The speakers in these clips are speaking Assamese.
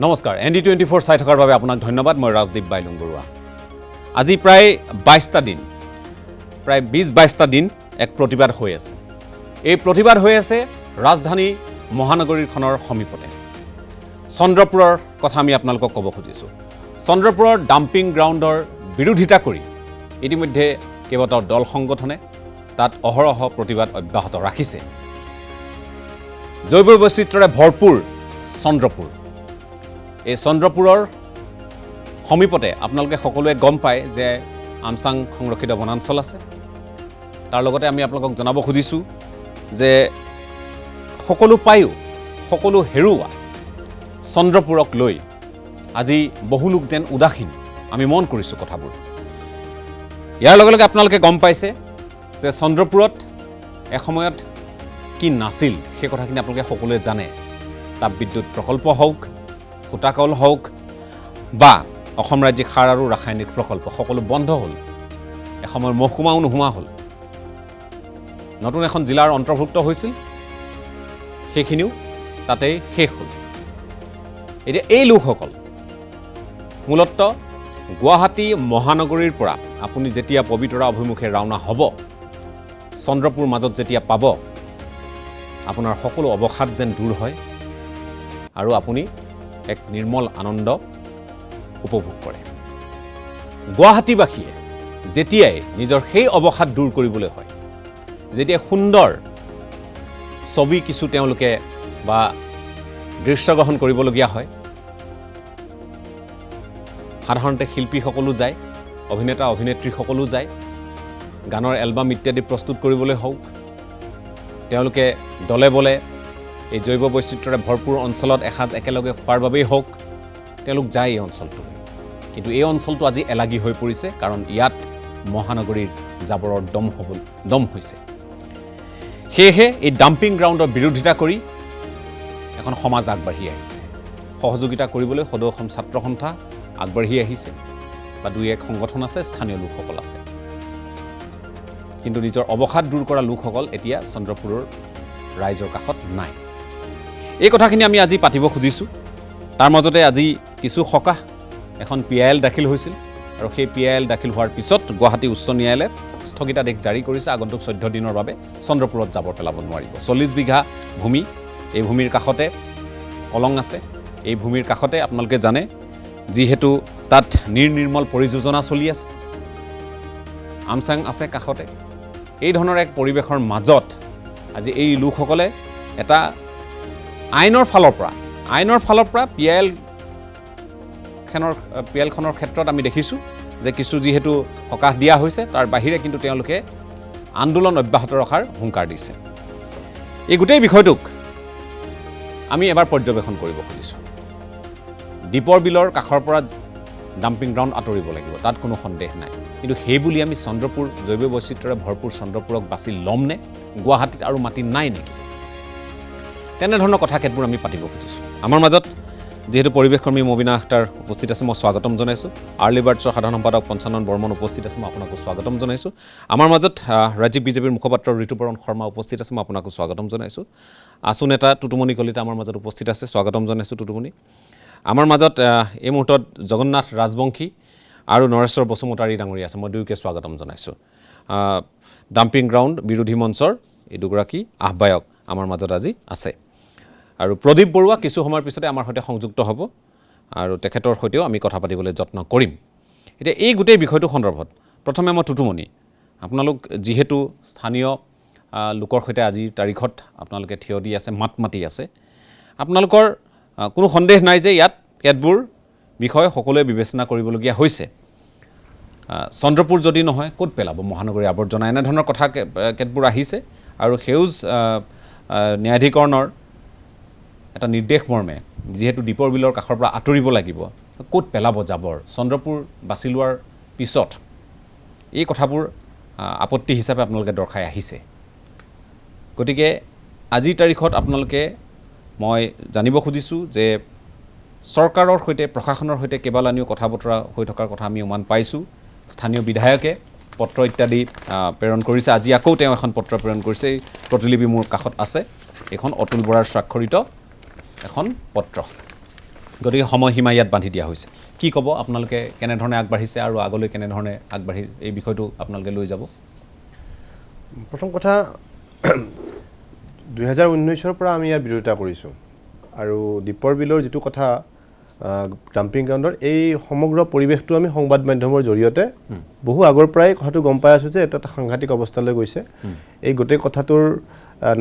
নমস্কাৰ ND24 চাই থকাৰ বাবে আপোনাক ধন্যবাদ মই ৰাজদীপ বাইলুং বৰুৱা আজি প্ৰায় 22টা দিন প্ৰায় 20-22টা দিন এক প্ৰতিবাদ হৈ আছে এই প্ৰতিবাদ হৈ আছে ৰাজধানী মহানগৰীখনৰ সমীপতে চন্দ্ৰপুৰৰ কথা আমি আপোনালোকক ক'ব খুজিছো চন্দ্ৰপুৰৰ ডাম্পিং গ্ৰাউণ্ডৰ বিৰোধিতা কৰি ইতিমধ্যে কেইবাটাও দল সংগঠনে তাত অহৰহ প্ৰতিবাদ অব্যাহত ৰাখিছে জৈৱ বৈচিত্ৰ্যৰে ভৰপূৰ চন্দ্ৰপুৰ এই চন্দ্ৰপুৰৰ সমীপতে আপোনালোকে সকলোৱে গম পায় যে আমচাং সংৰক্ষিত বনাঞ্চল আছে তাৰ লগতে আমি আপোনালোকক জনাব খুজিছো যে সকলো পায়ো সকলো হেৰুৱা চন্দ্ৰপুৰক লৈ আজি বহু লোক যেন উদাসীন আমি মন কৰিছো কথাবোৰ ইয়াৰ লগে লগে আপোনালোকে গম পাইছে যে চন্দ্ৰপুৰত এসময়ত কি নাছিল সেই কথাখিনি আপোনালোকে সকলোৱে জানে তাপবিদ্যুৎ প্ৰকল্প হওক ফুটাকল হওক বা অসম ৰাজ্যিক সাৰ আৰু ৰাসায়নিক প্ৰকল্প সকলো বন্ধ হ'ল এসময়ৰ মহকুমাও নোহোৱা হ'ল নতুন এখন জিলাৰ অন্তৰ্ভুক্ত হৈছিল সেইখিনিও তাতেই শেষ হ'ল এতিয়া এই লোকসকল মূলতঃ গুৱাহাটী মহানগৰীৰ পৰা আপুনি যেতিয়া পবিতৰা অভিমুখে ৰাওনা হ'ব চন্দ্ৰপুৰ মাজত যেতিয়া পাব আপোনাৰ সকলো অৱসাদ যেন দূৰ হয় আৰু আপুনি এক নিৰ্মল আনন্দ উপভোগ কৰে গুৱাহাটীবাসীয়ে যেতিয়াই নিজৰ সেই অৱসাদ দূৰ কৰিবলৈ হয় যেতিয়া সুন্দৰ ছবি কিছু তেওঁলোকে বা দৃশ্য গ্ৰহণ কৰিবলগীয়া হয় সাধাৰণতে শিল্পীসকলো যায় অভিনেতা অভিনেত্ৰীসকলো যায় গানৰ এলবাম ইত্যাদি প্ৰস্তুত কৰিবলৈ হওক তেওঁলোকে দলে বলে এই জৈৱ বৈচিত্ৰ্যৰে ভৰপূৰ অঞ্চলত এসাঁজ একেলগে খোৱাৰ বাবেই হওক তেওঁলোক যায় এই অঞ্চলটোলৈ কিন্তু এই অঞ্চলটো আজি এলাগী হৈ পৰিছে কাৰণ ইয়াত মহানগৰীৰ জাবৰৰ দম হৈছে সেয়েহে এই ডাম্পিং গ্ৰাউণ্ডৰ বিৰোধিতা কৰি এখন সমাজ আগবাঢ়ি আহিছে সহযোগিতা কৰিবলৈ সদৌ অসম ছাত্ৰ সন্থা আগবাঢ়ি আহিছে বা দুই এক সংগঠন আছে স্থানীয় লোকসকল আছে কিন্তু নিজৰ অৱসাদ দূৰ কৰা লোকসকল এতিয়া চন্দ্ৰপুৰৰ ৰাইজৰ কাষত নাই এই কথাখিনি আমি আজি পাতিব খুজিছোঁ তাৰ মাজতে আজি কিছু সকাহ এখন PIL দাখিল হৈছিল আৰু সেই PIL দাখিল হোৱাৰ পিছত গুৱাহাটী উচ্চ ন্যায়ালয়ে স্থগিতাদেশ জাৰি কৰিছে আগন্তুক 14 দিনৰ বাবে চন্দ্ৰপুৰত জাবৰ পেলাব নোৱাৰিব 40 বিঘা ভূমি এই ভূমিৰ কাষতে কলং আছে এই ভূমিৰ কাষতে আপোনালোকে জানে যিহেতু তাত নিৰ্মল পৰিযোজনা চলি আছে আমচাং আছে কাষতে এই ধৰণৰ এক পৰিৱেশৰ মাজত আজি এই লোকসকলে এটা আইনৰ ফালৰ পৰা PIL খনৰ ক্ষেত্ৰত আমি দেখিছোঁ যে কিছু যিহেতু সকাহ দিয়া হৈছে তাৰ বাহিৰে কিন্তু তেওঁলোকে আন্দোলন অব্যাহত ৰখাৰ হুংকাৰ দিছে এই গোটেই বিষয়টোক আমি এবাৰ পৰ্যবেক্ষণ কৰিব খুজিছোঁ দীপৰ বিলৰ কাষৰ পৰা ডাম্পিং গ্ৰাউণ্ড আঁতৰিব লাগিব তাত কোনো সন্দেহ নাই কিন্তু সেই বুলি আমি চন্দ্ৰপুৰ জৈৱ বৈচিত্ৰ্যৰে ভৰপূৰ চন্দ্ৰপুৰক বাছি ল'মনে গুৱাহাটীত আৰু মাটি নাই নেকি তেনেধৰণৰ কথা কেতবোৰ আমি পাতিব খুজিছোঁ আমাৰ মাজত যেহেতু পৰিৱেশ কৰ্মী মবিনা আখতাৰ উপস্থিত আছে মই স্বাগতম জনাইছোঁ আৰ্লি বাৰ্ডছৰ সাধাৰণ সম্পাদক পঞ্চানন বৰ্মন উপস্থিত আছে মই আপোনাকো স্বাগতম জনাইছোঁ আমাৰ মাজত ৰাজ্যিক বিজেপিৰ মুখপাত্ৰ ঋতুপৰণ শৰ্মা উপস্থিত আছে মই আপোনাকো স্বাগতম জনাইছোঁ আছু নেতা টুটুমণি কলিতা আমাৰ মাজত উপস্থিত আছে স্বাগতম জনাইছোঁ টুটুমণি আমাৰ মাজত এই মুহূৰ্তত জগন্নাথ ৰাজবংশী আৰু নৰেশ্বৰ বসুমতাৰী ডাঙৰীয়া আছে মই দুয়োকে স্বাগতম জনাইছোঁ ডাম্পিং গ্ৰাউণ্ড বিৰোধী মঞ্চৰ এই দুগৰাকী আহ্বায়ক আমাৰ মাজত আজি আছে আৰু প্ৰদীপ বৰুৱা কিছু সময়ৰ পিছতে আমাৰ সৈতে সংযুক্ত হ'ব আৰু তেখেতৰ সৈতেও আমি কথা পাতিবলৈ যত্ন কৰিম এতিয়া এই গোটেই বিষয়টো সন্দৰ্ভত প্ৰথমে মই টুটুমণি আপোনালোক যিহেতু স্থানীয় লোকৰ সৈতে আজিৰ তাৰিখত আপোনালোকে থিয় দি আছে মাত মাতি আছে আপোনালোকৰ কোনো সন্দেহ নাই যে ইয়াত কেতবোৰ বিষয় সকলোৱে বিবেচনা কৰিবলগীয়া হৈছে চন্দ্ৰপুৰ যদি নহয় ক'ত পেলাব মহানগৰী আৱৰ্জনা এনেধৰণৰ কথা কেতবোৰ আহিছে আৰু সেউজ ন্যায়াধিকৰণৰ এটা নিৰ্দেশ মৰ্মে যিহেতু দীপৰ বিলৰ কাষৰ পৰা আঁতৰিব লাগিব ক'ত পেলাব জাবৰ চন্দ্ৰপুৰ বাছি লোৱাৰ পিছত এই কথাবোৰ আপত্তি হিচাপে আপোনালোকে দৰ্শাই আহিছে গতিকে আজিৰ তাৰিখত আপোনালোকে মই জানিব খুজিছোঁ যে চৰকাৰৰ সৈতে প্ৰশাসনৰ সৈতে কেইবালানিও কথা বতৰা হৈ থকাৰ কথা আমি উমান পাইছোঁ স্থানীয় বিধায়কে পত্ৰ ইত্যাদি প্ৰেৰণ কৰিছে আজি আকৌ তেওঁ এখন পত্ৰ প্ৰেৰণ কৰিছে প্ৰতিলিপি মোৰ কাষত আছে এখন অতুল বৰাৰ স্বাক্ষৰিত এখন পত্ৰ গতিকে সময়সীমা ইয়াত বান্ধি দিয়া হৈছে কি ক'ব আপোনালোকে কেনেধৰণে আগবাঢ়িছে আৰু আগলৈ কেনেধৰণে আগবাঢ়ি এই বিষয়টো আপোনালোকে লৈ যাব প্ৰথম কথা 2019 পৰা আমি ইয়াৰ বিৰোধিতা কৰিছোঁ আৰু দীপৰ বিলৰ যিটো কথা ডাম্পিং গ্ৰাউণ্ডৰ এই সমগ্ৰ পৰিৱেশটো আমি সংবাদ মাধ্যমৰ জৰিয়তে বহু আগৰ পৰাই কথাটো গম পাই আছোঁ যে এটা সাংঘাতিক অৱস্থালৈ গৈছে এই গোটেই কথাটোৰ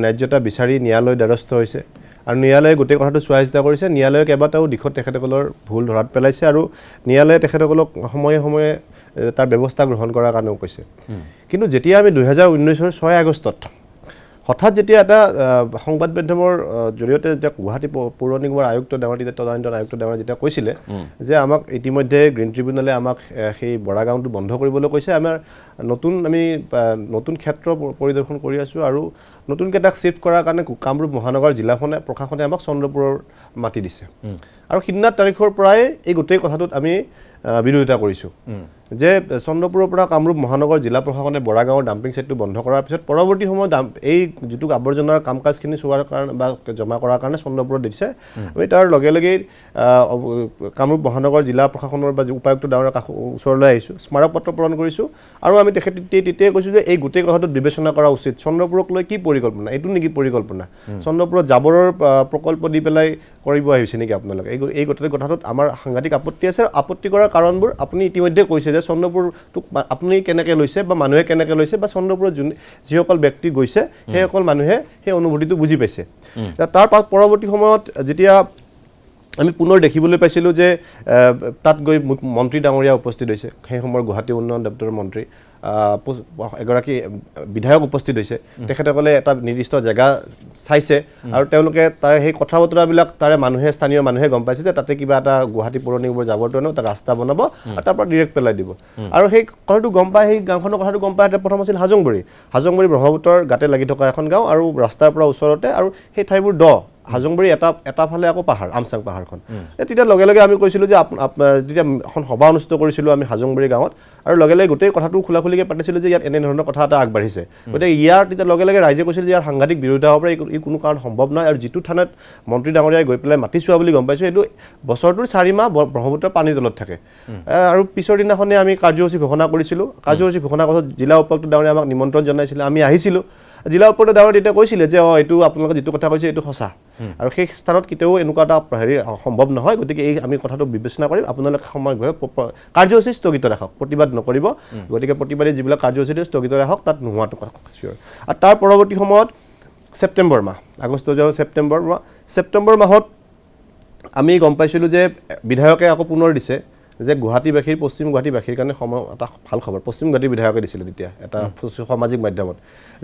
ন্যায্যতা বিচাৰি ন্যায়ালয় দ্বাৰস্থ হৈছে আৰু ন্যায়ালয়ে গোটেই কথাটো চোৱা চিতা কৰিছে ন্যায়ালয়ে কেইবাটাও দিশত তেখেতসকলৰ ভুল ধৰাত পেলাইছে আৰু ন্যায়ালয়ে তেখেতসকলক সময়ে সময়ে তাৰ ব্যৱস্থা গ্ৰহণ কৰাৰ কাৰণেও কৈছে কিন্তু যেতিয়া আমি 2019 6 আগষ্টত হঠাৎ যেতিয়া এটা সংবাদ মাধ্যমৰ জৰিয়তে যেতিয়া গুৱাহাটী পৌৰ নিগমৰ আয়ুক্ত ডাঙৰ তদানীন্তন আয়ুক্ত ডাঙৰ যেতিয়া কৈছিলে যে আমাক ইতিমধ্যে গ্ৰীণ ট্ৰিবিউনেলে আমাক সেই বৰাগাঁওটো বন্ধ কৰিবলৈ কৈছে আমাৰ নতুন ক্ষেত্ৰ পৰিদৰ্শন কৰি আছোঁ আৰু নতুনকৈ তাক শিফ্ট কৰাৰ কাৰণে কামৰূপ মহানগৰ জিলাখনে প্ৰশাসনে আমাক চন্দ্ৰপুৰৰ মাটি দিছে আৰু সিদিনা তাৰিখৰ পৰাই এই গোটেই কথাটোত আমি বিৰোধিতা কৰিছোঁ যে চন্দ্ৰপুৰৰ পৰা কামৰূপ মহানগৰ জিলা প্ৰশাসনে বৰাগাঁৱৰ ডাম্পিং ছাইটটো বন্ধ কৰাৰ পিছত পৰৱৰ্তী সময়ত এই যিটো আৱৰ্জনাৰ কাম কাজখিনি চোৱাৰ কাৰণে বা জমা কৰাৰ কাৰণে চন্দ্ৰপুৰত দিছে আমি তাৰ লগে লগেই কামৰূপ মহানগৰ জিলা প্ৰশাসনৰ বা উপায়ুক্ত ডাঙৰ ওচৰলৈ আহিছোঁ স্মাৰক পত্ৰ প্ৰেৰণ কৰিছোঁ আৰু আমি তেতিয়াই কৈছোঁ যে এই গোটেই কথাটোত বিবেচনা কৰা উচিত চন্দ্ৰপুৰক লৈ কি পৰিকল্পনা এইটো নেকি পৰিকল্পনা চন্দ্ৰপুৰত জাবৰৰ প্ৰকল্প দি পেলাই কৰিব আহিছে নেকি আপোনালোকে এই গোটেই কথাটোত আমাৰ সাংঘাতিক আপত্তি আছে আপত্তি কৰাৰ কাৰণবোৰ আপুনি ইতিমধ্যে কৈছে যে চন্দ্ৰপুৰটোক আপুনি কেনেকৈ লৈছে বা মানুহে কেনেকৈ লৈছে বা চন্দ্ৰপুৰত যিসকল ব্যক্তি গৈছে সেইসকল মানুহে সেই অনুভূতিটো বুজি পাইছে তাৰ পৰৱৰ্তী সময়ত যেতিয়া আমি পুনৰ দেখিবলৈ পাইছিলোঁ যে তাত গৈ মন্ত্ৰী ডাঙৰীয়া উপস্থিত হৈছে সেই সময়ৰ গুৱাহাটী উন্নয়ন দপ্তৰৰ মন্ত্ৰী এগৰাকী বিধায়ক উপস্থিত হৈছে তেখেতসকলে এটা নিৰ্দিষ্ট জেগা চাইছে আৰু তেওঁলোকে তাৰে সেই কথা বতৰাবিলাক তাৰে স্থানীয় মানুহে গম পাইছে যে তাতে কিবা এটা গুৱাহাটী পৌৰ নিগমৰ জাবৰটো আনো এটা ৰাস্তা বনাব আৰু তাৰ পৰা ডিৰেক্ট পেলাই দিব আৰু সেই কথাটো গম পাই সেই গাঁওখনৰ কথাটো গম পাই প্ৰথম আছিল হাজংবৰী ব্ৰহ্মপুত্ৰৰ গাতে লাগি থকা এখন গাঁও আৰু ৰাস্তাৰ পৰা ওচৰতে আৰু সেই ঠাইবোৰ হাজংবৰী এটা ফালে আকৌ পাহাৰ আমচাং পাহাৰখন তেতিয়া লগে লগে আমি কৈছিলোঁ যে যেতিয়া এখন সভা অনুষ্ঠিত কৰিছিলোঁ আমি হাজংবৰী গাঁৱত আৰু লগে লগে গোটেই কথাটো খোলাখুলিকৈ পাতিছিলোঁ যে ইয়াত এনেধৰণৰ কথা এটা আগবাঢ়িছে গতিকে তেতিয়া লগে লগে ৰাইজে কৈছিল যে ইয়াৰ সাংঘাতিক বিৰোধিতা হ'ব পাৰে ই কোনো কাৰণ সম্ভৱ নহয় আৰু যিটো থানাত মন্ত্ৰী ডাঙৰীয়াই গৈ পেলাই মাতি চোৱা বুলি গম পাইছোঁ এইটো বছৰটোৰ 4 মাহ ব্ৰহ্মপুত্ৰৰ পানীৰ তলত থাকে আৰু পিছৰ দিনাখনে আমি কাৰ্যসূচী ঘোষণা কৰিছিলোঁ কাৰ্যসূচী ঘোষণা কৰাৰ জিলা উপায়ুক্ত ডাঙৰীয়াই আমাক নিমন্ত্ৰণ জনাইছিলে আমি আহিছিলোঁ জিলা উপায়ুক্ত ডাঙৰীয়াই তেতিয়া কৈছিলে যে এইটো আপোনালোকে যিটো কথা কৈছে এইটো সঁচা আৰু সেই স্থানত কেতিয়াও এনেকুৱা এটা সম্ভৱ নহয় গতিকে এই আমি কথাটো বিবেচনা কৰিম আপোনালোকে সময়ভাৱে কাৰ্যসূচী স্থগিত ৰাখক প্ৰতিবাদ নকৰিব গতিকে প্ৰতিবাদী যিবিলাক কাৰ্যসূচী স্থগিত ৰাখক তাত নোহোৱাটো কথা চিয়ৰ আৰু তাৰ পৰৱৰ্তী সময়ত ছেপ্টেম্বৰ মাহ আগষ্ট ছেপ্টেম্বৰ মাহত আমি গম পাইছিলোঁ যে বিধায়কে আকৌ পুনৰ দিছে যে গুৱাহাটীবাসীৰ পশ্চিম গুৱাহাটীবাসীৰ কাৰণে এটা ভাল খবৰ পশ্চিম গুৱাহাটীৰ বিধায়কে দিছিলে তেতিয়া এটা সামাজিক মাধ্যমত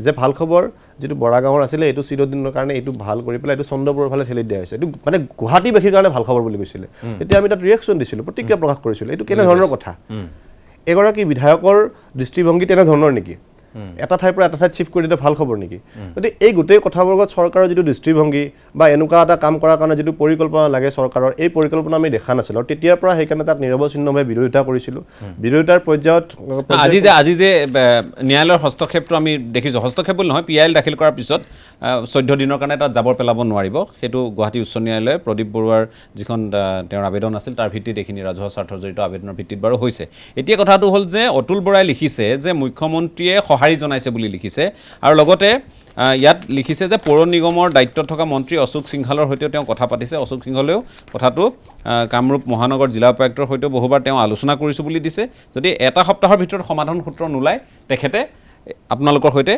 যে ভাল খবৰ যিটো বৰাগাঁৱৰ আছিলে এইটো চিৰদিনৰ কাৰণে এইটো ভাল কৰি পেলাই এইটো চন্দ্ৰপুৰৰ ফালে ঠেলি দিয়া হৈছে এইটো মানে গুৱাহাটীবাসীৰ কাৰণে ভাল খবৰ বুলি কৈছিলে তেতিয়া আমি তাত ৰিয়েকশ্যন দিছিলোঁ প্ৰতিক্ৰিয়া প্ৰকাশ কৰিছিলোঁ এইটো কেনেধৰণৰ কথা এগৰাকী বিধায়কৰ দৃষ্টিভংগী তেনেধৰণৰ নেকি এটা ঠাইৰ পৰা এটা ঠাইত শিফ্ট কৰি দিলে ভাল খবৰ নেকি গতিকে এই গোটেই কথাবোৰত চৰকাৰৰ যিটো দৃষ্টিভংগী বা এনেকুৱা এটা কাম কৰাৰ কাৰণে যিটো পৰিকল্পনা লাগে চৰকাৰৰ এই পৰিকল্পনা আমি দেখা নাছিলোঁ আৰু তেতিয়াৰ পৰা সেইকাৰণে তাক নিৰৱচ্ছিন্নভাৱে বিৰোধিতা কৰিছিলোঁ বিৰোধিতাৰ পৰ্যায়ত আজি যে ন্যায়ালয়ৰ হস্তক্ষেপটো আমি দেখিছোঁ হস্তক্ষেপ বুলি নহয় PIL দাখিল কৰাৰ পিছত 14 দিনৰ কাৰণে তাত জাবৰ পেলাব নোৱাৰিব সেইটো গুৱাহাটী উচ্চ ন্যায়ালয়ে প্ৰদীপ বৰুৱাৰ যিখন তেওঁৰ আবেদন আছিল তাৰ ভিত্তিত এইখিনি ৰাজহুৱা স্বাৰ্থ জড়িত আবেদনৰ ভিত্তিত বাৰু হৈছে এতিয়া কথাটো হ'ল যে অতুল বৰাই লিখিছে যে মুখ্যমন্ত্ৰীয়ে সঁহাৰি জনাইছে বুলি লিখিছে আৰু লগতে ইয়াত লিখিছে যে পৌৰ নিগমৰ দায়িত্বত থকা মন্ত্ৰী অশোক সিংহালৰ সৈতেও তেওঁ কথা পাতিছে অশোক সিংহলেও কথাটো কামৰূপ মহানগৰ জিলা উপায়ুক্তৰ সৈতেও বহুবাৰ তেওঁ আলোচনা কৰিছোঁ বুলি দিছে যদি এটা সপ্তাহৰ ভিতৰত সমাধান সূত্ৰ নোলায় তেখেতে আপোনালোকৰ সৈতে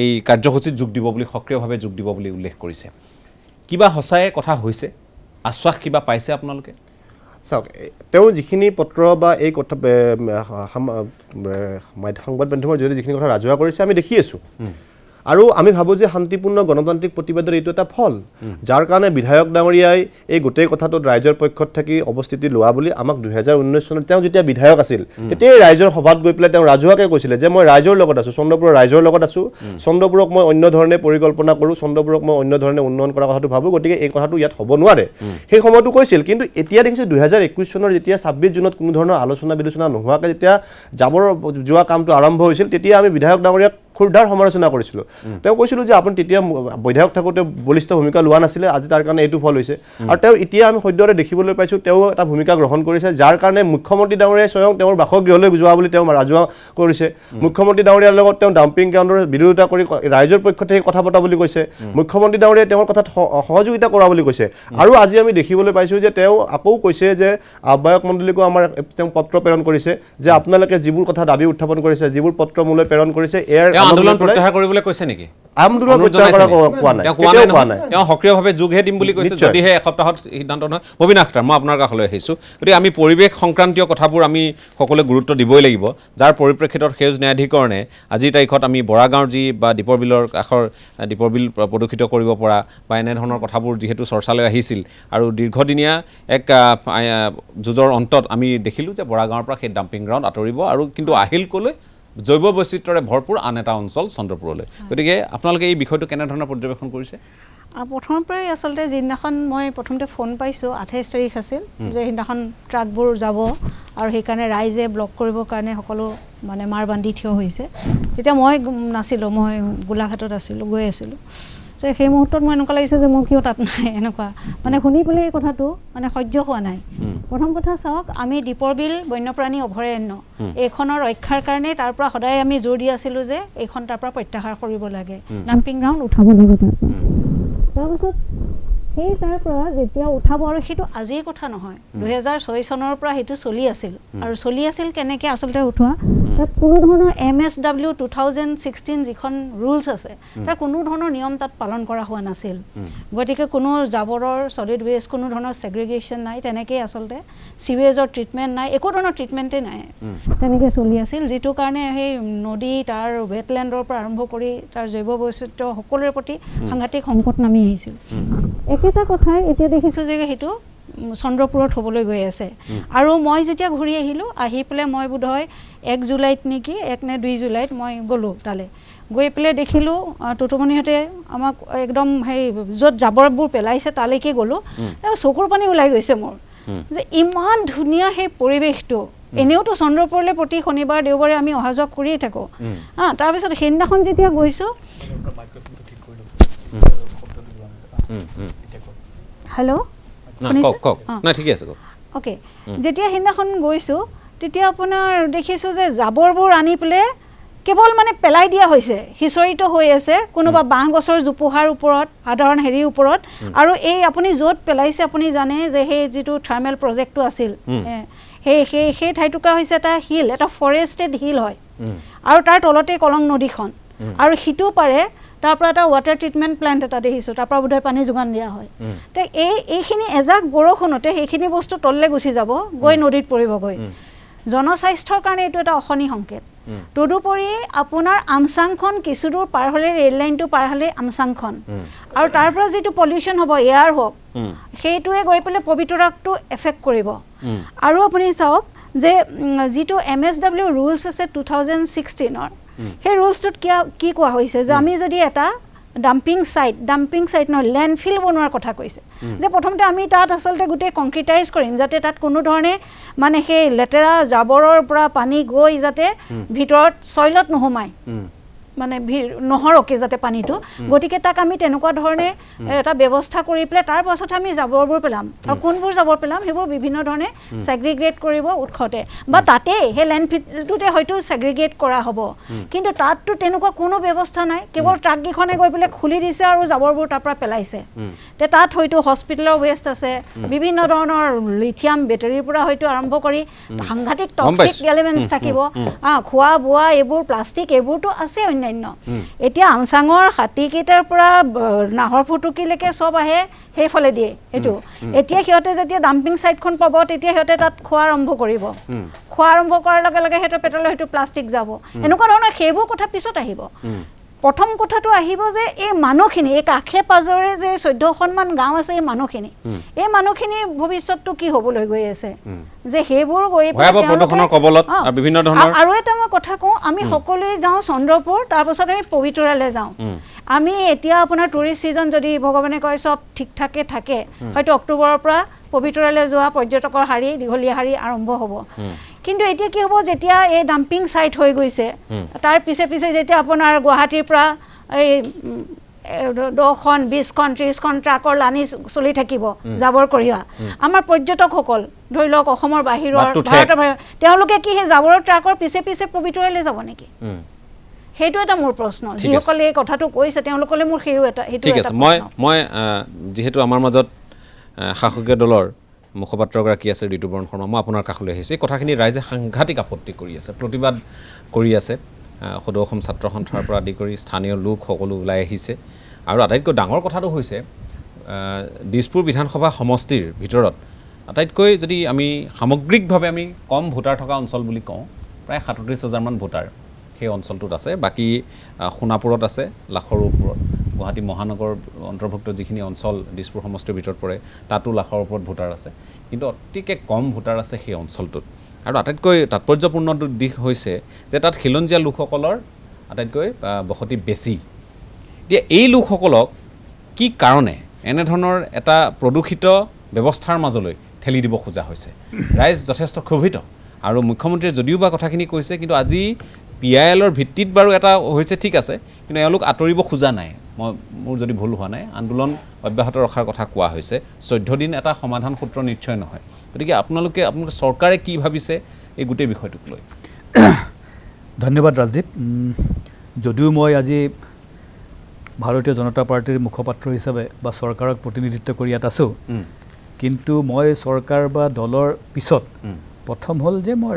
এই কাৰ্যসূচীত যোগ দিব বুলি সক্ৰিয়ভাৱে যোগ দিব বুলি উল্লেখ কৰিছে কিবা সঁচাই কথা হৈছে আশ্বাস কিবা পাইছে আপোনালোকে চাওক তেওঁ যিখিনি পত্ৰ বা এই কথা সংবাদ মাধ্যমৰ জৰিয়তে যিখিনি কথা ৰাজহুৱা কৰিছে আমি দেখি আছোঁ আৰু আমি ভাবোঁ যে শান্তিপূৰ্ণ গণতান্ত্ৰিক প্ৰতিবাদৰ এইটো এটা ফল যাৰ কাৰণে বিধায়ক ডাঙৰীয়াই এই গোটেই কথাটোত ৰাইজৰ পক্ষত থাকি অৱস্থিতি লোৱা বুলি আমাক 2019 চনত তেওঁ যেতিয়া বিধায়ক আছিল তেতিয়াই ৰাইজৰ সভাত গৈ পেলাই তেওঁ ৰাজহুৱাকৈ কৈছিলে যে মই ৰাইজৰ লগত আছোঁ চন্দ্ৰপুৰৰ ৰাইজৰ লগত আছোঁ চন্দ্ৰপুৰক মই অন্য ধৰণে পৰিকল্পনা কৰোঁ চন্দ্ৰপুৰক মই অন্য ধৰণে উন্নয়ন কৰাৰ কথাটো ভাবোঁ গতিকে এই কথাটো ইয়াত হ'ব নোৱাৰে সেই সময়তো কৈছিল কিন্তু এতিয়া দেখিছোঁ 2021 চনৰ যেতিয়া 26 জুনত কোনো ধৰণৰ আলোচনা বিলোচনা নোহোৱাকৈ যেতিয়া জাবৰ যোৱা কামটো আৰম্ভ হৈছিল তেতিয়া আমি বিধায়ক ডাঙৰীয়াক ক্ষুৰধাৰ সমালোচনা কৰিছিলোঁ তেওঁ কৈছিলোঁ যে আপুনি তেতিয়া বিধায়ক থাকোঁতে বলিষ্ঠ ভূমিকা লোৱা নাছিলে আজি তাৰ কাৰণে এইটো ফল হৈছে আৰু তেওঁ এতিয়া আমি সদ্যহতে দেখিবলৈ পাইছোঁ তেওঁ এটা ভূমিকা গ্ৰহণ কৰিছে যাৰ কাৰণে মুখ্যমন্ত্ৰী ডাঙৰীয়াই স্বয়ং তেওঁৰ বাসগৃহলৈ যোৱা বুলি তেওঁ ৰাজহুৱা কৰিছে মুখ্যমন্ত্ৰী ডাঙৰীয়াৰ লগত তেওঁ ডাম্পিং গ্ৰাউণ্ডৰ বিৰোধিতা কৰি ৰাইজৰ পক্ষতে কথা পতা বুলি কৈছে মুখ্যমন্ত্ৰী ডাঙৰীয়াই তেওঁৰ কথাত সহযোগিতা কৰা বুলি কৈছে আৰু আজি আমি দেখিবলৈ পাইছোঁ যে তেওঁ আকৌ কৈছে যে আহ্বায়ক মণ্ডলীকো আমাৰ তেওঁ পত্ৰ প্ৰেৰণ কৰিছে যে আপোনালোকে যিবোৰ কথা দাবী উত্থাপন কৰিছে যিবোৰ পত্ৰ মোলৈ প্ৰেৰণ কৰিছে ইয়াৰ আন্দোলন প্ৰত্যাহাৰ কৰিবলৈ কৈছে নেকি আন্দোলন প্ৰত্যাহাৰ কৰা কোৱা নাই তেওঁ সক্ৰিয়ভাৱে যোগহে দিম বুলি কৈছে যদিহে এসপ্তাহত সিদ্ধান্ত নহয় ববিন আখতাৰ মই আপোনাৰ কাষলৈ আহিছোঁ গতিকে আমি পৰিৱেশ সংক্ৰান্তীয় কথাবোৰ আমি সকলোৱে গুৰুত্ব দিবই লাগিব যাৰ পৰিপ্ৰেক্ষিতত সেউজ ন্যায়াধিকৰণে আজিৰ তাৰিখত আমি বৰাগাঁৱৰ যি বা দীপৰ বিলৰ কাষৰ দীপৰ বিল প্ৰদূষিত কৰিব পৰা বা এনেধৰণৰ কথাবোৰ যিহেতু চৰ্চালৈ আহিছিল আৰু দীৰ্ঘদিনীয়া এক যুঁজৰ অন্তত আমি দেখিলোঁ যে বৰাগাঁৱৰ পৰা সেই ডাম্পিং গ্ৰাউণ্ড আঁতৰিব আৰু কিন্তু আহিল ক'লৈ জৈৱ বৈচিত্ৰ্যৰে ভৰপূৰ আন এটা অঞ্চল চন্দ্ৰপুৰলৈ গতিকে আপোনালোকে এই বিষয়টো কেনেধৰণৰ পৰ্যবেক্ষণ কৰিছে প্ৰথমৰ পৰাই আচলতে যিদিনাখন মই প্ৰথমতে ফোন পাইছোঁ 28 তাৰিখ আছিল যে সেইদিনাখন ট্ৰাকবোৰ যাব আৰু সেইকাৰণে ৰাইজে ব্লক কৰিবৰ কাৰণে সকলো মানে মাৰ বান্ধি থিয় হৈছে তেতিয়া মই নাছিলোঁ মই গোলাঘাটত আছিলোঁ গৈ আছিলোঁ তো সেই মুহূৰ্তত মই এনেকুৱা লাগিছে যে মই কিয় তাত নাই এনেকুৱা মানে শুনি পেলাই এই কথাটো মানে সহ্য হোৱা নাই প্ৰথম কথা চাওক আমি দীপৰ বিল বন্যপ্ৰাণী অভয়াৰণ্য এইখনৰ ৰক্ষাৰ কাৰণে তাৰ পৰা সদায় আমি জোৰ দি আছিলোঁ যে এইখন তাৰ পৰা প্ৰত্যাহাৰ কৰিব লাগে ডাম্পিং গ্ৰাউণ্ড উঠাব লাগে তাৰপিছত সেই তাৰ পৰা যেতিয়া উঠাব আৰু সেইটো আজিৰ কথা নহয় 2006 চনৰ পৰা সেইটো চলি আছিল আৰু চলি আছিল কেনেকৈ আচলতে উঠোৱা তাত কোনো ধৰণৰ MSW 2016 যিখন ৰুলছ আছে তাৰ কোনো ধৰণৰ নিয়ম তাত পালন কৰা হোৱা নাছিল গতিকে কোনো জাবৰৰ ছলিড ৱেষ্ট কোনো ধৰণৰ ছেগ্ৰিগেশ্যন নাই তেনেকৈ আচলতে চিৱেজৰ ট্ৰিটমেণ্ট নাই একো ধৰণৰ ট্ৰিটমেণ্টেই নাই তেনেকৈ চলি আছিল যিটো কাৰণে সেই নদী তাৰ ৱেটলেণ্ডৰ পৰা আৰম্ভ কৰি তাৰ জৈৱ বৈচিত্ৰ্য সকলোৰে প্ৰতি সাংঘাতিক সংকট নামি আহিছিল একেটা কথাই এতিয়া দেখিছোঁ যে সেইটো চন্দ্ৰপুৰত হ'বলৈ গৈ আছে আৰু মই যেতিয়া ঘূৰি আহিলোঁ আহি পেলাই মই বোধহয় 1 জুলাইত নেকি 1 নে 2 জুলাইত মই গ'লোঁ তালৈ গৈ পেলাই দেখিলোঁ টুটুমণিহঁতে আমাক একদম সেই য'ত জাবৰবোৰ পেলাইছে তালৈকে গ'লোঁ চকুৰ পানী ওলাই গৈছে মোৰ যে ইমান ধুনীয়া সেই পৰিৱেশটো এনেওতো চন্দ্ৰপুৰলৈ প্ৰতি শনিবাৰ দেওবাৰে আমি অহা যোৱা কৰিয়ে থাকোঁ তাৰপিছত সেইদিনাখন যেতিয়া গৈছোঁ হেল্ল' অ'কে যেতিয়া সেইদিনাখন গৈছোঁ তেতিয়া আপোনাৰ দেখিছোঁ যে জাবৰবোৰ আনি পেলাই কেৱল মানে পেলাই দিয়া হৈছে সিঁচৰিত হৈ আছে কোনোবা বাঁহ গছৰ জোপোহাৰ ওপৰত সাধাৰণ হেৰিৰ ওপৰত আৰু এই আপুনি য'ত পেলাইছে আপুনি জানে যে সেই যিটো থাৰ্মেল প্ৰজেক্টটো আছিল সেই ঠাইটুকুৰা হৈছে এটা হিল এটা ফৰেষ্টেড হিল হয় আৰু তাৰ তলতে কলং নদীখন আৰু সিটো পাৰে তাৰ পৰা এটা ৱাটাৰ ট্ৰিটমেণ্ট প্লেণ্ট এটা দেখিছোঁ তাৰ পৰা বোধহয় পানী যোগান দিয়া হয় তো এইখিনি এজাক বৰষুণতে সেইখিনি বস্তু তললৈ গুচি যাব গৈ নদীত পৰিবগৈ জনস্বাস্থ্যৰ কাৰণে এইটো এটা অশনি সংকেত তদুপৰি আপোনাৰ আমচাংখন কিছু দূৰ পাৰ হ'লে ৰেল লাইনটো পাৰ হ'লে আমচাংখন আৰু তাৰ পৰা যিটো পলিউশ্যন হ'ব এয়াৰ হওক সেইটোৱে গৈ পেলাই পবিতৰাকটো এফেক্ট কৰিব আৰু আপুনি চাওক যে যিটো MSW ৰুলছ আছে 2016ৰ সেই ৰুলছটোত কি কোৱা হৈছে যে আমি যদি এটা ডাম্পিং সাইট নহয় লেণ্ডফিল বনোৱাৰ কথা কৈছে যে প্ৰথমতে আমি তাত আচলতে গোটেই কংক্ৰিটাইজ কৰিম যাতে তাত কোনো ধৰণে মানে সেই লেতেৰা জাবৰৰ পৰা পানী গৈ যাতে ভিতৰত চইলত নোসোমায় মানে নহৰকে যাতে পানীটো গতিকে তাক আমি তেনেকুৱা ধৰণে এটা ব্যৱস্থা কৰি পেলাই তাৰ পাছতে আমি জাবৰবোৰ পেলাম আৰু কোনবোৰ জাবৰ পেলাম সেইবোৰ বিভিন্ন ধৰণে ছেগ্ৰিগেট কৰিব উৎসতে বা তাতে সেই লেণ্ডফিলটোতে হয়তো ছেগ্ৰিগেট কৰা হ'ব কিন্তু তাততো তেনেকুৱা কোনো ব্যৱস্থা নাই কেৱল ট্ৰাককেইখনে গৈ পেলাই খুলি দিছে আৰু জাবৰবোৰ তাৰ পৰা পেলাইছে তে তাত হয়তো হস্পিটেলৰ ৱেষ্ট আছে বিভিন্ন ধৰণৰ লিথিয়াম বেটাৰীৰ পৰা হয়তো আৰম্ভ কৰি সাংঘাতিক টক্সিক এলিমেণ্টছ থাকিব খোৱা বোৱা এইবোৰ প্লাষ্টিক এইবোৰতো আছে এতিয়া আমচাঙৰ হাতীকেইটাৰ পৰা নাহৰ ফুটুকিলৈকে চব আহে সেইফালে দিয়ে সেইটো এতিয়া সিহঁতে যেতিয়া ডাম্পিং ছাইটখন পাব তেতিয়া সিহঁতে তাত খোৱা আৰম্ভ কৰিব খোৱা আৰম্ভ কৰাৰ লগে লগে সিহঁতৰ পেটলৈ হয়তো প্লাষ্টিক যাব এনেকুৱা ধৰণৰ সেইবোৰ কথা পিছত আহিব প্ৰথম কথাটো আহিব যে এই মানুহখিনি এই কাষে পাজৰে যে 14খনমান গাঁও আছে এই মানুহখিনিৰ ভৱিষ্যতটো কি হ'বলৈ গৈ আছে যে সেইবোৰ গৈ আৰু এটা মই কথা কওঁ আমি সকলোৱে যাওঁ চন্দ্ৰপুৰ তাৰপাছত আমি পবিতৰালৈ যাওঁ আমি এতিয়া আপোনাৰ টুৰিষ্ট ছিজন যদি ভগৱানে কয় চব ঠিক ঠাকে থাকে হয়তো অক্টোবৰৰ পৰা পবিতৰালৈ যোৱা পৰ্যটকৰ শাৰী দীঘলীয়া শাৰী আৰম্ভ হ'ব কিন্তু এতিয়া কি হ'ব যেতিয়া এই ডাম্পিং সাইট হৈ গৈছে তাৰ পিছে পিছে যেতিয়া আপোনাৰ গুৱাহাটীৰ পৰা এই 10খন 20খন 30খন ট্ৰাকৰ লানি চলি থাকিব জাবৰ কঢ়িয়া আমাৰ পৰ্যটকসকল ধৰি লওক অসমৰ বাহিৰৰ ভাৰতৰ বাহিৰৰ তেওঁলোকে কি সেই জাবৰৰ ট্ৰাকৰ পিছে পিছে পবিতৰালৈ যাব নেকি সেইটো এটা মোৰ প্ৰশ্ন যিসকলে এই কথাটো কৈছে তেওঁলোকলে মোৰ সেইটো এটা ঠিক আছে মই যেহেতু আমাৰ মাজত শাসকীয় দলৰ মুখপাত্ৰগৰাকী আছে ঋতুপৰ্ণ শৰ্মা মই আপোনাৰ কাষলৈ আহিছোঁ এই কথাখিনি ৰাইজে সাংঘাতিক আপত্তি কৰি আছে প্ৰতিবাদ কৰি আছে সদৌ অসম ছাত্ৰ সন্থাৰ পৰা আদি কৰি স্থানীয় লোক সকলো ওলাই আহিছে আৰু আটাইতকৈ ডাঙৰ কথাটো হৈছে দিছপুৰ বিধানসভা সমষ্টিৰ ভিতৰত আটাইতকৈ যদি আমি সামগ্ৰিকভাৱে আমি কম ভোটাৰ থকা অঞ্চল বুলি কওঁ প্ৰায় 37,000 মান ভোটাৰ সেই অঞ্চলটোত আছে বাকী সোণাপুৰত আছে লাখৰ ওপৰত গুৱাহাটী মহানগৰ অন্তৰ্ভুক্ত যিখিনি অঞ্চল দিছপুৰ সমষ্টিৰ ভিতৰত পৰে তাতো লাখৰ ওপৰত ভোটাৰ আছে কিন্তু অতিকে কম ভোটাৰ আছে সেই অঞ্চলটোত আৰু আটাইতকৈ তাৎপৰ্যপূৰ্ণ দিশ হৈছে যে তাত খিলঞ্জীয়া লোকসকলৰ আটাইতকৈ বসতি বেছি এতিয়া এই লোকসকলক কি কাৰণে এনেধৰণৰ এটা প্ৰদূষিত ব্যৱস্থাৰ মাজলৈ ঠেলি দিব খোজা হৈছে ৰাইজ যথেষ্ট ক্ষোভিত আৰু মুখ্যমন্ত্ৰীয়ে যদিও বা কথাখিনি কৈছে কিন্তু আজি PILৰ ভিত্তিত বাৰু এটা হৈছে ঠিক আছে কিন্তু এওঁলোক আঁতৰিব খোজা নাই মোৰ যদি ভুল হোৱা নাই আন্দোলন অব্যাহত ৰখাৰ কথা কোৱা হৈছে 14 দিন এটা সমাধান সূত্ৰ নিশ্চয় নহয় গতিকে আপোনালোকে চৰকাৰে কি ভাবিছে এই গোটেই বিষয়টোক লৈ ধন্যবাদ ৰাজদীপ যদিও মই আজি ভাৰতীয় জনতা পাৰ্টিৰ মুখপাত্ৰ হিচাপে বা চৰকাৰক প্ৰতিনিধিত্ব কৰি ইয়াত আছোঁ কিন্তু মই চৰকাৰ বা দলৰ পিছত প্ৰথম হ'ল যে মই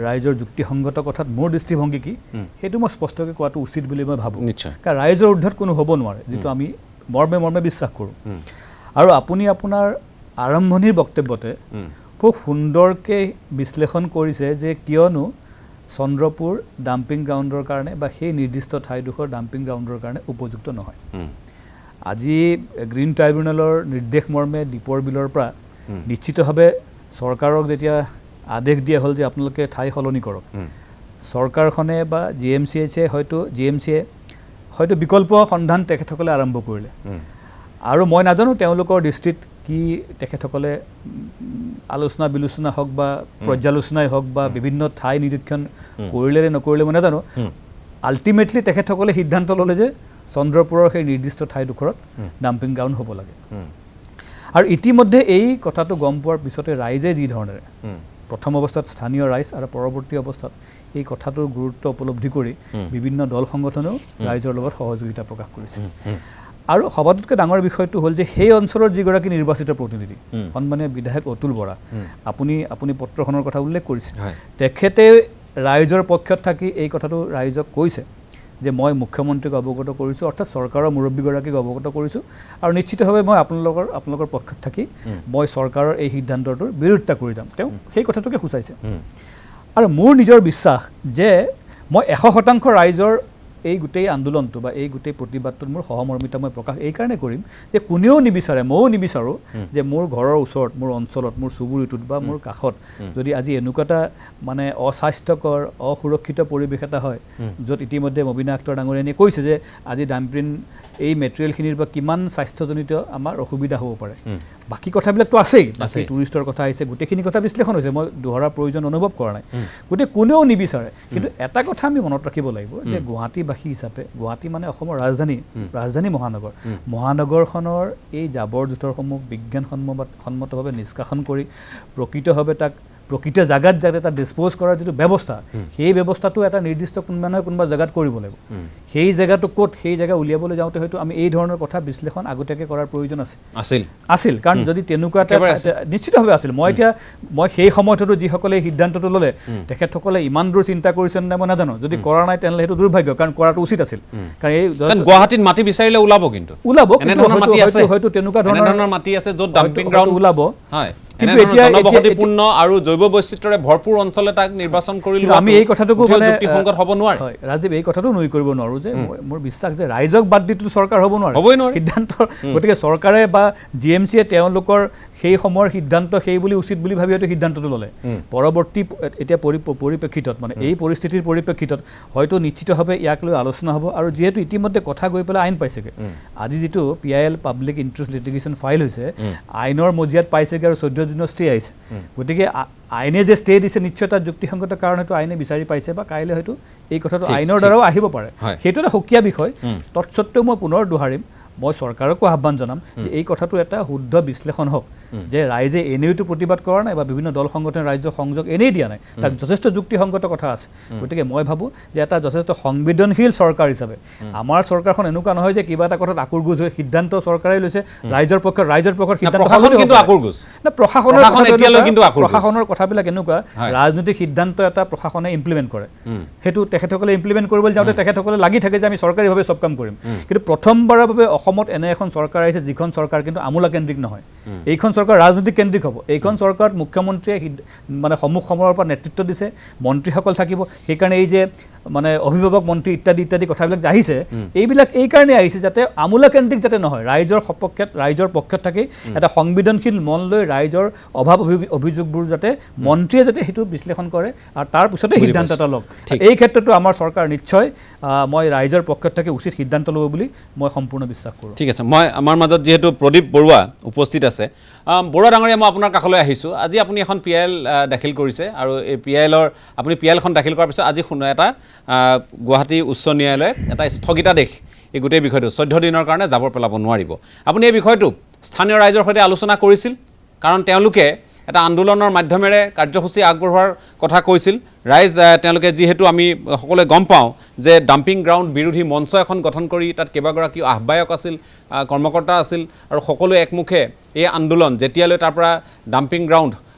ৰাইজৰ যুক্তিসংগত কথাত মোৰ দৃষ্টিভংগী কি সেইটো মই স্পষ্টকৈ কোৱাটো উচিত বুলি মই ভাবোঁ কাৰণ ৰাইজৰ ঊৰ্ধত কোনো হ'ব নোৱাৰে যিটো আমি মৰ্মে বিশ্বাস কৰোঁ আৰু আপুনি আপোনাৰ আৰম্ভণিৰ বক্তব্যতে খুব সুন্দৰকৈ বিশ্লেষণ কৰিছে যে কিয়নো চন্দ্ৰপুৰ ডাম্পিং গ্ৰাউণ্ডৰ কাৰণে বা সেই নিৰ্দিষ্ট ঠাইডোখৰ ডাম্পিং গ্ৰাউণ্ডৰ কাৰণে উপযুক্ত নহয় আজি গ্ৰীণ ট্ৰাইব্যুনেলৰ নিৰ্দেশ মৰ্মে দীপৰ বিলৰ পৰা নিশ্চিতভাৱে চৰকাৰক যেতিয়া আদেশ দিয়া হ'ল যে আপোনালোকে ঠাই সলনি কৰক চৰকাৰখনে বা GMCHয়ে হয়তো বিকল্প সন্ধান তেখেতসকলে আৰম্ভ কৰিলে আৰু মই নাজানো তেওঁলোকৰ দৃষ্টিত কি তেখেতসকলে আলোচনা বিলোচনা হওক বা পৰ্যালোচনাই হওক বা বিভিন্ন ঠাই নিৰীক্ষণ কৰিলে নে নকৰিলে মই নাজানো আল্টিমেটলি তেখেতসকলে সিদ্ধান্ত ল'লে যে চন্দ্ৰপুৰৰ সেই নিৰ্দিষ্ট ঠাইডোখৰত ডাম্পিং গ্ৰাউণ্ড হ'ব লাগে আৰু ইতিমধ্যে এই কথাটো গম পোৱাৰ পিছতে ৰাইজে যি ধৰণেৰে প্ৰথম অৱস্থাত স্থানীয় ৰাইজ আৰু পৰৱৰ্তী অৱস্থাত এই কথাটোৰ গুৰুত্ব উপলব্ধি কৰি বিভিন্ন দল সংগঠনেও ৰাইজৰ লগত সহযোগিতা প্ৰকাশ কৰিছে আৰু সবাতোতকৈ ডাঙৰ বিষয়টো হ'ল যে সেই অঞ্চলৰ যিগৰাকী নিৰ্বাচিত প্ৰতিনিধি সন্মানীয় বিধায়ক অতুল বৰা আপুনি পত্ৰখনৰ কথা উল্লেখ কৰিছে তেখেতে ৰাইজৰ পক্ষত থাকি এই কথাটো ৰাইজক কৈছে যে মই মুখ্যমন্ত্ৰীক অৱগত কৰিছোঁ অৰ্থাৎ চৰকাৰৰ মুৰব্বীগৰাকীক অৱগত কৰিছোঁ আৰু নিশ্চিতভাৱে মই আপোনালোকৰ পক্ষত থাকি মই চৰকাৰৰ এই সিদ্ধান্তটোৰ বিৰোধিতা কৰি যাম তেওঁ সেই কথাটোকে সূচাইছে আৰু মোৰ নিজৰ বিশ্বাস যে মই 100% ৰাইজৰ এই গোটেই আন্দোলনটো বা এই গোটেই প্ৰতিবাদটোত মোৰ সহমৰ্মিতা মই প্ৰকাশ এই কাৰণে কৰিম যে কোনেও নিবিচাৰে ময়ো নিবিচাৰোঁ যে মোৰ ঘৰৰ ওচৰত মোৰ অঞ্চলত মোৰ চুবুৰীটোত বা মোৰ কাষত যদি আজি এনেকুৱা এটা মানে অস্বাস্থ্যকৰ অসুৰক্ষিত পৰিৱেশ এটা হয় য'ত ইতিমধ্যে মবিনা আক্তাৰ ডাঙৰীয়ানীয়ে কৈছে যে আজি ডাম্পিং এই মেটেৰিয়েলখিনিৰ পৰা কিমান স্বাস্থ্যজনিত আমাৰ অসুবিধা হ'ব পাৰে বাকী কথাবিলাকতো আছেই বাকী টুৰিষ্টৰ কথা আহিছে গোটেইখিনি কথা বিশ্লেষণ হৈছে মই দোহৰাৰ প্ৰয়োজন অনুভৱ কৰা নাই গতিকে কোনেও নিবিচাৰে কিন্তু এটা কথা আমি মনত ৰাখিব লাগিব যে গুৱাহাটীবাসী হিচাপে গুৱাহাটী মানে অসমৰ ৰাজধানী মহানগৰখনৰ এই জাবৰ জোঁথৰসমূহ বিজ্ঞানসন্মতভাৱে নিষ্কাশন কৰি প্ৰকৃতভাৱে তাক প্ৰকৃত জাগাত যাতে এটা ডিছপ'জ কৰাৰ যিটো ব্যৱস্থা সেই ব্যৱস্থাটো এটা নিৰ্দিষ্ট কোনোবা নহয় কোনোবা জেগাত কৰিব লাগিব সেই জেগাটো ক'ত সেই জেগা উলিয়াবলৈ যাওঁতে হয়তো আমি এই ধৰণৰ কথা বিশ্লেষণ আগতীয়াকৈ কৰাৰ প্ৰয়োজন আছিল কাৰণ যদি তেনেকুৱা এটা নিশ্চিতভাৱে আছিল মই সেই সময়তো যিসকলে এই সিদ্ধান্তটো ল'লে তেখেতসকলে ইমান দূৰ চিন্তা কৰিছে নে মই নাজানো যদি কৰা নাই তেনেহ'লে সেইটো দুৰ্ভাগ্য কাৰণ কৰাটো উচিত আছিল কাৰণ গুৱাহাটীত মাটি বিচাৰিলে ওলাব কিন্তু হয়তো তেনেকুৱা ধৰণৰ মাটি আছে য'ত ডাম্পিং গ্ৰাউণ্ড ওলাব হয় কিন্তু এতিয়া জনবসতিপূৰ্ণ আৰু জৈৱ বৈচিত্ৰ্যৰে ভৰপূৰ অঞ্চলে তাক নিৰ্বাচন কৰিলে আমি এই কথাটোকো যুক্তিসংগত হ'ব নোৱাৰে হয় ৰাজদীপ এই কথাটো নুই কৰিব নোৱাৰোঁ যে মোৰ বিশ্বাস যে ৰাইজক বাদ দিটো চৰকাৰ হ'ব নোৱাৰে সিদ্ধান্ত গতিকে চৰকাৰে বা GMCয়ে তেওঁলোকৰ সেই সময়ৰ সিদ্ধান্ত সেই বুলি উচিত বুলি ভাবি হয়তো সিদ্ধান্তটো ল'লে পৰৱৰ্তী এতিয়া পৰিপ্ৰেক্ষিতত মানে এই পৰিস্থিতিৰ পৰিপ্ৰেক্ষিতত হয়তো নিশ্চিতভাৱে ইয়াক লৈ আলোচনা হ'ব আৰু যিহেতু ইতিমধ্যে কথা গৈ পেলাই আইন পাইছেগৈ আজি যিটো PIL public interest litigation file হৈছে আইনৰ মজিয়াত পাইছেগৈ আৰু 14 দিনৰ ষ্টে আহিছে গতিকে আইনে যে ষ্টে দিছে নিশ্চয় এটা যুক্তিসংগত কাৰণ হয়তো আইনে বিচাৰি পাইছে বা কাইলৈ হয়তো এই কথাটো আইনৰ দ্বাৰাও আহিব পাৰে সেইটো এটা সুকীয়া বিষয় তৎসত্ত্বেও মই পুনৰ দোহাৰিম মই চৰকাৰকো আহ্বান জনাম যে এই কথাটো এটা শুদ্ধ বিশ্লেষণ হওক যে ৰাইজে এনেইতো প্ৰতিবাদ কৰা নাই বা বিভিন্ন দল সংগঠন ৰাজ্য সংযোগ এনেই দিয়া নাই তাত যথেষ্ট যুক্তিসংগত কথা আছে গতিকে মই ভাবোঁ যে এটা যথেষ্ট সংবেদনশীল চৰকাৰ হিচাপে আমাৰ চৰকাৰখন এনেকুৱা নহয় যে কিবা এটা কথাত আকুৰগুজ হৈ সিদ্ধান্ত চৰকাৰে লৈছে ৰাইজৰ পক্ষত সিদ্ধান্ত প্ৰশাসনৰ কথাবিলাক এনেকুৱা ৰাজনৈতিক সিদ্ধান্ত এটা প্ৰশাসনে ইমপ্লিমেণ্ট কৰে সেইটো তেখেতসকলে ইমপ্লিমেণ্ট কৰিবলৈ যাওঁতে তেখেতসকলে লাগি থাকে যে আমি চৰকাৰীভাৱে চব কাম কৰিম কিন্তু প্ৰথমবাৰৰ বাবে অসমত এনে এখন চৰকাৰ আহিছে যিখন চৰকাৰ কিন্তু আমোলাকেন্দ্ৰিক নহয় এইখন চৰকাৰ ৰাজনৈতিক কেন্দ্ৰিক হ'ব এইখন চৰকাৰত মুখ্যমন্ত্ৰীয়ে মানে সন্মুখ সমৰৰ পৰা নেতৃত্ব দিছে মন্ত্ৰীসকল থাকিব সেইকাৰণে এই যে মানে অভিভাৱক মন্ত্ৰী ইত্যাদি কথাবিলাক যে আহিছে এইবিলাক এই কাৰণে আহিছে যাতে আমোলাকেন্দ্ৰিক যাতে নহয় ৰাইজৰ পক্ষত থাকি এটা সংবেদনশীল মন লৈ ৰাইজৰ অভাৱ অভিযোগবোৰ যাতে মন্ত্ৰীয়ে যাতে সেইটো বিশ্লেষণ কৰে আৰু তাৰ পিছতে সিদ্ধান্ত এটা লওক এই ক্ষেত্ৰতো আমাৰ চৰকাৰ নিশ্চয় মই ৰাইজৰ পক্ষত থাকি উচিত সিদ্ধান্ত ল'ব বুলি মই সম্পূৰ্ণ বিশ্বাস কৰোঁ ঠিক আছে মই আমাৰ মাজত যিহেতু প্ৰদীপ বৰুৱা উপস্থিত আছে বৰুৱা ডাঙৰীয়া মই আপোনাৰ কাষলৈ আহিছোঁ আজি আপুনি এখন PIL দাখিল কৰিছে আৰু এই আপুনি PILখন দাখিল কৰাৰ পিছত আজি এটা গুৱাহাটী উচ্চ ন্যায়ালয়ে এটা স্থগিতাদেশ এই গোটেই বিষয়টো 14 দিনৰ কাৰণে জাবৰ পেলাব নোৱাৰিব আপুনি এই বিষয়টো স্থানীয় ৰাইজৰ সৈতে আলোচনা কৰিছিল কাৰণ তেওঁলোকে এটা আন্দোলনৰ মাধ্যমেৰে কাৰ্যসূচী আগবঢ়োৱাৰ কথা কৈছিল ৰাইজ তেওঁলোকে যিহেতু আমি সকলোৱে গম পাওঁ যে ডাম্পিং গ্ৰাউণ্ড বিৰোধী মঞ্চ এখন গঠন কৰি তাত কেইবাগৰাকী আহ্বায়ক আছিল কৰ্মকৰ্তা আছিল আৰু সকলোৱে একমুখে এই আন্দোলন যেতিয়ালৈ তাৰ পৰা ডাম্পিং গ্ৰাউণ্ড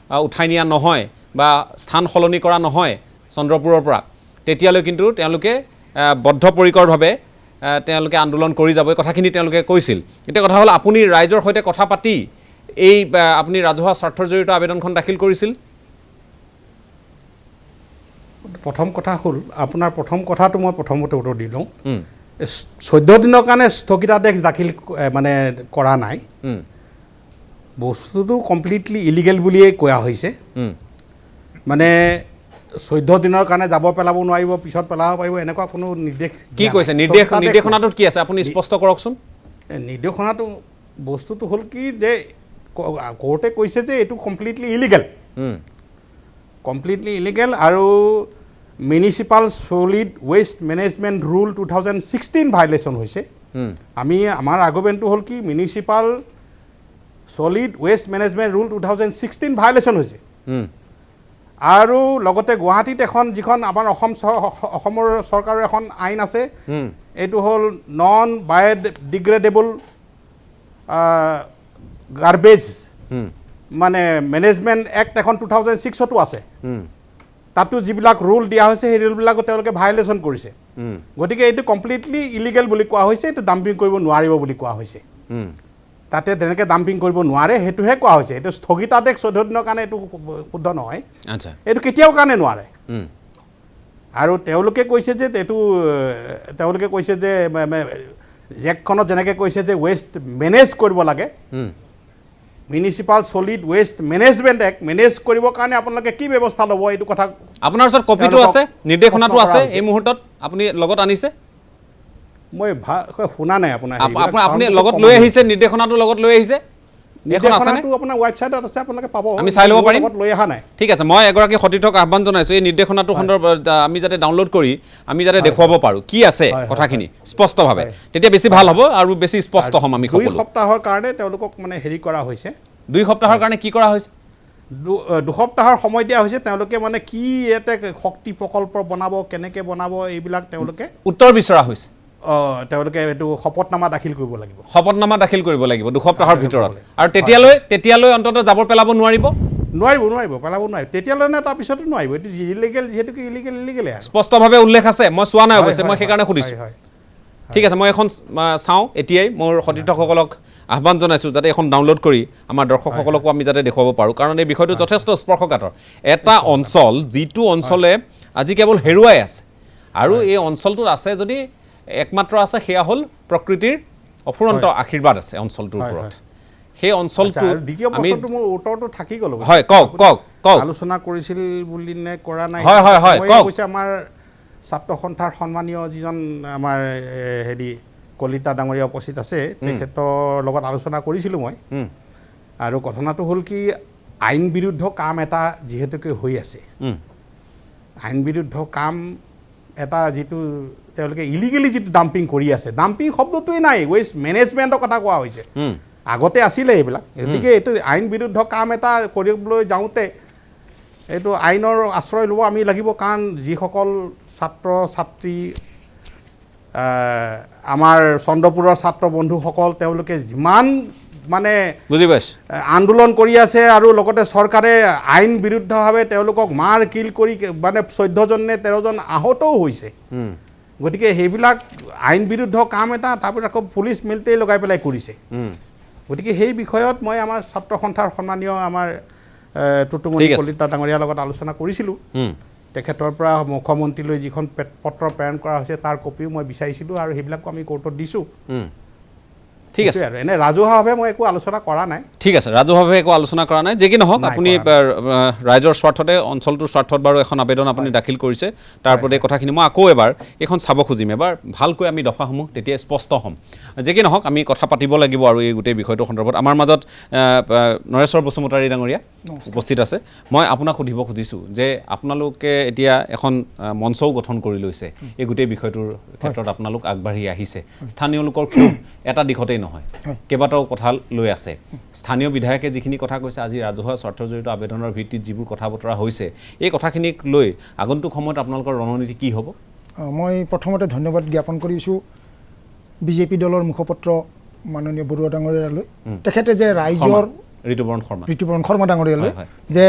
উঠাই নিয়া নহয় বা স্থান সলনি কৰা নহয় চন্দ্ৰপুৰৰ পৰা তেতিয়ালৈ কিন্তু তেওঁলোকে বদ্ধপৰিকৰভাৱে তেওঁলোকে আন্দোলন কৰি যাব এই কথাখিনি তেওঁলোকে কৈছিল এতিয়া কথা হ'ল আপুনি ৰাইজৰ সৈতে কথা পাতি এই আপুনি ৰাজহুৱা স্বাৰ্থৰ জড়িত আবেদনখন দাখিল কৰিছিল প্ৰথম কথা হ'ল আপোনাৰ প্ৰথম কথাটো মই প্ৰথমতে উত্তৰ দি লওঁ 14 দিনৰ কাৰণে স্থগিতাদেশ দাখিল মানে কৰা নাই বস্তুটো কমপ্লিটলি ইলিগেল বুলিয়ে কোৱা হৈছে মানে 14 দিনৰ কাৰণে যাব পেলাব নোৱাৰিব পিছত পেলাব পাৰিব এনেকুৱা কোনো নিৰ্দেশ কি কৈছে নিৰ্দেশনাটোত কি আছে আপুনি স্পষ্ট কৰকচোন নিৰ্দেশনাটো বস্তুটো হ'ল কি যে কোৰ্টে কৈছে যে এইটো কমপ্লিটলি ইলিগেল আৰু municipal solid waste management rule 2016 violation হৈছে আমাৰ আৰ্গুমেণ্টটো হ'ল কি municipal solid waste management rule 2016 violation হৈছে আৰু লগতে গুৱাহাটীত যিখন আমাৰ অসমৰ চৰকাৰৰ এখন আইন আছে এইটো হ'ল নন বায়'ডিগ্ৰেডেবল গাৰ্বেজ মানে মেনেজমেণ্ট এক্ট এখন 2006তো আছে তাতো যিবিলাক ৰুল দিয়া হৈছে সেই ৰুলবিলাকো তেওঁলোকে ভাইলেশ্যন কৰিছে গতিকে এইটো কমপ্লিটলি ইলিগেল বুলি কোৱা হৈছে এইটো ডাম্পিং কৰিব নোৱাৰিব বুলি কোৱা হৈছে তাতে তেনেকৈ ডাম্পিং কৰিব নোৱাৰে সেইটোহে কোৱা হৈছে এইটো স্থগিতাদেশ 14 দিনৰ কাৰণে এইটো শুদ্ধ নহয় এইটো কেতিয়াও কাৰণে নোৱাৰে আৰু তেওঁলোকে কৈছে যে এইটো তেওঁলোকে কৈছে যে এক্টখনত যেনেকৈ কৈছে যে ৱেষ্ট মেনেজ কৰিব লাগে municipal solid waste management act manage কৰিবৰ কাৰণে আপোনালোকে কি ব্যৱস্থা ল'ব এইটো কথা আপোনাৰ ওচৰত কপিটো আছে নিৰ্দেশনাটো আছে এই মুহূৰ্তত আপুনি লগত আনিছে মই শুনা নাই আপোনাৰ আপুনি লগত লৈ আহিছে নিৰ্দেশনাটো লগত লৈ আহিছে নিৰ্দেশনাটো আপোনাৰ ৱেবছাইটত আছে আপোনালোকে পাব আমি চাই ল'ব পাৰিম লৈ অহা নাই ঠিক আছে মই এগৰাকী সতীৰ্থক আহ্বান জনাইছোঁ এই নিৰ্দেশনাটো সন্দৰ্ভত আমি যাতে ডাউনলোড কৰি আমি যাতে দেখুৱাব পাৰোঁ কি আছে কথাখিনি স্পষ্টভাৱে তেতিয়া বেছি ভাল হ'ব আৰু বেছি স্পষ্ট হ'ম আমি 2 সপ্তাহৰ কাৰণে তেওঁলোকক মানে হেৰি কৰা হৈছে 2 সপ্তাহৰ কাৰণে কি কৰা হৈছে 2 সপ্তাহৰ সময় দিয়া হৈছে তেওঁলোকে মানে কি এটা শক্তি প্ৰকল্প বনাব কেনেকৈ বনাব এইবিলাক তেওঁলোকে উত্তৰ বিচৰা হৈছে তেওঁলোকে এইটো শপতনামা দাখিল কৰিব লাগিব 2 সপ্তাহৰ ভিতৰত আৰু তেতিয়ালৈ অন্তত জাবৰ পেলাব নোৱাৰিব পেলাব নোৱাৰিব তেতিয়ালৈ নে তাৰপিছতো নোৱাৰিব এইটো ইলিগেল যিহেতু ইলিগেলে স্পষ্টভাৱে উল্লেখ আছে মই চোৱা নাই অৱশ্যে মই সেইকাৰণে সুধিছোঁ ঠিক আছে মই এখন চাওঁ এতিয়াই মোৰ সতীৰ্থসকলক আহ্বান জনাইছোঁ যাতে এখন ডাউনলোড কৰি আমাৰ দৰ্শকসকলকো আমি যাতে দেখুৱাব পাৰোঁ কাৰণ এই বিষয়টো যথেষ্ট স্পৰ্শকাতৰ এটা অঞ্চল যিটো অঞ্চলে আজি কেৱল হেৰুৱাই আছে আৰু এই অঞ্চলটোত আছে যদি একমাত্ৰ আছে সেয়া হ'ল প্ৰকৃতিৰ অফুৰন্ত আশীৰ্বাদ আছে অঞ্চলটোৰ ওপৰত সেই অঞ্চলটো দ্বিতীয় প্ৰশ্নটো মোৰ উত্তৰটো থাকি গ'ল হয় কওক আলোচনা কৰিছিল বুলি নে কৰা নাই হয় কওক আমাৰ ছাত্ৰ সন্থাৰ সন্মানীয় যিজন আমাৰ হেৰি কলিতা ডাঙৰীয়া উপস্থিত আছে তেখেতৰ লগত আলোচনা কৰিছিলোঁ মই আৰু ঘটনাটো হ'ল কি আইন বিৰুদ্ধ কাম এটা যিহেতুকে হৈ আছে, আইন বিৰুদ্ধ কাম এটা যিটো তেওঁলোকে ইলিগেলি যিটো ডাম্পিং কৰি আছে, ডাম্পিং শব্দটোৱেই নাই, ৱেষ্ট মেনেজমেণ্টৰ কথা কোৱা হৈছে। আগতে আছিলে এইবিলাক, গতিকে এইটো আইন বিৰুদ্ধ কাম এটা কৰিবলৈ যাওঁতে এইটো আইনৰ আশ্ৰয় ল'ব আমি লাগিব, কাৰণ যিসকল ছাত্ৰ ছাত্ৰী আমাৰ চন্দ্ৰপুৰৰ ছাত্ৰ বন্ধুসকল তেওঁলোকে যিমান মানে বুজি পাইছ আন্দোলন কৰি আছে আৰু লগতে চৰকাৰে আইন বিৰুদ্ধভাৱে তেওঁলোকক মাৰ কিল কৰি মানে 14জন নে 13জন আহতও হৈছে। গতিকে সেইবিলাক আইন বিৰুদ্ধ কাম এটা তাৰপিছত আকৌ পুলিচ মিলিটেৰী লগাই পেলাই কৰিছে। গতিকে সেই বিষয়ত মই আমাৰ ছাত্ৰ সন্থাৰ সন্মানীয় আমাৰ টুটুমণি কলিতা ডাঙৰীয়াৰ লগত আলোচনা কৰিছিলোঁ। তেখেতৰ পৰা মুখ্যমন্ত্ৰীলৈ যিখন পত্ৰ প্ৰেৰণ কৰা হৈছে তাৰ কপিও মই বিচাৰিছিলোঁ আৰু সেইবিলাকো আমি কোৰ্টত দিছোঁ। ঠিক আছে, আৰু এনে ৰাজহুৱাভাৱে মই একো আলোচনা কৰা নাই। ঠিক আছে, ৰাজহুৱাভাৱে একো আলোচনা কৰা নাই। যি কি নহওক, আপুনি ৰাইজৰ স্বাৰ্থতে, অঞ্চলটোৰ স্বাৰ্থত বাৰু এখন আবেদন আপুনি দাখিল কৰিছে, তাৰ ওপৰত এই কথাখিনি মই আকৌ এবাৰ এইখন চাব খুজিম, এবাৰ ভালকৈ আমি দফাসমূহ তেতিয়া স্পষ্ট হ'ম। যি কি নহওক, আমি কথা পাতিব লাগিব আৰু এই গোটেই বিষয়টোৰ সন্দৰ্ভত। আমাৰ মাজত নৰেশ্বৰ বসুমতাৰী ডাঙৰীয়া উপস্থিত আছে। মই আপোনাক সুধিব খুজিছোঁ যে আপোনালোকে এতিয়া এখন মঞ্চও গঠন কৰি লৈছে, এই গোটেই বিষয়টোৰ ক্ষেত্ৰত আপোনালোক আগবাঢ়ি আহিছে। স্থানীয় লোকৰ ক্ষোভ এটা দিশতেই নহয়, কেইবাটাও কথা লৈ আছে। স্থানীয় বিধায়কে যিখিনি কথা কৈছে, আজি ৰাজহুৱা স্বাৰ্থজড়িত আবেদনৰ ভিত্তিত যিবোৰ কথা বতৰা হৈছে, এই কথাখিনিক লৈ আগন্তুক সময়ত আপোনালোকৰ ৰণনীতি কি হ'ব? মই প্ৰথমতে ধন্যবাদ জ্ঞাপন কৰিছোঁ বিজেপি দলৰ মুখপাত্ৰ মাননীয় বৰুৱা ডাঙৰীয়ালৈ। তেখেতে যে ৰাইজৰ ঋতুপৰণ শৰ্মা ডাঙৰীয়ালৈ যে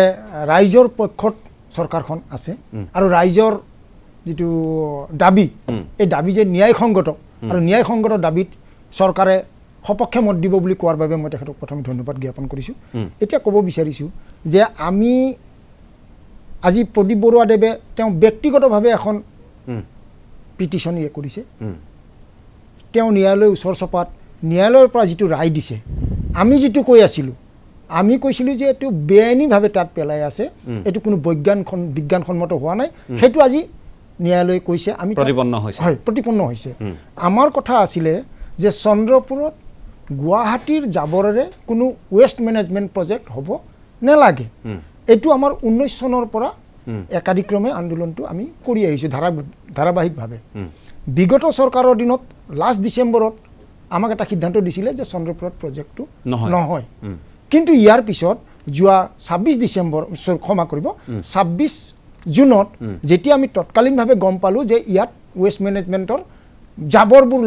ৰাইজৰ পক্ষত চৰকাৰখন আছে আৰু ৰাইজৰ যিটো দাবী, এই দাবী যে ন্যায়সংগত আৰু ন্যায়সংগত দাবীত চৰকাৰে সপক্ষে মত দিব বুলি কোৱাৰ বাবে মই তেখেতক প্ৰথমে ধন্যবাদ জ্ঞাপন কৰিছোঁ। এতিয়া ক'ব বিচাৰিছোঁ যে আমি আজি প্ৰদীপ বৰুৱাদেৱে তেওঁ ব্যক্তিগতভাৱে এখন পিটিশ্যন কৰিছে। তেওঁ ন্যায়ালয়ৰ ওচৰ চপাত ন্যায়ালয়ৰ পৰা যিটো ৰায় দিছে, আমি যিটো কৈ আছিলোঁ, আমি কৈছিলোঁ যে এইটো বেআইনীভাৱে তাত পেলাই আছে, এইটো কোনো বিজ্ঞানসন্মত হোৱা নাই, সেইটো আজি ন্যায়ালয়ে কৈছে, আমি প্ৰতিপন্ন হৈছে। আমাৰ কথা আছিলে যে চন্দ্ৰপুৰত গুৱাহাটীৰ জাবৰেৰে কোনো ৱেষ্ট মেনেজমেণ্ট প্ৰজেক্ট হ'ব নালাগে। এইটো আমাৰ 19 চনৰ পৰা একাদিক্ৰমে আন্দোলনটো আমি কৰি আহিছোঁ ধাৰাবাহিকভাৱে। বিগত চৰকাৰৰ দিনত লাষ্ট ডিচেম্বৰত আমাক এটা সিদ্ধান্ত দিছিলে যে চন্দ্ৰপুৰত প্ৰজেক্টটো নহয়। কিন্তু ইয়াৰ পিছত যোৱা 26 ডিচেম্বৰ, ক্ষমা কৰিব, 26 জুনত যেতিয়া আমি তৎকালীনভাৱে গম পালোঁ যে ইয়াত ৱেষ্ট মেনেজমেণ্টৰ জাবৰবোৰ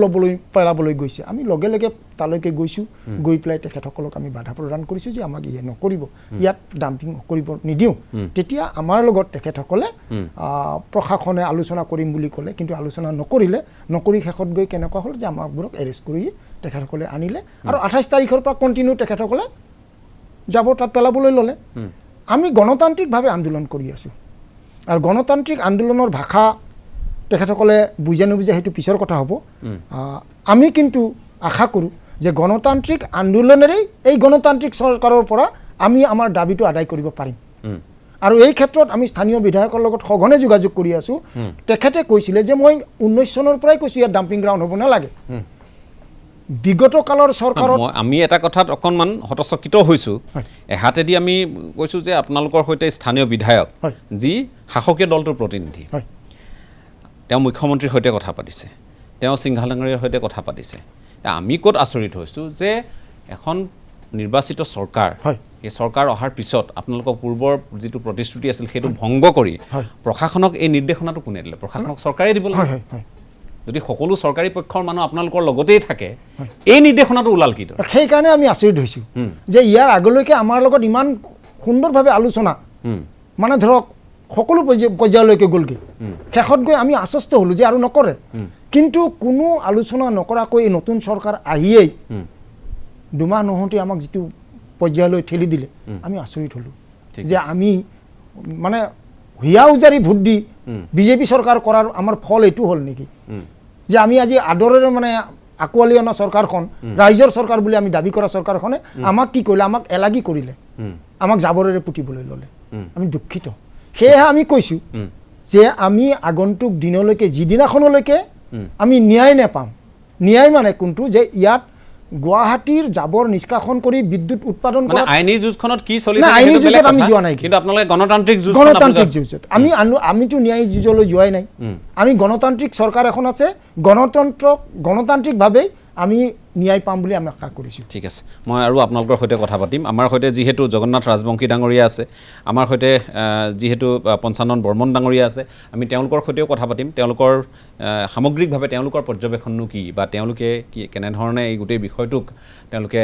পেলাবলৈ গৈছে, আমি লগে লগে তালৈকে গৈছোঁ। গৈ পেলাই তেখেতসকলক আমি বাধা প্ৰদান কৰিছোঁ যে আমাক ইয়ে নকৰিব, ইয়াত ডাম্পিং কৰিব নিদিওঁ। তেতিয়া আমাৰ লগত তেখেতসকলে প্ৰশাসনে আলোচনা কৰিম বুলি ক'লে, কিন্তু আলোচনা নকৰি শেষত গৈ কেনেকুৱা হ'ল যে আমাকবোৰক এৰেষ্ট কৰি তেখেতসকলে আনিলে আৰু 28 তাৰিখৰ পৰা কণ্টিনিউ তেখেতসকলে জাবৰ তাত পেলাবলৈ ল'লে। আমি গণতান্ত্ৰিকভাৱে আন্দোলন কৰি আছোঁ আৰু গণতান্ত্ৰিক আন্দোলনৰ ভাষা তেখেতসকলে বুজা নুবুজা সেইটো পিছৰ কথা হ'ব। আমি কিন্তু আশা কৰোঁ যে গণতান্ত্ৰিক আন্দোলনেৰেই এই গণতান্ত্ৰিক চৰকাৰৰ পৰা আমি আমাৰ দাবীটো আদায় কৰিব পাৰিম। আৰু এই ক্ষেত্ৰত আমি স্থানীয় বিধায়কৰ লগত সঘনে যোগাযোগ কৰি আছোঁ। তেখেতে কৈছিলে যে মই 19 চনৰ পৰাই কৈছোঁ ইয়াত ডাম্পিং গ্ৰাউণ্ড হ'ব নালাগে। বিগত কালৰ চৰকাৰত আমি এটা কথাত অকণমান হতচকিত হৈছোঁ। এহাতেদি আমি কৈছোঁ যে আপোনালোকৰ সৈতে স্থানীয় বিধায়ক যি শাসকীয় দলটোৰ প্ৰতিনিধি, তেওঁ মুখ্যমন্ত্ৰীৰ সৈতে কথা পাতিছে, তেওঁ সিংঘাল ডাঙৰীয়াৰ সৈতে কথা পাতিছে। আমি ক'ত আচৰিত হৈছোঁ যে এখন নিৰ্বাচিত চৰকাৰ, এই চৰকাৰ অহাৰ পিছত আপোনালোকৰ পূৰ্বৰ যিটো প্ৰতিশ্ৰুতি আছিল সেইটো ভংগ কৰি প্ৰশাসনক এই নিৰ্দেশনাটো কোনে দিলে? প্ৰশাসনক চৰকাৰে দিব লাগে। যদি সকলো চৰকাৰী পক্ষৰ মানুহ আপোনালোকৰ লগতেই থাকে, এই নিৰ্দেশনাটো ওলাল কি? সেইকাৰণে আমি আচৰিত হৈছোঁ যে ইয়াৰ আগলৈকে আমাৰ লগত ইমান সুন্দৰভাৱে আলোচনা, মানে ধৰক সকলো পৰ্যায়লৈকে গ'লগৈ। শেষত গৈ আমি আশ্বস্ত হ'লোঁ যে আৰু নকৰে। কিন্তু কোনো আলোচনা নকৰাকৈ এই নতুন চৰকাৰ আহিয়েই দুমাহ নহওঁতে আমাক যিটো পৰ্যায়লৈ ঠেলি দিলে, আমি আচৰিত হ'লোঁ যে আমি মানে হিয়া উজাৰি ভোট দি বিজেপি চৰকাৰ কৰাৰ আমাৰ ফল এইটো হ'ল নেকি? যে আমি আজি আদৰেৰে মানে আঁকোৱালি অনা চৰকাৰখন, ৰাইজৰ চৰকাৰ বুলি আমি দাবী কৰা চৰকাৰখনে আমাক কি কৰিলে? আমাক এলাগি কৰিলে, আমাক জাবৰেৰে পুতিবলৈ ল'লে। আমি দুখিত। সেয়েহে আমি কৈছোঁ যে আমি আগন্তুক দিনলৈকে, যিদিনাখনলৈকে আমি ন্যায় নাপাম, ন্যায় মানে কোনটো? যে ইয়াত গুৱাহাটীৰ জাবৰ নিষ্কাশন কৰি বিদ্যুৎ উৎপাদন মানে কৰা আইনী যুঁজখনত কি চলি না, থাকে আইনী সেইটো বেলেগ যুঁজত আমি কথা। যোৱা নাই কিন্তু আপোনালোকে গণতান্ত্ৰিক যুঁজ গণতান্ত্ৰিক যুঁজত আমিতো ন্যায়িক যুঁজলৈ যোৱাই নাই আমি গণতান্ত্ৰিক চৰকাৰ এখন আছে গণতান্ত্ৰিকভাৱে আমি ন্যায় পাম বুলি আমি আশা কৰিছোঁ ঠিক আছে মই আৰু আপোনালোকৰ সৈতে কথা পাতিম আমাৰ সৈতে যিহেতু জগন্নাথ ৰাজবংশী ডাঙৰীয়া আছে আমাৰ সৈতে যিহেতু পঞ্চানন বৰ্মন ডাঙৰীয়া আছে আমি তেওঁলোকৰ সৈতেও কথা পাতিম তেওঁলোকৰ সামগ্ৰিকভাৱে তেওঁলোকৰ পৰ্যবেক্ষণনো কি বা তেওঁলোকে কি কেনেধৰণে এই গোটেই বিষয়টোক তেওঁলোকে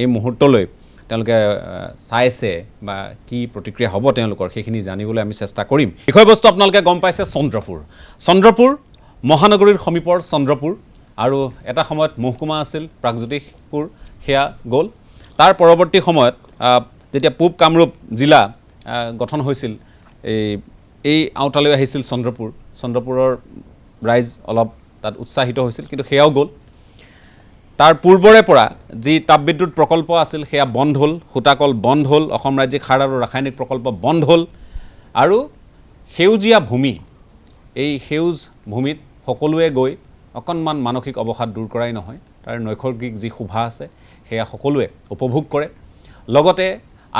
এই মুহূৰ্তলৈ তেওঁলোকে চাইছে বা কি প্ৰতিক্ৰিয়া হ'ব তেওঁলোকৰ সেইখিনি জানিবলৈ আমি চেষ্টা কৰিম বিষয়বস্তু আপোনালোকে গম পাইছে চন্দ্ৰপুৰ মহানগৰীৰ সমীপৰ চন্দ্ৰপুৰ আৰু এটা সময়ত মহকুমা আছিল প্ৰাগজ্যোতিষপুৰ সেয়া গ'ল তাৰ পৰৱৰ্তী সময়ত যেতিয়া পূব কামৰূপ জিলা গঠন হৈছিল এই আওতালৈ আহিছিল চন্দ্ৰপুৰৰ ৰাইজ অলপ তাত উৎসাহিত হৈছিল কিন্তু সেয়াও গ'ল তাৰ পূৰ্বৰে পৰা যি তাপবিদ্যুৎ প্ৰকল্প আছিল সেয়া বন্ধ হ'ল সূতাকল বন্ধ হ'ল অসম ৰাজ্যিক সাৰ আৰু ৰাসায়নিক প্ৰকল্প বন্ধ হ'ল আৰু সেউজীয়া ভূমি এই সেউজ ভূমিত সকলোৱে গৈ অকণমান মানসিক অৱসাদ দূৰ কৰাই নহয় তাৰ নৈসৰ্গিক যি শোভা আছে সেয়া সকলোৱে উপভোগ কৰে লগতে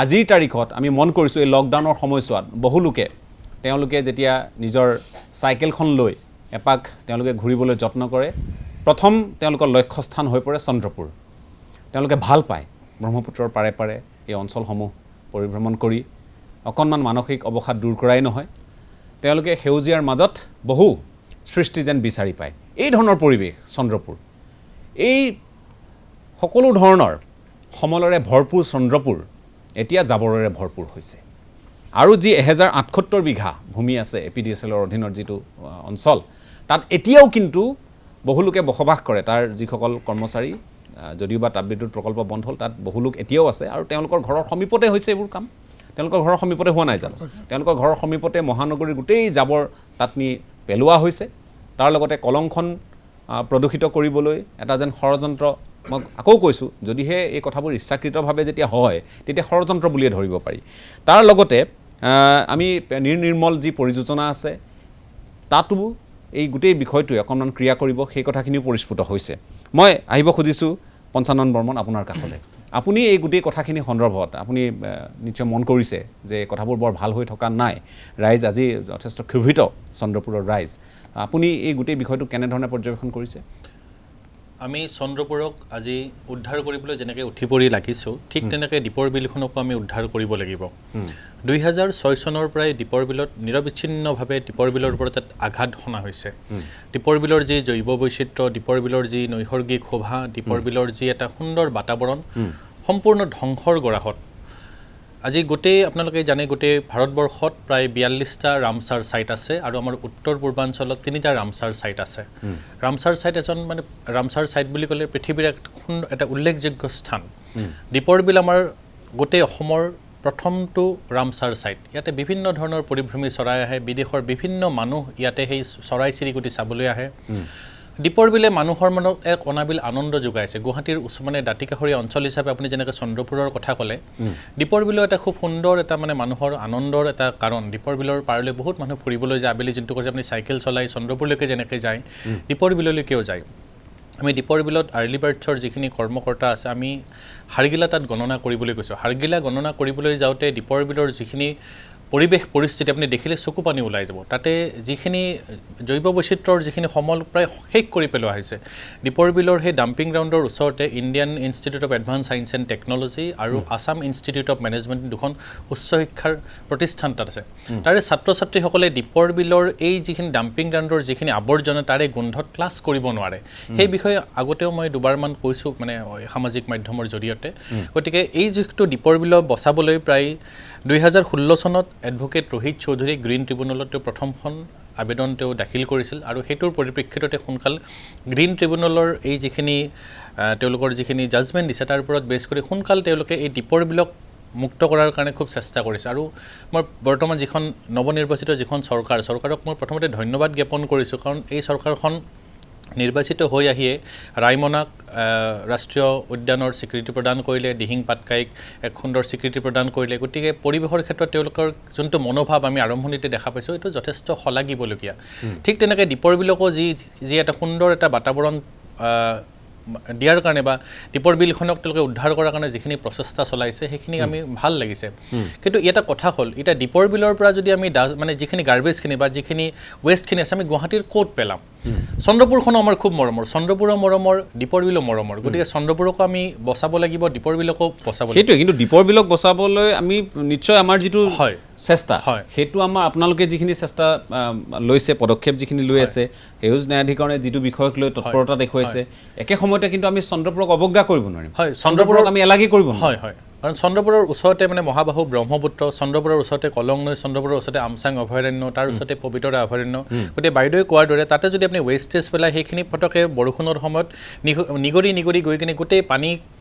আজিৰ তাৰিখত আমি মন কৰিছোঁ এই লকডাউনৰ সময়ছোৱাত বহু লোকে তেওঁলোকে যেতিয়া নিজৰ চাইকেলখন লৈ এপাক তেওঁলোকে ঘূৰিবলৈ যত্ন কৰে প্ৰথম তেওঁলোকৰ লক্ষ্যস্থান হৈ পৰে চন্দ্ৰপুৰ তেওঁলোকে ভাল পায় ব্ৰহ্মপুত্ৰৰ পাৰে পাৰে এই অঞ্চলসমূহ পৰিভ্ৰমণ কৰি অকণমান মানসিক অৱসাদ দূৰ কৰাই নহয় তেওঁলোকে সেউজীয়াৰ মাজত বহু সৃষ্টি যেন বিচাৰি পায় এই ধৰণৰ পৰিৱেশ চন্দ্ৰপুৰ এই সকলো ধৰণৰ সমলৰে ভৰপূৰ চন্দ্ৰপুৰ এতিয়া জাবৰেৰে ভৰপূৰ হৈছে আৰু যি 1078 বিঘা ভূমি আছে APDSLৰ অধীনৰ যিটো অঞ্চল তাত এতিয়াও কিন্তু বহু লোকে বসবাস কৰে তাৰ যিসকল কৰ্মচাৰী যদিও বা তাপবিদ্যুৎ প্ৰকল্প বন্ধ হ'ল তাত বহু লোক এতিয়াও আছে আৰু তেওঁলোকৰ ঘৰৰ সমীপতে হৈছে এইবোৰ কাম তেওঁলোকৰ ঘৰৰ সমীপতে হোৱা নাই জানো তেওঁলোকৰ ঘৰৰ সমীপতে মহানগৰীৰ গোটেই জাবৰ তাত নি পেলোৱা হৈছে তাৰ লগতে কলংখন প্ৰদূষিত কৰিবলৈ এটা যেন ষড়যন্ত্ৰ মই আকৌ কৈছোঁ যদিহে এই কথাবোৰ ইচ্ছাকৃতভাৱে যেতিয়া হয় তেতিয়া ষড়যন্ত্ৰ বুলিয়ে ধৰিব পাৰি তাৰ লগতে আমি নিৰ্মল যি পৰিযোজনা আছে তাতো এই গোটেই বিষয়টোৱে অকণমান ক্ৰিয়া কৰিব সেই কথাখিনিও পৰিস্ফুট হৈছে মই আহিব খুজিছোঁ পঞ্চানন বৰ্মন আপোনাৰ কাষলৈ আপুনি এই গোটেই কথাখিনি সন্দৰ্ভত আপুনি নিশ্চয় মন কৰিছে যে কথাবোৰ বৰ ভাল হৈ থকা নাই ৰাইজ আজি যথেষ্ট ক্ষোভিত চন্দ্ৰপুৰৰ ৰাইজ আপুনি এই গোটেই বিষয়টো কেনেধৰণে পৰ্যবেক্ষণ কৰিছে আমি চন্দ্ৰপুৰক আজি উদ্ধাৰ কৰিবলৈ যেনেকৈ উঠি পৰি লাগিছোঁ ঠিক তেনেকৈ দীপৰ বিলখনকো আমি উদ্ধাৰ কৰিব লাগিব 2006 চনৰ পৰাই দীপৰ বিলত নিৰবিচ্ছিন্নভাৱে দীপৰ বিলৰ ওপৰত আঘাত সনা হৈছে দীপৰ বিলৰ যি জৈৱ বৈচিত্ৰ্য দীপৰ বিলৰ যি নৈসৰ্গিক শোভা দীপৰ বিলৰ যি এটা সুন্দৰ বাতাবৰণ সম্পূৰ্ণ ধ্বংসৰ গৰাহত আজি গোটেই আপোনালোকে জানে গোটেই ভাৰতবৰ্ষত প্ৰায় 42টা ৰামচাৰ সাইট আছে আৰু আমাৰ উত্তৰ পূৰ্বাঞ্চলত 3টা ৰামচাৰ সাইট আছে ৰামচাৰ সাইট এজন মানে ৰামচাৰ সাইট বুলি ক'লে পৃথিৱীৰ এটা উল্লেখযোগ্য স্থান দীপৰ বিল আমাৰ গোটেই অসমৰ প্ৰথমটো ৰামচাৰ সাইট ইয়াতে বিভিন্ন ধৰণৰ পৰিভ্ৰমী চৰাই আহে বিদেশৰ বিভিন্ন মানুহ ইয়াতে সেই চৰাই চিৰিকটি চাবলৈ আহে দীপৰ বিলে মানুহৰ মনত এক অনাবিল আনন্দ যোগাইছে গুৱাহাটীৰ মানে দাঁতিকাষৰীয়া অঞ্চল হিচাপে আপুনি যেনেকৈ চন্দ্ৰপুৰৰ কথা ক'লে দীপৰ বিলৰ এটা খুব সুন্দৰ এটা মানে মানুহৰ আনন্দৰ এটা কাৰণ দীপৰ বিলৰ পাৰলৈ বহুত মানুহ ফুৰিবলৈ যায় আবেলি যোনটো কৰিছে আপুনি চাইকেল চলাই চন্দ্ৰপুৰলৈকে যেনেকৈ যায় দীপৰ বিললৈকেও যায় আমি দীপৰ বিলত আৰ্লি বাৰ্ডছৰ যিখিনি কৰ্মকৰ্তা আছে আমি হাৰগিলা তাত গণনা কৰিবলৈ গৈছোঁ হাৰগিলা গণনা কৰিবলৈ যাওঁতে দীপৰ বিলৰ যিখিনি পৰিৱেশ পৰিস্থিতি আপুনি দেখিলে চকু পানী ওলাই যাব তাতে যিখিনি জৈৱ বৈচিত্ৰ্যৰ যিখিনি সমল প্ৰায় শেষ কৰি পেলোৱা হৈছে দীপৰ বিলৰ সেই ডাম্পিং গ্ৰাউণ্ডৰ ওচৰতে Indian institute of advance science and technology আৰু আছাম ইনষ্টিটিউট অফ মেনেজমেণ্ট দুখন উচ্চ শিক্ষাৰ প্ৰতিষ্ঠান তাত আছে তাৰে ছাত্ৰ ছাত্ৰীসকলে দীপৰ বিলৰ এই যিখিনি ডাম্পিং গ্ৰাউণ্ডৰ যিখিনি আৱৰ্জনা তাৰে গোন্ধত ক্লাছ কৰিব নোৱাৰে সেই বিষয়ে আগতেও মই দুবাৰমান কৈছোঁ মানে সামাজিক মাধ্যমৰ জৰিয়তে গতিকে এই যিটো দীপৰ বিল বচাবলৈ প্ৰায় 2016 চনত এডভোকেট ৰোহিত চৌধুৰী গ্ৰীণ ট্ৰিবিউনেলত তেওঁ প্ৰথমখন আবেদন তেওঁ দাখিল কৰিছিল আৰু সেইটোৰ পৰিপ্ৰেক্ষিততে সোনকাল গ্ৰীণ ট্ৰিবিউনেলৰ এই যিখিনি তেওঁলোকৰ যিখিনি জাজমেণ্ট দিছে তাৰ ওপৰত বেছ কৰি সোনকাল তেওঁলোকে এই দীপৰ বিলক মুক্ত কৰাৰ কাৰণে খুব চেষ্টা কৰিছে আৰু মই বৰ্তমান যিখন নৱনিৰ্বাচিত যিখন চৰকাৰক মই প্ৰথমতে ধন্যবাদ জ্ঞাপন কৰিছোঁ কাৰণ এই চৰকাৰখন নিৰ্বাচিত হৈ আহিয়ে ৰাইমনাক ৰাষ্ট্ৰীয় উদ্যানৰ স্বীকৃতি প্ৰদান কৰিলে দিহিং পাটকাইক এক সুন্দৰ স্বীকৃতি প্ৰদান কৰিলে গতিকে পৰিৱেশৰ ক্ষেত্ৰত তেওঁলোকৰ যোনটো মনোভাৱ আমি আৰম্ভণিতে দেখা পাইছোঁ এইটো যথেষ্ট শলাগিবলগীয়া ঠিক তেনেকৈ দীপৰ বিলকো যি এটা সুন্দৰ এটা বাতাবৰণ দিয়াৰ কাৰণে বা দীপৰ বিলখনক তেওঁলোকে উদ্ধাৰ কৰাৰ কাৰণে যিখিনি প্ৰচেষ্টা চলাইছে সেইখিনি আমি ভাল লাগিছে কিন্তু এটা কথা হ'ল এতিয়া দীপৰ বিলৰ পৰা যদি আমি মানে যিখিনি গাৰ্বেজখিনি বা যিখিনি ৱেষ্টখিনি আছে আমি গুৱাহাটীৰ ক'ত পেলাম চন্দ্ৰপুৰখনো আমাৰ খুব মৰমৰ চন্দ্ৰপুৰৰ মৰমৰ দীপৰ বিলো মৰমৰ গতিকে চন্দ্ৰপুৰকো আমি বচাব লাগিব দীপৰ বিলকো বচাব লাগিব সেইটোৱে কিন্তু দীপৰ বিলক বচাবলৈ আমি নিশ্চয় আমাৰ যিটো হয় চেষ্টা সেইটো আমাৰ আপোনালোকে যিখিনি চেষ্টা লৈছে পদক্ষেপ যিখিনি লৈ আছে সেউজ ন্যায়াধিকৰণে যিটো বিষয়ক লৈ তৎপৰতা দেখুৱাইছে একে সময়তে কিন্তু আমি চন্দ্ৰপুৰক অৱজ্ঞা কৰিব নোৱাৰিম হয় চন্দ্ৰপুৰক আমি এলাগি কৰিব হয় হয় কাৰণ চন্দ্ৰপুৰৰ ওচৰতে মানে মহাবাহু ব্ৰহ্মপুত্ৰ চন্দ্ৰপুৰৰ ওচৰতে কলং নৈ চন্দ্ৰপুৰৰ ওচৰতে আমচাং অভয়াৰণ্য তাৰ ওচৰতে পবিতৰা অভয়াৰণ্য গতিকে বাইদেৱে কোৱাৰ দৰে তাতে যদি আপুনি ৱেষ্টেজ পেলাই সেইখিনি ফটকে বৰষুণৰ সময়ত নিগৰি গৈ কিনে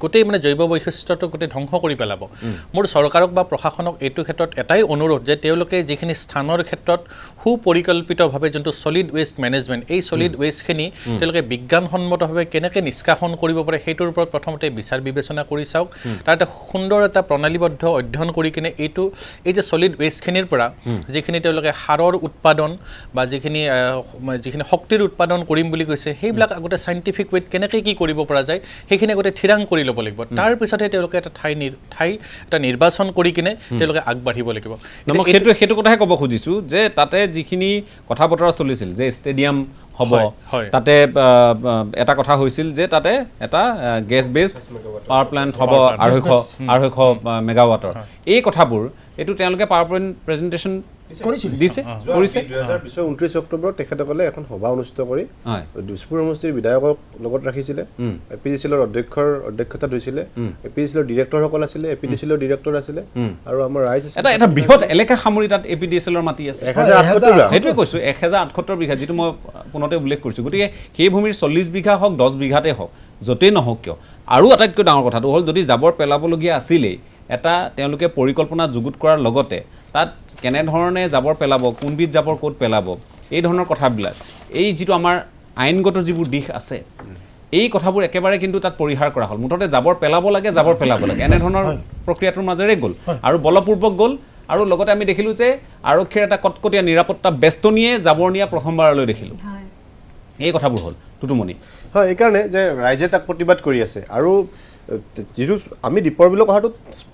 গোটেই মানে জৈৱ বৈশিষ্ট্যটো গোটেই ধ্বংস কৰি পেলাব মোৰ চৰকাৰক বা প্ৰশাসনক এইটো ক্ষেত্ৰত এটাই অনুৰোধ যে তেওঁলোকে যিখিনি স্থানৰ ক্ষেত্ৰত সুপৰিকল্পিতভাৱে যোনটো ছলিড ৱেষ্ট মেনেজমেণ্ট এই ছলিড ৱেষ্টখিনি তেওঁলোকে বিজ্ঞানসন্মতভাৱে কেনেকৈ নিষ্কাশন কৰিব পাৰে সেইটোৰ ওপৰত প্ৰথমতে বিচাৰ বিবেচনা কৰি চাওক তাৰ এটা প্ৰণালীবদ্ধ অধ্যয়ন কৰি কিনে এই যে ছলিড ৱেষ্টখিনিৰ পৰা যিখিনি তেওঁলোকে সাৰৰ উৎপাদন বা যিখিনি শক্তিৰ উৎপাদন কৰিম বুলি কৈছে সেইবিলাক আগতে চাইণ্টিফিক ৱেত কেনেকৈ কি কৰিব পৰা যায় সেইখিনি আগতে থিৰাং কৰি ল'ব লাগিব তাৰপিছতহে তেওঁলোকে এটা ঠাই এটা নিৰ্বাচন কৰি কিনে তেওঁলোকে আগবাঢ়িব লাগিব মই সেইটো কথাহে ক'ব খুজিছোঁ যে তাতে যিখিনি কথা বতৰা চলিছিল যে ষ্টেডিয়াম হ'ব তাতে এটা কথা হৈছিল যে তাতে এটা গেছ বেছড পাৱাৰ প্লাণ্ট হ'ব 250 মেগাৱাটৰ এই কথাবোৰ এইটো তেওঁলোকে পাৱাৰ পইণ্ট প্ৰেজেণ্টেশ্যন দিছে কৰিছে 2020 অক্টোবৰত তেখেতসকলে এখন সভা অনুষ্ঠিত কৰি দিছপুৰ সমষ্টিৰ বিধায়কক লগত ৰাখিছিলে এপিডিচিএলৰ অধ্যক্ষতা হৈছিলে এপিডিচিএলৰ ডিৰেক্টৰসকল আছিলে এপিডিচিএলৰ ডিৰেক্টৰ আছিলে আৰু আমাৰ ৰাইজ এটা বৃহৎ এলেকা সামৰি তাত এপিডিচিএলৰ মাটি আছে 1078 সেইটোৱে কৈছোঁ 1078 বিঘা যিটো মই পুনতে উল্লেখ কৰিছোঁ গতিকে সেই ভূমিৰ 40 বিঘা হওক 10 বিঘাতে হওক য'তেই নহওক কিয় আৰু আটাইতকৈ ডাঙৰ কথাটো হ'ল যদি জাবৰ পেলাবলগীয়া আছিলেই এটা তেওঁলোকে পৰিকল্পনা যুগুত কৰাৰ লগতে তাত কেনেধৰণে জাবৰ পেলাব কোনবিধ জাবৰ ক'ত পেলাব এই ধৰণৰ কথাবিলাক এই যিটো আমাৰ আইনগত যিবোৰ দিশ আছে এই কথাবোৰ একেবাৰে কিন্তু তাত পৰিহাৰ কৰা হ'ল মুঠতে জাবৰ পেলাব লাগে এনেধৰণৰ প্ৰক্ৰিয়াটোৰ মাজেৰে গ'ল আৰু বলপূৰ্বক গ'ল আৰু লগতে আমি দেখিলোঁ যে আৰক্ষীৰ এটা কটকটীয়া নিৰাপত্তা বেষ্টনীয়ে জাবৰ নিয়া প্ৰথমবাৰলৈ দেখিলোঁ এই কথাবোৰ হ'ল টুটুমণি হয় এইকাৰণে যে ৰাইজে তাক প্ৰতিবাদ কৰি আছে আৰু যিটো আমি দীপৰ বিলৰ কথাটো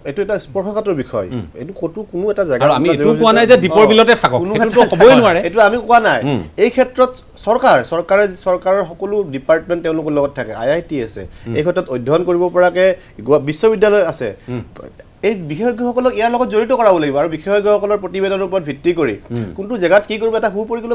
এইটো এটা স্পৰ্শকাতৰ বিষয় এইটো ক'তো কোনো এটা জেগা আমি এইটো কোৱা নাই যে দীপৰ বিলতে থাকক সেইটো হ'বই নোৱাৰে এইটো আমি কোৱা নাই এই ক্ষেত্ৰত চৰকাৰৰ সকলো ডিপাৰ্টমেণ্ট তেওঁলোকৰ লগত থাকে IIT আছে এই ক্ষেত্ৰত অধ্যয়ন কৰিব পৰাকৈ বিশ্ববিদ্যালয় আছে এই বিশেষজ্ঞসকলক ইয়াৰ লগত জড়িত কৰাব লাগিব আৰু বিশেষজ্ঞসকলৰ প্ৰতিবেদনৰ ওপৰত ভিত্তি কৰি কোনটো জেগাত কি কৰিব এটা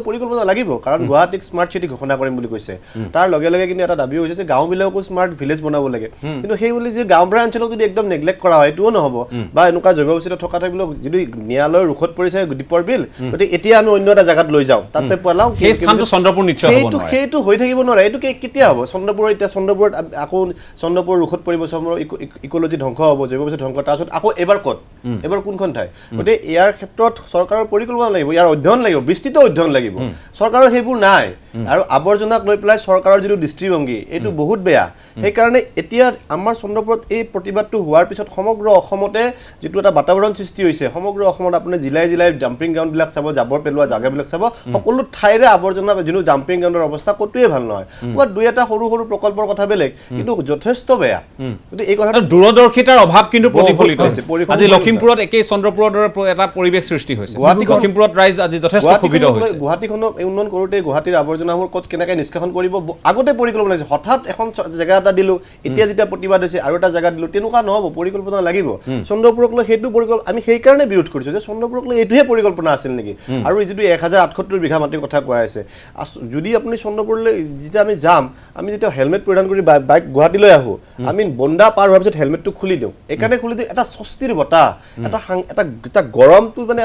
পৰিকল্পনা লাগিব কাৰণ গুৱাহাটীক স্মাৰ্ট চিটি ঘোষণা কৰিম বুলি কৈছে তাৰ লগে লগে কিন্তু এটা দাবী হৈছে যে গাঁওবিলাকো স্মাৰ্ট ভিলেজ বনাব লাগে কিন্তু সেই বুলি যে গাঁওবুঢ়া অঞ্চলক যদি একদম নেগলেক্ট কৰা হয় এইটোও নহ'ব বা এনেকুৱা জৈৱ বৈচিত্ৰ্য থকা ঠাইবিলাক যদি ন্যায়ালয়ৰ ৰুখত পৰিছে দীপৰ বিল গতিকে এতিয়া আমি অন্য এটা জেগাত লৈ যাওঁ তাতে পেলাওঁ সেই স্থানটো চন্দ্ৰপুৰ নিশ্চয় হ'ব নোৱাৰে সেইটো হৈ থাকিব নোৱাৰে এইটো কেতিয়া হ'ব চন্দ্ৰপুৰত আকৌ চন্দ্ৰপুৰ ৰুখত পৰিব ইক'লজি ধ্বংস হ'ব জৈৱ বৈচিত্ৰ্য ধ্বংস তাৰপিছত আকৌ এবাৰ কোনখন ঠাই গতিকে ইয়াৰ ক্ষেত্ৰত চৰকাৰৰ পৰিকল্পনা লাগিব ইয়াৰ অধ্যয়ন লাগিব বিস্তৃত অধ্যয়ন লাগিব চৰকাৰৰ সেইবোৰ নাই আৰু আৱৰ্জনাক লৈ পেলাই চৰকাৰৰ যিটো দৃষ্টিভংগী এইটো বহুত বেয়া সেইকাৰণে এতিয়া আমাৰ চন্দ্ৰপুৰত এই প্ৰতিবাদটো হোৱাৰ পিছত সমগ্ৰ অসমতে যিটো এটা বাতাবৰণ সৃষ্টি হৈছে সমগ্ৰ অসমত আপুনি জিলাই ডাম্পিং গ্ৰাউণ্ডবিলাক চাব জাবৰ পেলোৱা জাগাবিলাক চাব সকলো ঠাইৰে আৱৰ্জনা যিটো ডাম্পিং গ্ৰাউণ্ডৰ অৱস্থা ক'তোৱে ভাল নহয় ক'ৰবাত দুই এটা সৰু প্ৰকল্পৰ কথা বেলেগ কিন্তু যথেষ্ট বেয়া গতিকে এই কথাটো দূৰদৰ্শিতাৰ অভাৱ কিন্তু প্ৰতিফলিত হৈছে আজি লখিমপুৰত একেই চন্দ্ৰপুৰৰ দৰে এটা পৰিৱেশ সৃষ্টি হৈছে লখিমপুৰত ৰাইজ আজি যথেষ্ট সুবিধা হৈছে গুৱাহাটীখনক উন্নয়ন কৰোঁতে গুৱাহাটীৰ আৱৰ্জনাবোৰ ক'ত কেনেকৈ নিষ্কাশন কৰিব আগতে পৰিকল্পনা হৈছে হঠাৎ এখন জেগা এটা দিলোঁ এতিয়া যেতিয়া প্ৰতিবাদ হৈছে আৰু এটা জেগা দিলোঁ তেনেকুৱা নহ'ব পৰিকল্পনা লাগিব চন্দ্ৰপুৰক লৈ সেইটো পৰিকল্পনা আমি সেইকাৰণে বিৰোধ কৰিছোঁ যে চন্দ্ৰপুৰক লৈ এইটোহে পৰিকল্পনা আছিল নেকি আৰু এই যিটো 1078 বিঘা মাটিৰ কথা কোৱা হৈছে যদি আপুনি চন্দ্ৰপুৰলৈ যেতিয়া আমি যাম আমি যেতিয়া হেলমেট পৰিধান কৰি বাইক গুৱাহাটীলৈ আহোঁ আমি বন্দা পাৰ হোৱাৰ পিছত হেলমেটটো খুলি দিওঁ এইকাৰণে খুলি দিওঁ এটা স্বস্তিৰ বতাহ এটা গৰমটো মানে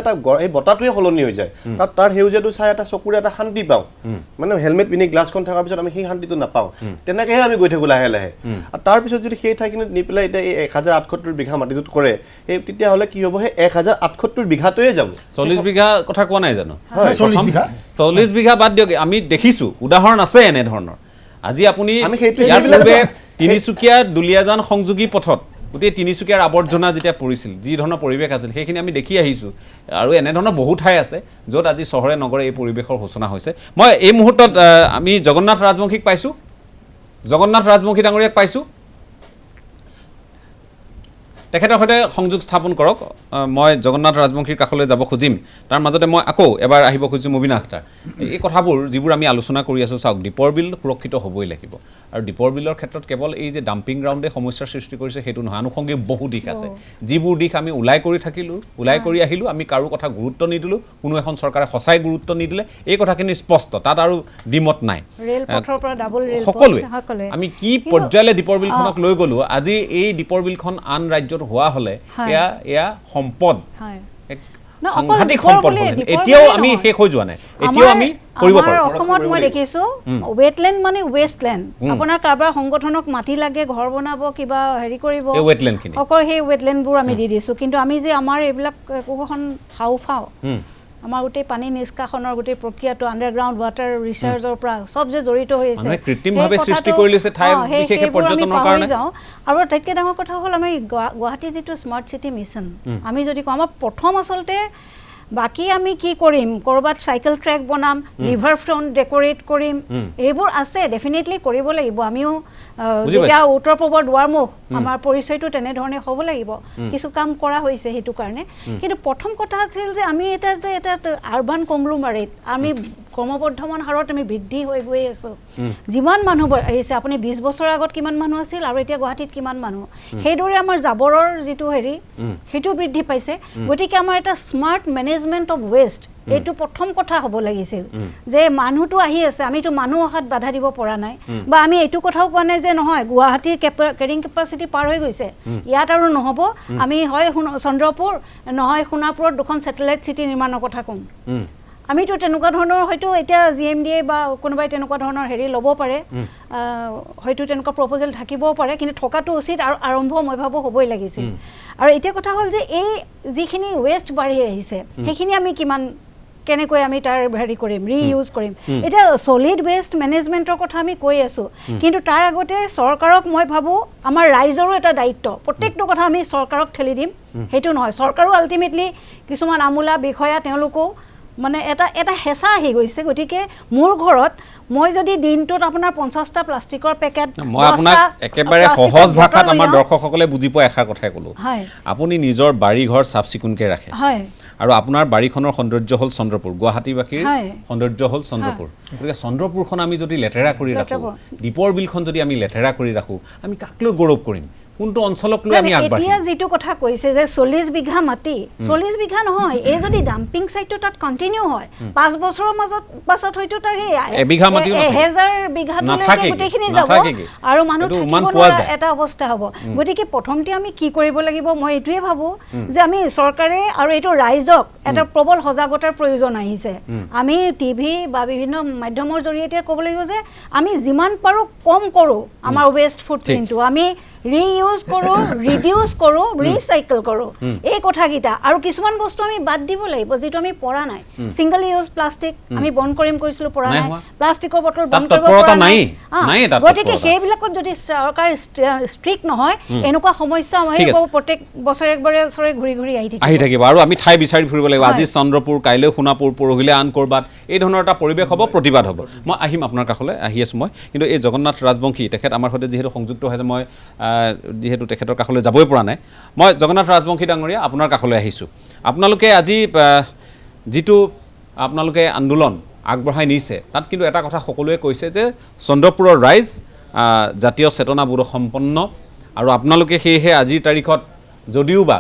এই বতাহটোৱে সলনি হৈ যায় তাৰ সেউজীয়াটো চাই এটা চকুৰে এটা শান্তি পাওঁ মানে হেলমেট পিন্ধি গ্লাছখন থকাৰ পিছত আমি সেই শান্তিটো নাপাওঁ তেনেকৈহে আমি গৈ থাকোঁ লাহে লাহে আৰু তাৰপিছত যদি সেই ঠাইখিনিত নি পেলাই এতিয়া এই 1078 বিঘা মাটিটোত কৰে সেই তেতিয়াহ'লে কি হ'ব সেই 1078 বিঘাটোৱে যাব 40 বিঘা কথা কোৱা নাই জানো 40 বিঘা বাদ দিয়ক আমি দেখিছোঁ উদাহৰণ আছে এনেধৰণৰ আজি আপুনি ইয়াৰ পূৰ্বে তিনিচুকীয়া দুলীয়াজান সংযোগী পথত গোটেই তিনিচুকীয়াৰ আৱৰ্জনা যেতিয়া পৰিছিল যি ধৰণৰ পৰিৱেশ আছিল সেইখিনি আমি দেখি আহিছোঁ আৰু এনেধৰণৰ বহু ঠাই আছে য'ত আজি চহৰে নগৰে এই পৰিৱেশৰ সূচনা হৈছে মই এই মুহূৰ্তত আমি জগন্নাথ ৰাজবংশীক পাইছোঁ জগন্নাথ ৰাজবংশী ডাঙৰীয়াক পাইছোঁ তেখেতৰ সৈতে সংযোগ স্থাপন কৰক মই জগন্নাথ ৰাজবংশীৰ কাষলৈ যাব খুজিম তাৰ মাজতে মই আকৌ এবাৰ আহিব খুজিছোঁ মুবিন আখতাৰ এই কথাবোৰ যিবোৰ আমি আলোচনা কৰি আছোঁ চাওক দীপৰ বিল সুৰক্ষিত হ'বই লাগিব আৰু দীপৰ বিলৰ ক্ষেত্ৰত কেৱল এই যে ডাম্পিং গ্ৰাউণ্ডে সমস্যাৰ সৃষ্টি কৰিছে সেইটো নহয় আনুষংগিক বহু দিশ আছে যিবোৰ দিশ আমি ওলাই কৰি আহিলোঁ আমি কাৰো কথা গুৰুত্ব নিদিলোঁ কোনো এখন চৰকাৰে সঁচাই গুৰুত্ব নিদিলে এই কথাখিনি স্পষ্ট তাত আৰু দ্বিমত নাই সকলোৱে আমি কি পৰ্যায়লৈ দীপৰ বিলখনক লৈ গ'লোঁ আজি এই দীপৰ বিলখন আন ৰাজ্যত হোৱা হ'লে এয়া সম্পদ সাংঘাতিক সম্পদ এতিয়াও আমি শেষ হৈ যোৱা নাই এতিয়াও আমি কৰিব পাৰোঁ অসমত মই দেখিছোঁ ৱেটলেণ্ড মানে ৱেষ্টলেণ্ড আপোনাৰ কাৰোবাৰ সংগঠনক মাটি লাগে ঘৰ বনাব কিবা হেৰি কৰিব অকল সেই ৱেটলেণ্ডবোৰ আমি দি দিছোঁ কিন্তু আমি যে আমাৰ এইবিলাক একোখন হাওঁফাওঁ আমাৰ গোটেই পানী নিষ্কাশনৰ গোটেই প্ৰক্ৰিয়াটো আণ্ডাৰগ্ৰাউণ্ড ৱাটাৰ ৰিচাৰ্চৰ পৰা চব যে জড়িত হৈ আছে কৃত্ৰিমভাৱে সৃষ্টি কৰি লৈছে ঠাই বিশেষকৈ পৰ্যটনৰ কাৰণে আৰু আটাইতকৈ ডাঙৰ কথা হ'ল আমি গুৱাহাটী যিটো স্মাৰ্ট চিটি মিছন আমি যদি কওঁ আমাৰ প্ৰথম আচলতে বাকী আমি কি কৰিম ক'ৰবাত চাইকেল ট্ৰেক বনাম ৰিভাৰ ফ্ৰণ্ট ডেকৰেট কৰিম এইবোৰ আছে ডেফিনেটলি কৰিব লাগিব আমিও যেতিয়া উত্তৰ পূবৰ দুৱাৰমুখ আমাৰ পৰিচয়টো তেনেধৰণে হ'ব লাগিব কিছু কাম কৰা হৈছে সেইটো কাৰণে কিন্তু প্ৰথম কথা আছিল যে আমি এটা আৰবান কংগ্লোমাৰেট আমি ক্ৰমবৰ্ধমান হাৰত আমি বৃদ্ধি হৈ গৈ আছোঁ যিমান মানুহ আহিছে আপুনি 20 বছৰ আগত কিমান মানুহ আছিল আৰু এতিয়া গুৱাহাটীত কিমান মানুহ সেইদৰে আমাৰ জাবৰৰ যিটো হেৰি সেইটো বৃদ্ধি পাইছে গতিকে আমাৰ এটা স্মাৰ্ট মেনেজমেণ্ট অফ ৱেষ্ট এইটো প্ৰথম কথা হ'ব লাগিছিল যে মানুহটো আহি আছে আমিতো মানুহ অহাত বাধা দিব পৰা নাই বা আমি এইটো কথাও কোৱা নাই যে নহয় গুৱাহাটীৰ কেৰিং কেপাচিটি পাৰ হৈ গৈছে ইয়াত আৰু নহ'ব আমি হয় চন্দ্ৰপুৰ নহয় সোণাপুৰত দুখন ছেটেলাইট চিটি নিৰ্মাণৰ কথা কম আমিতো তেনেকুৱা ধৰণৰ হয়তো এতিয়া GMDA বা কোনোবাই তেনেকুৱা ধৰণৰ হেৰি ল'ব পাৰে হয়তো তেনেকুৱা প্ৰপ'জেল থাকিবও পাৰে কিন্তু থকাটো উচিত আৰু আৰম্ভ মই ভাবোঁ হ'বই লাগিছিল আৰু এতিয়া কথা হ'ল যে এই যিখিনি ৱেষ্ট বাঢ়ি আহিছে সেইখিনি আমি কেনেকৈ আমি তাৰ হেৰি কৰিম ৰিইউজ কৰিম এতিয়া ছলিড ৱেষ্ট মেনেজমেণ্টৰ কথা আমি কৈ আছোঁ কিন্তু তাৰ আগতে চৰকাৰক মই ভাবোঁ আমাৰ ৰাইজৰো এটা দায়িত্ব প্ৰত্যেকটো কথা আমি চৰকাৰক ঠেলি দিম সেইটো নহয় চৰকাৰো আল্টিমেটলি কিছুমান আমোলা বিষয়া তেওঁলোকেও মানে এটা হেঁচা আহি গৈছে গতিকে মোৰ ঘৰত মই যদি দিনটোত আপোনাৰ 50টা প্লাষ্টিকৰ পেকেট মই আপোনাক একেবাৰে সহজ ভাষাত আমাৰ দৰ্শকসকলে বুজি পোৱা এষাৰ কথাই ক'লোঁ আপুনি নিজৰ বাৰী ঘৰ চাফ চিকুণকৈ ৰাখে আৰু আপোনাৰ বাৰীখনৰ সৌন্দৰ্য হ'ল চন্দ্ৰপুৰ গুৱাহাটীবাসীৰ সৌন্দৰ্য হ'ল চন্দ্ৰপুৰ গতিকে চন্দ্ৰপুৰখন আমি যদি লেতেৰা কৰি ৰাখোঁ দীপৰ বিলখন যদি আমি লেতেৰা কৰি ৰাখোঁ আমি কাক লৈ গৌৰৱ কৰিম কোনটো অঞ্চলক লৈ আমি আগবাঢ়িম এতিয়া যিটো কথা কৈছে যে 40 বিঘা মাটি 40 বিঘা নহয় এই যদি ডাম্পিং সাইটটো তাত কন্টিনিউ হয় 5 বছৰৰ পাছত হয়তো তাৰ এই এবিঘা মাটি 1000 বিঘা লৈকে গোটেইখিনি যাব আৰু মানুহ থাকিব এটা অৱস্থা হ'ব গতিকে প্ৰথমতে আমি কি কৰিব লাগিব মই এইটোৱে ভাবোঁ যে আমি চৰকাৰে আৰু এইটো ৰাইজক এটা প্ৰবল সজাগতাৰ প্ৰয়োজন আহিছে আমি টিভি বা বিভিন্ন মাধ্যমৰ জৰিয়তে ক'ব লাগিব যে আমি যিমান পাৰোঁ কম কৰোঁ আমাৰ ৱেষ্ট ফুটপ্ৰিণ্টটো আমি ৰিইউজ কৰোঁ ৰিডিউচ কৰোঁ ৰিচাইকেল কৰোঁ এই কথাকেইটা আৰু কিছুমান বস্তু আমি বাদ দিব লাগিব যিটো আমি পৰা নাই ছিংগল ইউজ প্লাষ্টিক আমি বন্ধ কৰিছিলোঁ পৰা নাই প্লাষ্টিকৰ বটল বন্ধ কৰিব পৰা নাই গতিকে সেইবিলাকত যদি চৰকাৰ ষ্ট্ৰিক্ট নহয় এনেকুৱা সমস্যা প্ৰত্যেক বছৰে একবাৰে ঘূৰি আহি থাকিব আৰু আমি ঠাই বিচাৰি ফুৰিব লাগিব আজি চন্দ্ৰপুৰ কাইলৈ সোণাপুৰ পৰহিলৈ আন ক'ৰবাত এই ধৰণৰ এটা পৰিৱেশ হ'ব প্ৰতিবাদ হ'ব মই আহিম আপোনাৰ কাষলৈ আহি আছোঁ মই কিন্তু এই জগন্নাথ ৰাজবংশী তেখেত আমাৰ সৈতে যিহেতু সংযুক্ত হৈছে মই যিহেতু তেখেতৰ কাষলৈ যাবই পৰা নাই মই জগন্নাথ ৰাজবংশী ডাঙৰীয়া আপোনাৰ কাষলৈ আহিছোঁ আপোনালোকে আজি যিটো আপোনালোকে আন্দোলন আগবঢ়াই নিছে তাত কিন্তু এটা কথা সকলোৱে কৈছে যে চন্দ্ৰপুৰৰ ৰাইজ জাতীয় চেতনাবোধ সম্পন্ন আৰু আপোনালোকে সেয়েহে আজিৰ তাৰিখত যদিও বা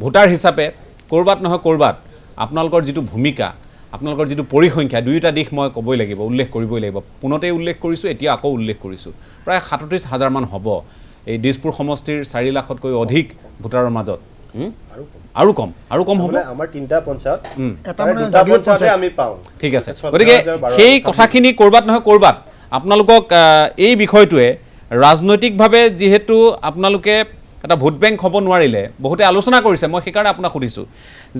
ভোটাৰ হিচাপে ক'ৰবাত নহয় ক'ৰবাত আপোনালোকৰ যিটো ভূমিকা আপোনালোকৰ যিটো পৰিসংখ্যা দুয়োটা দিশ মই ক'বই লাগিব উল্লেখ কৰিবই লাগিব পুনতেই উল্লেখ কৰিছোঁ এতিয়া আকৌ উল্লেখ কৰিছোঁ প্ৰায় 37,000 মান হ'ব এই দিছপুৰ সমষ্টিৰ 4 লাখতকৈ অধিক ভোটাৰৰ মাজত আৰু কম হ'ব আমাৰ 3টা পঞ্চায়ত এটা পঞ্চায়তে আমি পাওঁ ঠিক আছে গতিকে সেই কথাখিনি ক'ৰবাত নহয় ক'ৰবাত আপোনালোকক এই বিষয়টোৱে ৰাজনৈতিকভাৱে যিহেতু আপোনালোকে এটা ভোট বেংক হ'ব নোৱাৰিলে বহুতে আলোচনা কৰিছে মই সেইকাৰণে আপোনাক সুধিছোঁ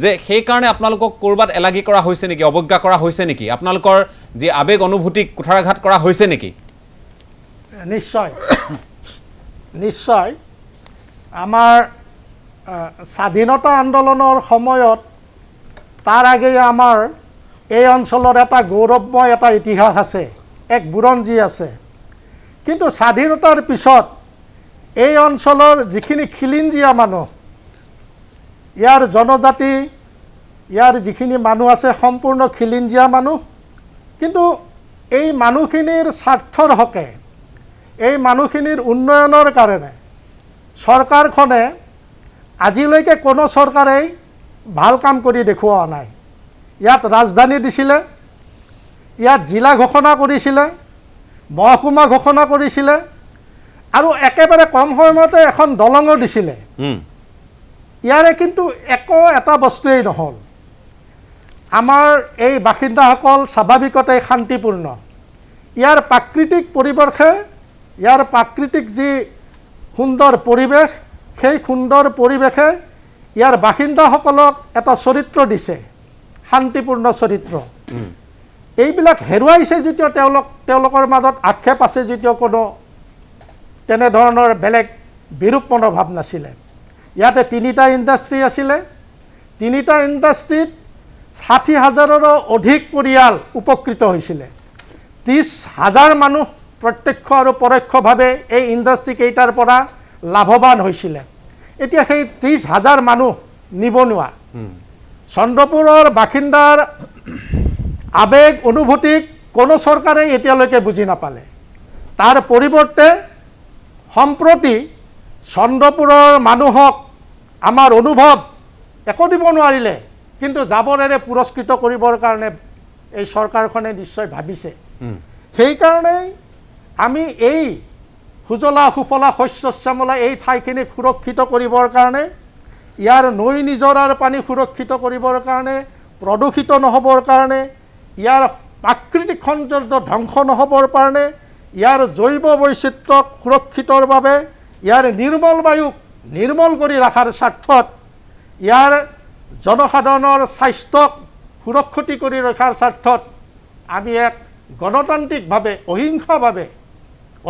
যে সেইকাৰণে আপোনালোকক ক'ৰবাত এলাগী কৰা হৈছে নেকি অৱজ্ঞা কৰা হৈছে নেকি আপোনালোকৰ যি আৱেগ অনুভূতিক কুঠাৰাঘাত কৰা হৈছে নেকি নিশ্চয় আমাৰ স্বাধীনতা আন্দোলনৰ সময়ত তাৰ আগেয়ে আমাৰ এই অঞ্চলৰ এটা গৌৰৱময় এটা ইতিহাস আছে এক বুৰঞ্জী আছে কিন্তু স্বাধীনতাৰ পিছত এই অঞ্চলৰ যিখিনি খিলিঞ্জীয়া মানুহ, ইয়াৰ জনজাতি, ইয়াৰ যিখিনি মানুহ আছে সম্পূৰ্ণ খিলিঞ্জীয়া মানুহ। কিন্তু এই মানুহখিনিৰ স্বাৰ্থৰ হকে, এই মানুহখিনিৰ উন্নয়নৰ কাৰণে চৰকাৰখনে আজিলৈকে কোনো চৰকাৰেই ভাল কাম কৰি দেখুওৱা নাই। ইয়াত ৰাজধানী দিছিলে, ইয়াত জিলা ঘোষণা কৰিছিলে, মহকুমা ঘোষণা কৰিছিলে, আৰু একেবাৰে কম সময়তে এখন দলঙো দিছিলে। ইয়াৰে কিন্তু একো এটা বস্তুৱেই নহ'ল। আমাৰ এই বাসিন্দাসকল স্বাভাৱিকতে শান্তিপূৰ্ণ। ইয়াৰ প্ৰাকৃতিক পৰিৱেশে, ইয়াৰ প্ৰাকৃতিক যি সুন্দৰ পৰিৱেশ, সেই সুন্দৰ পৰিৱেশে ইয়াৰ বাসিন্দাসকলক এটা চৰিত্ৰ দিছে, শান্তিপূৰ্ণ চৰিত্ৰ। এইবিলাক হেৰুৱাইছে যদিও তেওঁলোকৰ মাজত আক্ষেপ আছে যদিও কোনো তেনেধৰণৰ বেলেগ বিৰূপ মনোভাৱ নাছিলে। ইয়াতে 3টা ইণ্ডাষ্ট্ৰী আছিলে, 3টা ইণ্ডাষ্ট্ৰীত 60,000-ৰো অধিক পৰিয়াল উপকৃত হৈছিলে। 30,000 মানুহ প্ৰত্যক্ষ আৰু পৰোক্ষভাৱে এই ইণ্ডাষ্ট্ৰীকেইটাৰ পৰা লাভৱান হৈছিলে। এতিয়া সেই 30,000 মানুহ নিবনুৱা। চন্দ্ৰপুৰৰ বাসিন্দাৰ আবেগ অনুভূতিক কোনো চৰকাৰে এতিয়ালৈকে বুজি নাপালে। তাৰ পৰিৱৰ্তে সম্প্ৰতি চন্দ্ৰপুৰৰ মানুহক আমাৰ অনুভৱ একো দিব নোৱাৰিলে, কিন্তু জাবৰেৰে পুৰস্কৃত কৰিবৰ কাৰণে এই চৰকাৰখনে নিশ্চয় ভাবিছে। সেইকাৰণেই আমি এই সুজলা সুফলা শস্য শ্যামলা এই ঠাইখিনি সুৰক্ষিত কৰিবৰ কাৰণে, ইয়াৰ নৈ নিজৰাৰ পানী সুৰক্ষিত কৰিবৰ কাৰণে, প্ৰদূষিত নহ'বৰ কাৰণে, ইয়াৰ প্ৰাকৃতিক সৌন্দৰ্য ধ্বংস নহ'বৰ কাৰণে, ইয়াৰ জৈৱ বৈচিত্ৰ্যক সুৰক্ষিতৰ বাবে, ইয়াৰ নিৰ্মল বায়ুক নিৰ্মল কৰি ৰখাৰ স্বাৰ্থত, ইয়াৰ জনসাধাৰণৰ স্বাস্থ্যক সুৰক্ষিত কৰি ৰখাৰ স্বাৰ্থত আমি এক গণতান্ত্ৰিকভাৱে,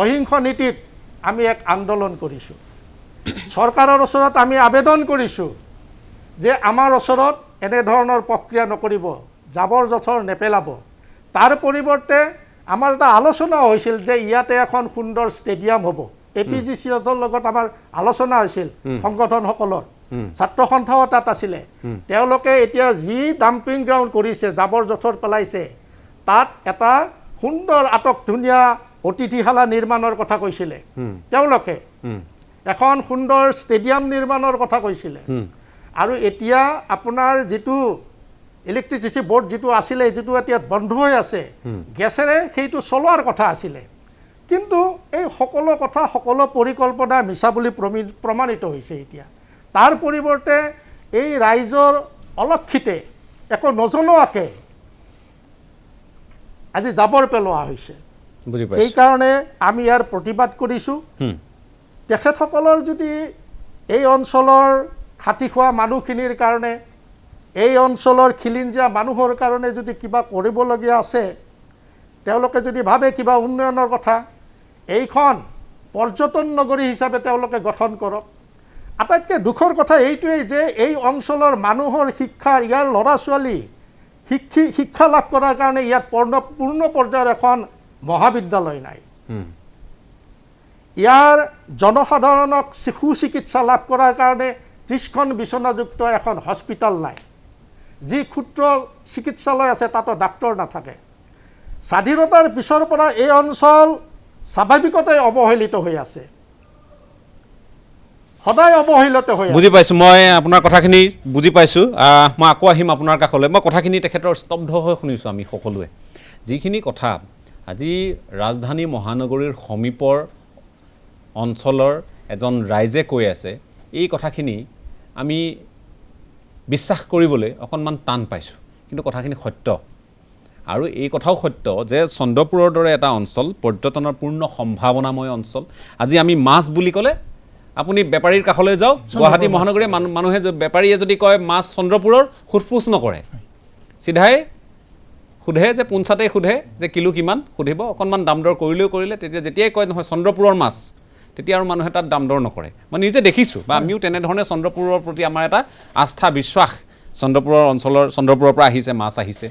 অহিংস নীতিত আমি এক আন্দোলন কৰিছোঁ। চৰকাৰৰ ওচৰত আমি আবেদন কৰিছোঁ যে আমাৰ ওচৰত এনেধৰণৰ প্ৰক্ৰিয়া নকৰিব, জাবৰ জোঁথৰ নেপেলাব। তাৰ পৰিৱৰ্তে আমাৰ এটা আলোচনা হৈছিল যে ইয়াতে এখন সুন্দৰ ষ্টেডিয়াম হ'ব। APGCৰ লগত আমাৰ আলোচনা হৈছিল সংগঠনসকলৰ, ছাত্ৰ সন্থাও তাত আছিলে। তেওঁলোকে এতিয়া যি ডাম্পিং গ্ৰাউণ্ড কৰিছে, জাবৰ জোঁথৰ পেলাইছে, তাত এটা সুন্দৰ আটকধুনীয়া অতিথিশালা নিৰ্মাণৰ কথা কৈছিলে। তেওঁলোকে এখন সুন্দৰ ষ্টেডিয়াম নিৰ্মাণৰ কথা কৈছিলে। আৰু এতিয়া আপোনাৰ যিটো ইলেক্ট্ৰিচিটি বোৰ্ড যিটো আছিলে, যিটো এতিয়া বন্ধ হৈ আছে, গেছেৰে সেইটো চলোৱাৰ কথা আছিলে। কিন্তু এই সকলো কথা, সকলো পৰিকল্পনা মিছা বুলি প্ৰমাণিত হৈছে এতিয়া। তাৰ পৰিৱৰ্তে এই ৰাইজৰ অলক্ষিতে, একো নজনোৱাকৈ আজি জাবৰ পেলোৱা হৈছে। সেইকাৰণে আমি ইয়াৰ প্ৰতিবাদ কৰিছোঁ। তেখেতসকলৰ যদি এই অঞ্চলৰ খাটি খোৱা মানুহখিনিৰ কাৰণে, এই অঞ্চলৰ খিলিঞ্জীয়া মানুহৰ কাৰণে যদি কিবা কৰিবলগীয়া আছে, তেওঁলোকে যদি ভাবে কিবা উন্নয়নৰ কথা, এইখন পৰ্যটন নগৰী হিচাপে তেওঁলোকে গঠন কৰক। আটাইতকৈ দুখৰ কথা এইটোৱেই যে এই অঞ্চলৰ মানুহৰ শিক্ষা, ইয়াৰ ল'ৰা ছোৱালী শিক্ষা লাভ কৰাৰ কাৰণে ইয়াত পূৰ্ণ পৰ্যায়ৰ এখন মহাবিদ্যালয় নাই। ইয়াৰ জনসাধাৰণক সুচিকিৎসা লাভ কৰাৰ কাৰণে 30খন বিচনাযুক্ত এখন হস্পিটেল নাই। যি ক্ষুদ্ৰ চিকিৎসালয় আছে তাতো ডাক্তৰ নাথাকে। স্বাধীনতাৰ পিছৰ পৰা এই অঞ্চল স্বাভাৱিকতে অৱহেলিত হৈ আছে, সদায় অৱহেলিত হৈ আছে। বুজি পাইছোঁ, মই আপোনাৰ কথাখিনি বুজি পাইছোঁ। মই আকৌ আহিম আপোনাৰ কাষলৈ। মই কথাখিনি তেখেতৰ স্তব্ধ হৈ শুনিছোঁ আমি সকলোৱে। যিখিনি কথা আজি ৰাজধানী মহানগৰীৰ সমীপৰ অঞ্চলৰ এজন ৰাইজে কৈ আছে, এই কথাখিনি আমি বিশ্বাস কৰিবলৈ অকণমান টান পাইছোঁ, কিন্তু কথাখিনি সত্য। আৰু এই কথাও সত্য যে চন্দ্ৰপুৰৰ দৰে এটা অঞ্চল, পৰ্যটনৰ পূৰ্ণ সম্ভাৱনাময় অঞ্চল। আজি আমি মাছ বুলি ক'লে আপুনি বেপাৰীৰ কাষলৈ যাওক, গুৱাহাটী মহানগৰীৰ মানুহে বেপাৰীয়ে যদি কয় মাছ চন্দ্ৰপুৰৰ, সোধপোছ নকৰে, চিধাই সোধে যে পোনচাতেই সোধে যে কিলো কিমান, সুধিব। অকণমান দাম দৰ কৰিলে তেতিয়া যেতিয়াই কয় নহয় চন্দ্ৰপুৰৰ মাছ, তেতিয়া আৰু মানুহে তাত দাম দৰ নকৰে। মই নিজে দেখিছোঁ, বা আমিও তেনেধৰণে চন্দ্ৰপুৰৰ প্ৰতি আমাৰ এটা আস্থা বিশ্বাস, চন্দ্ৰপুৰৰ পৰা আহিছে, মাছ আহিছে।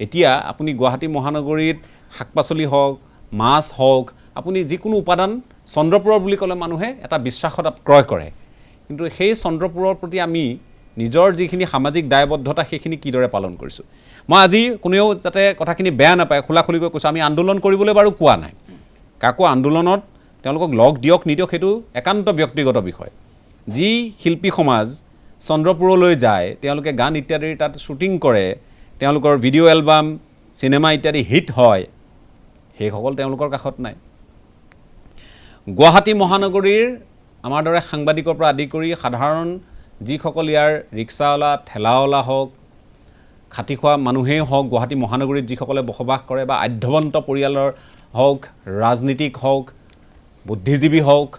এতিয়া আপুনি গুৱাহাটী মহানগৰীত শাক পাচলি হওক, মাছ হওক, আপুনি যিকোনো উপাদান চন্দ্ৰপুৰৰ বুলি ক'লে মানুহে এটা বিশ্বাসত ক্ৰয় কৰে কিন্তু সেই চন্দ্ৰপুৰৰ প্ৰতি আমি নিজৰ যিখিনি সামাজিক দায়বদ্ধতা সেইখিনি কিদৰে পালন কৰিছোঁ মই আজি কোনেও যাতে কথাখিনি বেয়া নাপায় খোলাখুলিকৈ কৈছোঁ আমি আন্দোলন কৰিবলৈ বাৰু কোৱা নাই কাকো আন্দোলনত তেওঁলোকক লগ দিয়ক নিদিয়ক সেইটো একান্ত ব্যক্তিগত বিষয় যি শিল্পী সমাজ চন্দ্ৰপুৰলৈ যায় তেওঁলোকে গান ইত্যাদিৰ তাত শ্বুটিং কৰে তেওঁলোকৰ ভিডিঅ' এলবাম চিনেমা ইত্যাদি হিট হয় সেইসকল তেওঁলোকৰ কাষত নাই গুৱাহাটী মহানগৰীৰ আমাৰ দৰে সাংবাদিকৰ পৰা আদি কৰি সাধাৰণ যিসকল ইয়াৰ ৰিক্সাৱালা ঠেলাৱালা হওক খাটি খোৱা মানুহেই হওক গুৱাহাটী মহানগৰীত যিসকলে বসবাস কৰে বা আধ্যবন্ত পৰিয়ালৰ হওক ৰাজনীতিক হওক বুদ্ধিজীৱী হওক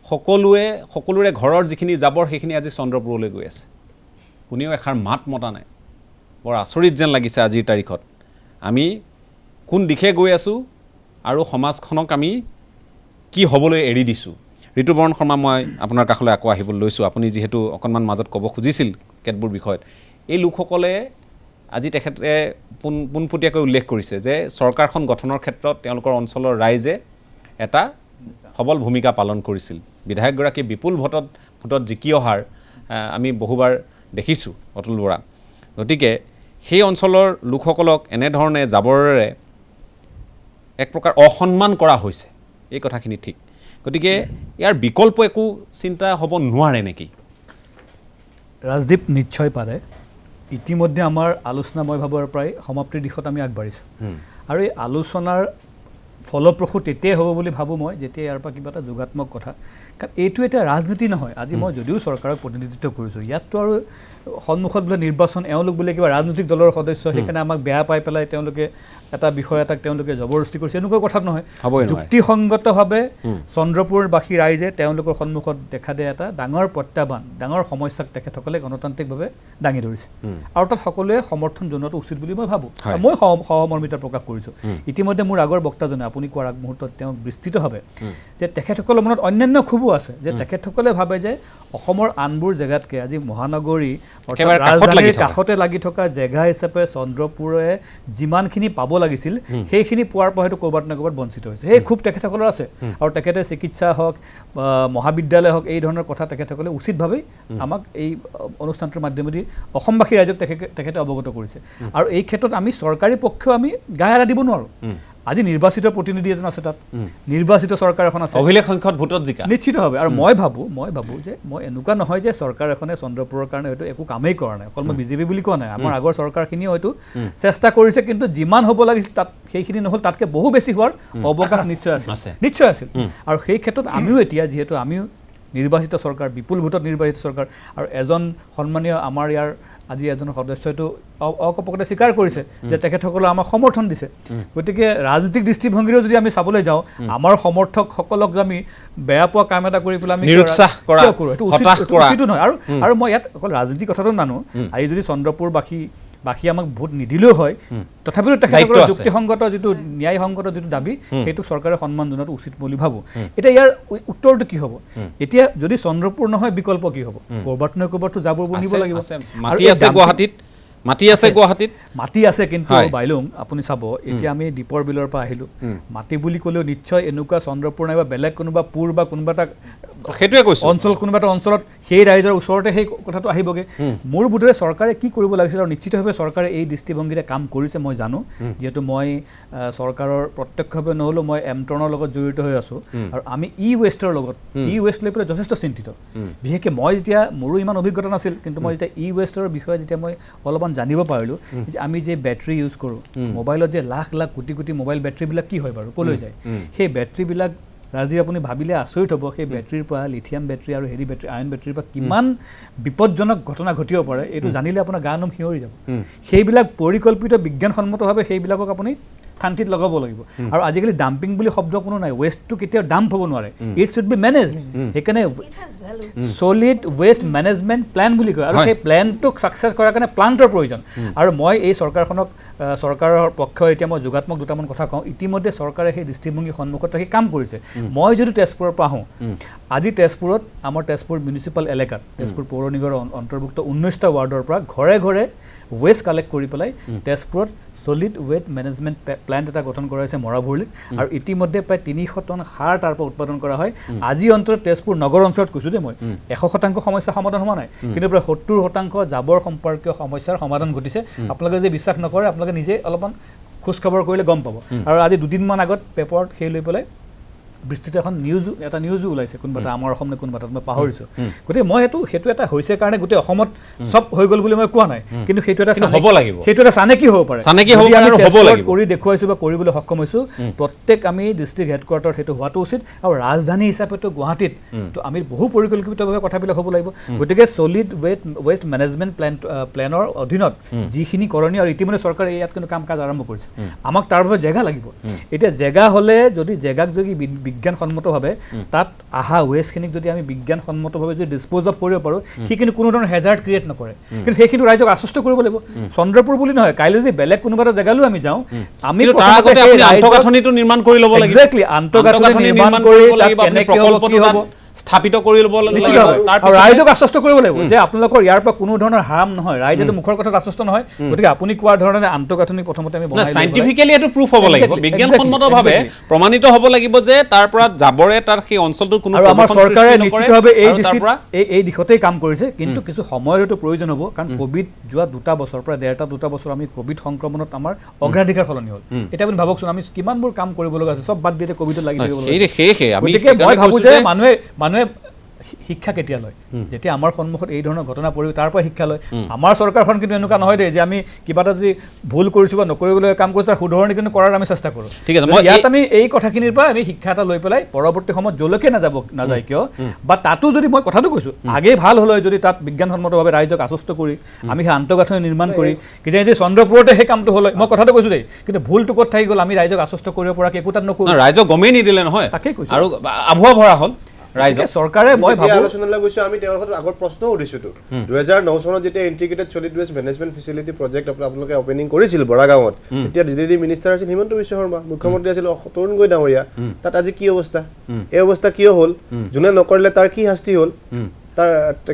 সকলোৰে ঘৰৰ যিখিনি জাবৰ সেইখিনি আজি চন্দ্ৰপুৰলৈ গৈ আছে কোনেও এষাৰ মাত মতা নাই বৰ আচৰিত যেন লাগিছে আজিৰ তাৰিখত আমি কোন দিশে গৈ আছোঁ আৰু সমাজখনক আমি কি হ'বলৈ এৰি দিছোঁ ঋতুবৰণ শৰ্মা মই আপোনাৰ কাষলৈ আকৌ আহিবলৈ লৈছোঁ আপুনি যিহেতু অকণমান মাজত ক'ব খুজিছিল কেতবোৰ বিষয়ত এই লোকসকলে আজি তেখেতে পোনপটীয়াকৈ উল্লেখ কৰিছে যে চৰকাৰখন গঠনৰ ক্ষেত্ৰত তেওঁলোকৰ অঞ্চলৰ ৰাইজে এটা সবল ভূমিকা পালন কৰিছিল বিধায়কগৰাকী বিপুল ভোটত জিকি অহাৰ আমি বহুবাৰ দেখিছোঁ অতুল বৰা গতিকে সেই অঞ্চলৰ লোকসকলক এনেধৰণে জাবৰেৰে এক প্ৰকাৰ অসন্মান কৰা হৈছে এই কথাখিনি ঠিক গতিকে ইয়াৰ বিকল্প একো চিন্তা হ'ব নোৱাৰে নেকি ৰাজদীপ নিশ্চয় পাৰে ইতিমধ্যে আমাৰ আলোচনা মই ভাবোঁ প্ৰায় সমাপ্তিৰ দিশত আমি আগবাঢ়িছোঁ আৰু এই আলোচনাৰ ফলপ্ৰসূ তেতিয়াই হ'ব বুলি ভাবোঁ মই যেতিয়া ইয়াৰ পৰা কিবা এটা যোগাত্মক কথা কাৰণ এইটো এতিয়া ৰাজনীতি নহয় আজি মই যদিও চৰকাৰক প্ৰতিনিধিত্ব কৰিছোঁ ইয়াততো আৰু সন্মুখত বোলে নিৰ্বাচন এওঁলোক বোলে কিবা ৰাজনৈতিক দলৰ সদস্য সেইকাৰণে আমাক বেয়া পাই পেলাই তেওঁলোকে এটা বিষয় এটাক তেওঁলোকে জবৰদস্তি কৰিছে এনেকুৱা কথা নহয় যুক্তিসংগতভাৱে চন্দ্ৰপুৰবাসী ৰাইজে তেওঁলোকৰ সন্মুখত দেখা দিয়া এটা ডাঙৰ প্ৰত্যাহ্বান ডাঙৰ সমস্যাক তেখেতসকলে গণতান্ত্ৰিকভাৱে দাঙি ধৰিছে আৰু তাত সকলোৱে সমৰ্থন জনোৱাটো উচিত বুলি মই ভাবোঁ মই সহমৰ্মিতা প্ৰকাশ কৰিছোঁ ইতিমধ্যে মোৰ আগৰ বক্তাজনে আপুনি কোৱাৰ আগমুহূৰ্তত তেওঁ বিস্তৃতভাৱে যে তেখেতসকলৰ মনত অন্যান্য ক্ষোভো আছে যে তেখেতসকলে ভাবে যে অসমৰ আনবোৰ জেগাতকৈ আজি মহানগৰী অৰ্থাৎ ৰাজধানীৰ কাষতে লাগি থকা জেগা হিচাপে চন্দ্ৰপুৰে যিমানখিনি পাব লাগিছিল সেইখিনি পোৱাৰ পৰা হয়তো ক'ৰবাত না ক'ৰবাত বঞ্চিত হৈছে সেই খুব তেখেতসকলৰ আছে আৰু তেখেতে চিকিৎসা হওক মহাবিদ্যালয় হওক এই ধৰণৰ কথা তেখেতসকলে উচিতভাৱে আমাক এই অনুষ্ঠানটোৰ মাধ্যমেদি অসমবাসী ৰাইজক তেখেতে অৱগত কৰিছে আৰু এই ক্ষেত্ৰত আমি চৰকাৰী পক্ষেও আমি গা এৰা দিব নোৱাৰোঁ আজি নিৰ্বাচিত প্ৰতিনিধি এজন আছে তাত নিৰ্বাচিত চৰকাৰ এখন আছে অভিলেখ সংখ্যক ভোটত জিকা নিশ্চিতভাৱে আৰু মই ভাবোঁ যে মই এনেকুৱা নহয় যে চৰকাৰ এখনে চন্দ্ৰপুৰৰ কাৰণে হয়তো একো কামেই কৰা নাই অকল মই বিজেপি বুলি কোৱা নাই আমাৰ আগৰ চৰকাৰখিনিয়ে হয়তো চেষ্টা কৰিছে কিন্তু যিমান হ'ব লাগিছিল তাত সেইখিনি নহ'ল তাতকৈ বহু বেছি হোৱাৰ অৱকাশ নিশ্চয় আছিল আৰু সেই ক্ষেত্ৰত আমিও এতিয়া যিহেতু আমিও নিৰ্বাচিত চৰকাৰ বিপুল ভোটত নিৰ্বাচিত চৰকাৰ আৰু এজন সন্মানীয় আমাৰ ইয়াৰ আজি এজন সদস্যটো অকপকতে স্বীকাৰ কৰিছে যে তেখেতসকলে আমাক সমৰ্থন দিছে গতিকে ৰাজনৈতিক দৃষ্টিভংগীৰেও যদি আমি চাবলৈ যাওঁ আমাৰ সমৰ্থকসকলক আমি বেয়া পোৱা কাম এটা কৰি পেলাই আমি নিৰুৎসাহ কৰা উচিত নহয় আৰু মই ইয়াত অকল ৰাজনীতিক কথাটো নানো আজি যদি চন্দ্ৰপুৰবাসী আমাক ভোট নিদিলেও হয় তথাপিও তেখেতসকলৰ যুক্তিসংগত যিটো ন্যায়সংগত যিটো দাবী সেইটো চৰকাৰে সন্মান জনোৱাটো উচিত বুলি ভাবোঁ এতিয়া ইয়াৰ উত্তৰটো কি হ'ব এতিয়া যদি চন্দ্ৰপুৰ নহয় বিকল্প কি হ'ব ক'ৰবাত নহয় ক'ৰবাততো জাবৰবোৰ নিব লাগিব মাটি আছে কিন্তু বাইলুং আপুনি চাব এতিয়া আমি দীপৰ বিলৰ পৰা আহিলোঁ মাটি বুলি ক'লেও নিশ্চয় এনেকুৱা চন্দ্ৰপুৰ নাইবা বেলেগ কোনোবা পুৰ বা কোনোবা এটা সেইটোৱে কৈছোঁ অঞ্চল কোনোবা এটা অঞ্চলত সেই ৰাইজৰ ওচৰতে সেই কথাটো আহিবগৈ মোৰ বোধেৰে চৰকাৰে কি কৰিব লাগিছিল আৰু নিশ্চিতভাৱে চৰকাৰে এই দৃষ্টিভংগীৰে কাম কৰিছে মই জানো যিহেতু মই চৰকাৰৰ প্ৰত্যক্ষভাৱে নহ'লেও মই এমট্ৰণৰ লগত জড়িত হৈ আছোঁ আৰু আমি ই ৱেষ্টৰ লগত ই ৱেষ্ট লৈ পেলাই যথেষ্ট চিন্তিত বিশেষকৈ মই যেতিয়া মোৰো ইমান অভিজ্ঞতা নাছিল কিন্তু মই যেতিয়া ই ৱেষ্টৰ বিষয়ে যেতিয়া মই অলপমান জানিব পাৰিলোঁ যে আমি যে বেটাৰী ইউজ কৰোঁ মোবাইলত যে লাখ লাখ কোটি কোটি মোবাইল বেটাৰীবিলাক কি হয় বাৰু ক'লৈ যায় সেই বেটাৰীবিলাক ৰাজীৱ আপুনি ভাবিলে আচৰিত হ'ব সেই বেটাৰীৰ পৰা লিথিয়াম বেটাৰী আৰু হেৰি বেটাৰী আয়ন বেটাৰীৰ পৰা কিমান বিপদজনক ঘটনা ঘটিব পাৰে এইটো জানিলে আপোনাৰ গা নোম শিয়ৰি যাব সেইবিলাক পৰিকল্পিত বিজ্ঞানসন্মতভাৱে সেইবিলাকক আপুনি শান্তিত লগাব লাগিব আৰু আজিকালি ডাম্পিং বুলি শব্দ কোনো নাই ৱেষ্টটো কেতিয়াও ডাম্প হ'ব নোৱাৰে ইট শুড বি মেনেজড সেইকাৰণে ছলিড ৱেষ্ট মেনেজমেণ্ট প্লেন বুলি কয় আৰু সেই প্লেনটোক ছাকচেছ কৰাৰ কাৰণে প্লাণ্টৰ প্ৰয়োজন আৰু মই এই চৰকাৰৰ পক্ষ এতিয়া মই যোগাত্মক দুটামান কথা কওঁ ইতিমধ্যে চৰকাৰে সেই দৃষ্টিভংগী সন্মুখত ৰাখি কাম কৰিছে মই যদি তেজপুৰৰ পৰা আহোঁ আজি তেজপুৰত আমাৰ তেজপুৰ মিউনিচিপাল এলেকাত তেজপুৰ পৌৰ নিগমৰ অন্তৰ্ভুক্ত 19টা ৱাৰ্ডৰ পৰা ঘৰে ঘৰে ৱেষ্ট কালেক্ট কৰি পেলাই তেজপুৰত ছলিড ৱেষ্ট মেনেজমেণ্ট প্ল্যান্ট এটা গঠন কৰা হৈছে মৰাভুৰিত আৰু ইতিমধ্যে প্ৰায় 300 টন সাৰ তাৰ পৰা উৎপাদন কৰা হয় আজি অন্তত তেজপুৰ নগৰ অঞ্চলত কৈছোঁ যে মই 100% সমস্যা সমাধান হোৱা নাই কিন্তু প্ৰায় 70% জাবৰ সম্পৰ্কীয় সমস্যাৰ সমাধান ঘটিছে আপোনালোকে যে বিশ্বাস নকৰে আপোনালোকে নিজে অলপমান খোজ খবৰ কৰিলে গম পাব আৰু আজি 2 দিনমান আগত পেপাৰত সেই লৈ পেলাই বিস্তৃত এখন এটা নিউজো ওলাইছে কোনোবা এটা আমাৰ অসম নে কোনোবা এটা মই পাহৰিছোঁ গতিকে মই সেইটো এটা হৈছে কাৰণে গোটেই অসমত চব হৈ গ'ল বুলি মই কোৱা নাই কিন্তু সেইটো এটা হ'ব লাগিব সেইটো এটা চানেকি হ'ব পাৰে চানেকি হ'ব পাৰে আৰু হ'ব লাগিব কৰি দেখুৱাইছোঁ বা কৰিবলৈ সক্ষম হৈছোঁ প্ৰত্যেক আমি ডিষ্ট্ৰিক্ট হেডকোৱাৰ্টাৰত সেইটো হোৱাটো উচিত আৰু ৰাজধানী হিচাপেতো গুৱাহাটীত তো আমি বহু পৰিকল্পিতভাৱে কথাবিলাক হ'ব লাগিব গতিকে ছলিড ৱেষ্ট মেনেজমেণ্ট প্লেনৰ অধীনত যিখিনি কৰণীয় আৰু ইতিমধ্যে চৰকাৰে ইয়াত কিন্তু কাম কাজ আৰম্ভ কৰিছে আমাক তাৰ বাবে জেগা লাগিব এতিয়া জেগা হ'লে যদি জেগাক যদি বিজ্ঞানসন্মতভাৱে তাত আহা ৱেষ্টখিনিক যদি আমি বিজ্ঞানসন্মতভাৱে যদি ডিছপ'জ অফ কৰিব পাৰোঁ সেইখিনি কোনো ধৰণৰ হেজাৰ্ড ক্ৰিয়েট নকৰে কিন্তু সেইখিনি ৰাইজক আশ্বস্ত কৰিব লাগিব চন্দ্ৰপুৰ বুলি নহয় কাইলৈ যদি বেলেগ কোনোবা এটা জেগালৈ আমি যাওঁ আমি আন্তঃগাঁথনিটো নিৰ্মাণ কৰি ল'ব লাগিব এক্সেক্টলি আন্তঃগাঁথনি নিৰ্মাণ কৰি তাত কেনেকৈ হ'ব স্থাপিত কৰি ল'ব লাগিব ৰাইজক আশ্বস্ত কৰিব লাগিব যে আপোনালোকৰ ইয়াৰ পৰা কোনো ধৰণৰ হাৰ্ম নহয় ৰাইজেতো মুখৰ কথাত আশ্বস্ত নহয় গতিকে আপুনি কোৱাৰ ধৰণে আন্তঃগাঁথনি প্ৰথমতে আমি বনাই চাইণ্টিফিকেলি এইটো প্ৰুফ হ'ব লাগিব বিজ্ঞানসন্মতভাৱে প্ৰমাণিত হ'ব লাগিব যে তাৰ পৰা জাবৰে তাৰ সেই অঞ্চলটোৰ কোনো আৰু আমাৰ চৰকাৰে নিশ্চিতভাৱে এই দিশতেই কাম কৰিছে কিন্তু কিছু সময়ৰ হয়তো প্ৰয়োজন হ'ব কাৰণ কোভিড যোৱা 2 বছৰ প্ৰায় 1.5-2 বছৰ আমি কোভিড সংক্ৰমণত আমাৰ অগ্ৰাধিকাৰ সলনি হ'ল এতিয়া আপুনি ভাবকচোন আমি কিমানবোৰ কাম কৰিব লগা আছে চব বাদ দিয়ে কোভিডত লাগি থাকিব গতিকে মই ভাবোঁ যে মানুহে শিক্ষা কেতিয়া লয় যেতিয়া আমাৰ সন্মুখত এই ধৰণৰ ঘটনা পৰিব তাৰ পৰা শিক্ষা লয় আমাৰ চৰকাৰখন কিন্তু এনেকুৱা নহয় দেই যে আমি কিবা এটা যদি ভুল কৰিছোঁ বা নকৰিবলৈ কাম কৰিছোঁ তাৰ শুধৰণি কিন্তু কৰাৰ আমি চেষ্টা কৰোঁ ঠিক আছে ইয়াত আমি এই কথাখিনিৰ পৰা আমি শিক্ষা এটা লৈ পেলাই পৰৱৰ্তী সময়ত যলৈকে নাযায় কিয় বা তাতো যদি মই কথাটো কৈছোঁ আগে ভাল হ'ল যদি তাত বিজ্ঞানসন্মতভাৱে ৰাইজক আশ্বস্ত কৰি আমি সেই আন্তঃগাঁথনি নিৰ্মাণ কৰি কিজানি যদি চন্দ্ৰপুৰতে সেই কামটো হ'ল মই কথাটো কৈছোঁ দেই কিন্তু ভুলটো ক'ত থাকি গ'ল আমি ৰাইজক আশ্বস্ত কৰিব পৰাকৈ একো তাত নকৰোঁ ৰাইজক গমেই নিদিলে নহয় তাকেই কৈছোঁ আৰু আভুৱা ভৰা হ'ল চৰকাৰে মই ভাবোঁ আলোচনালৈ গৈছোঁ আমি তেওঁলোকৰ আগত প্ৰশ্ন সুধিছোঁতো 2009 চনত যেতিয়া integrated solid waste management facility project আপোনালোকে অপেনিং কৰিছিল বৰাগাঁৱত তেতিয়া ডিডিডি মিনিষ্টাৰ আছিল হিমন্ত বিশ্ব শৰ্মা মুখ্যমন্ত্ৰী আছিল তৰুণ গগৈ ডাঙৰীয়া তাত আজি কি অৱস্থা এই অৱস্থা কিয় হ'ল যোনে নকৰিলে তাৰ কি শাস্তি হ'ল তাৰ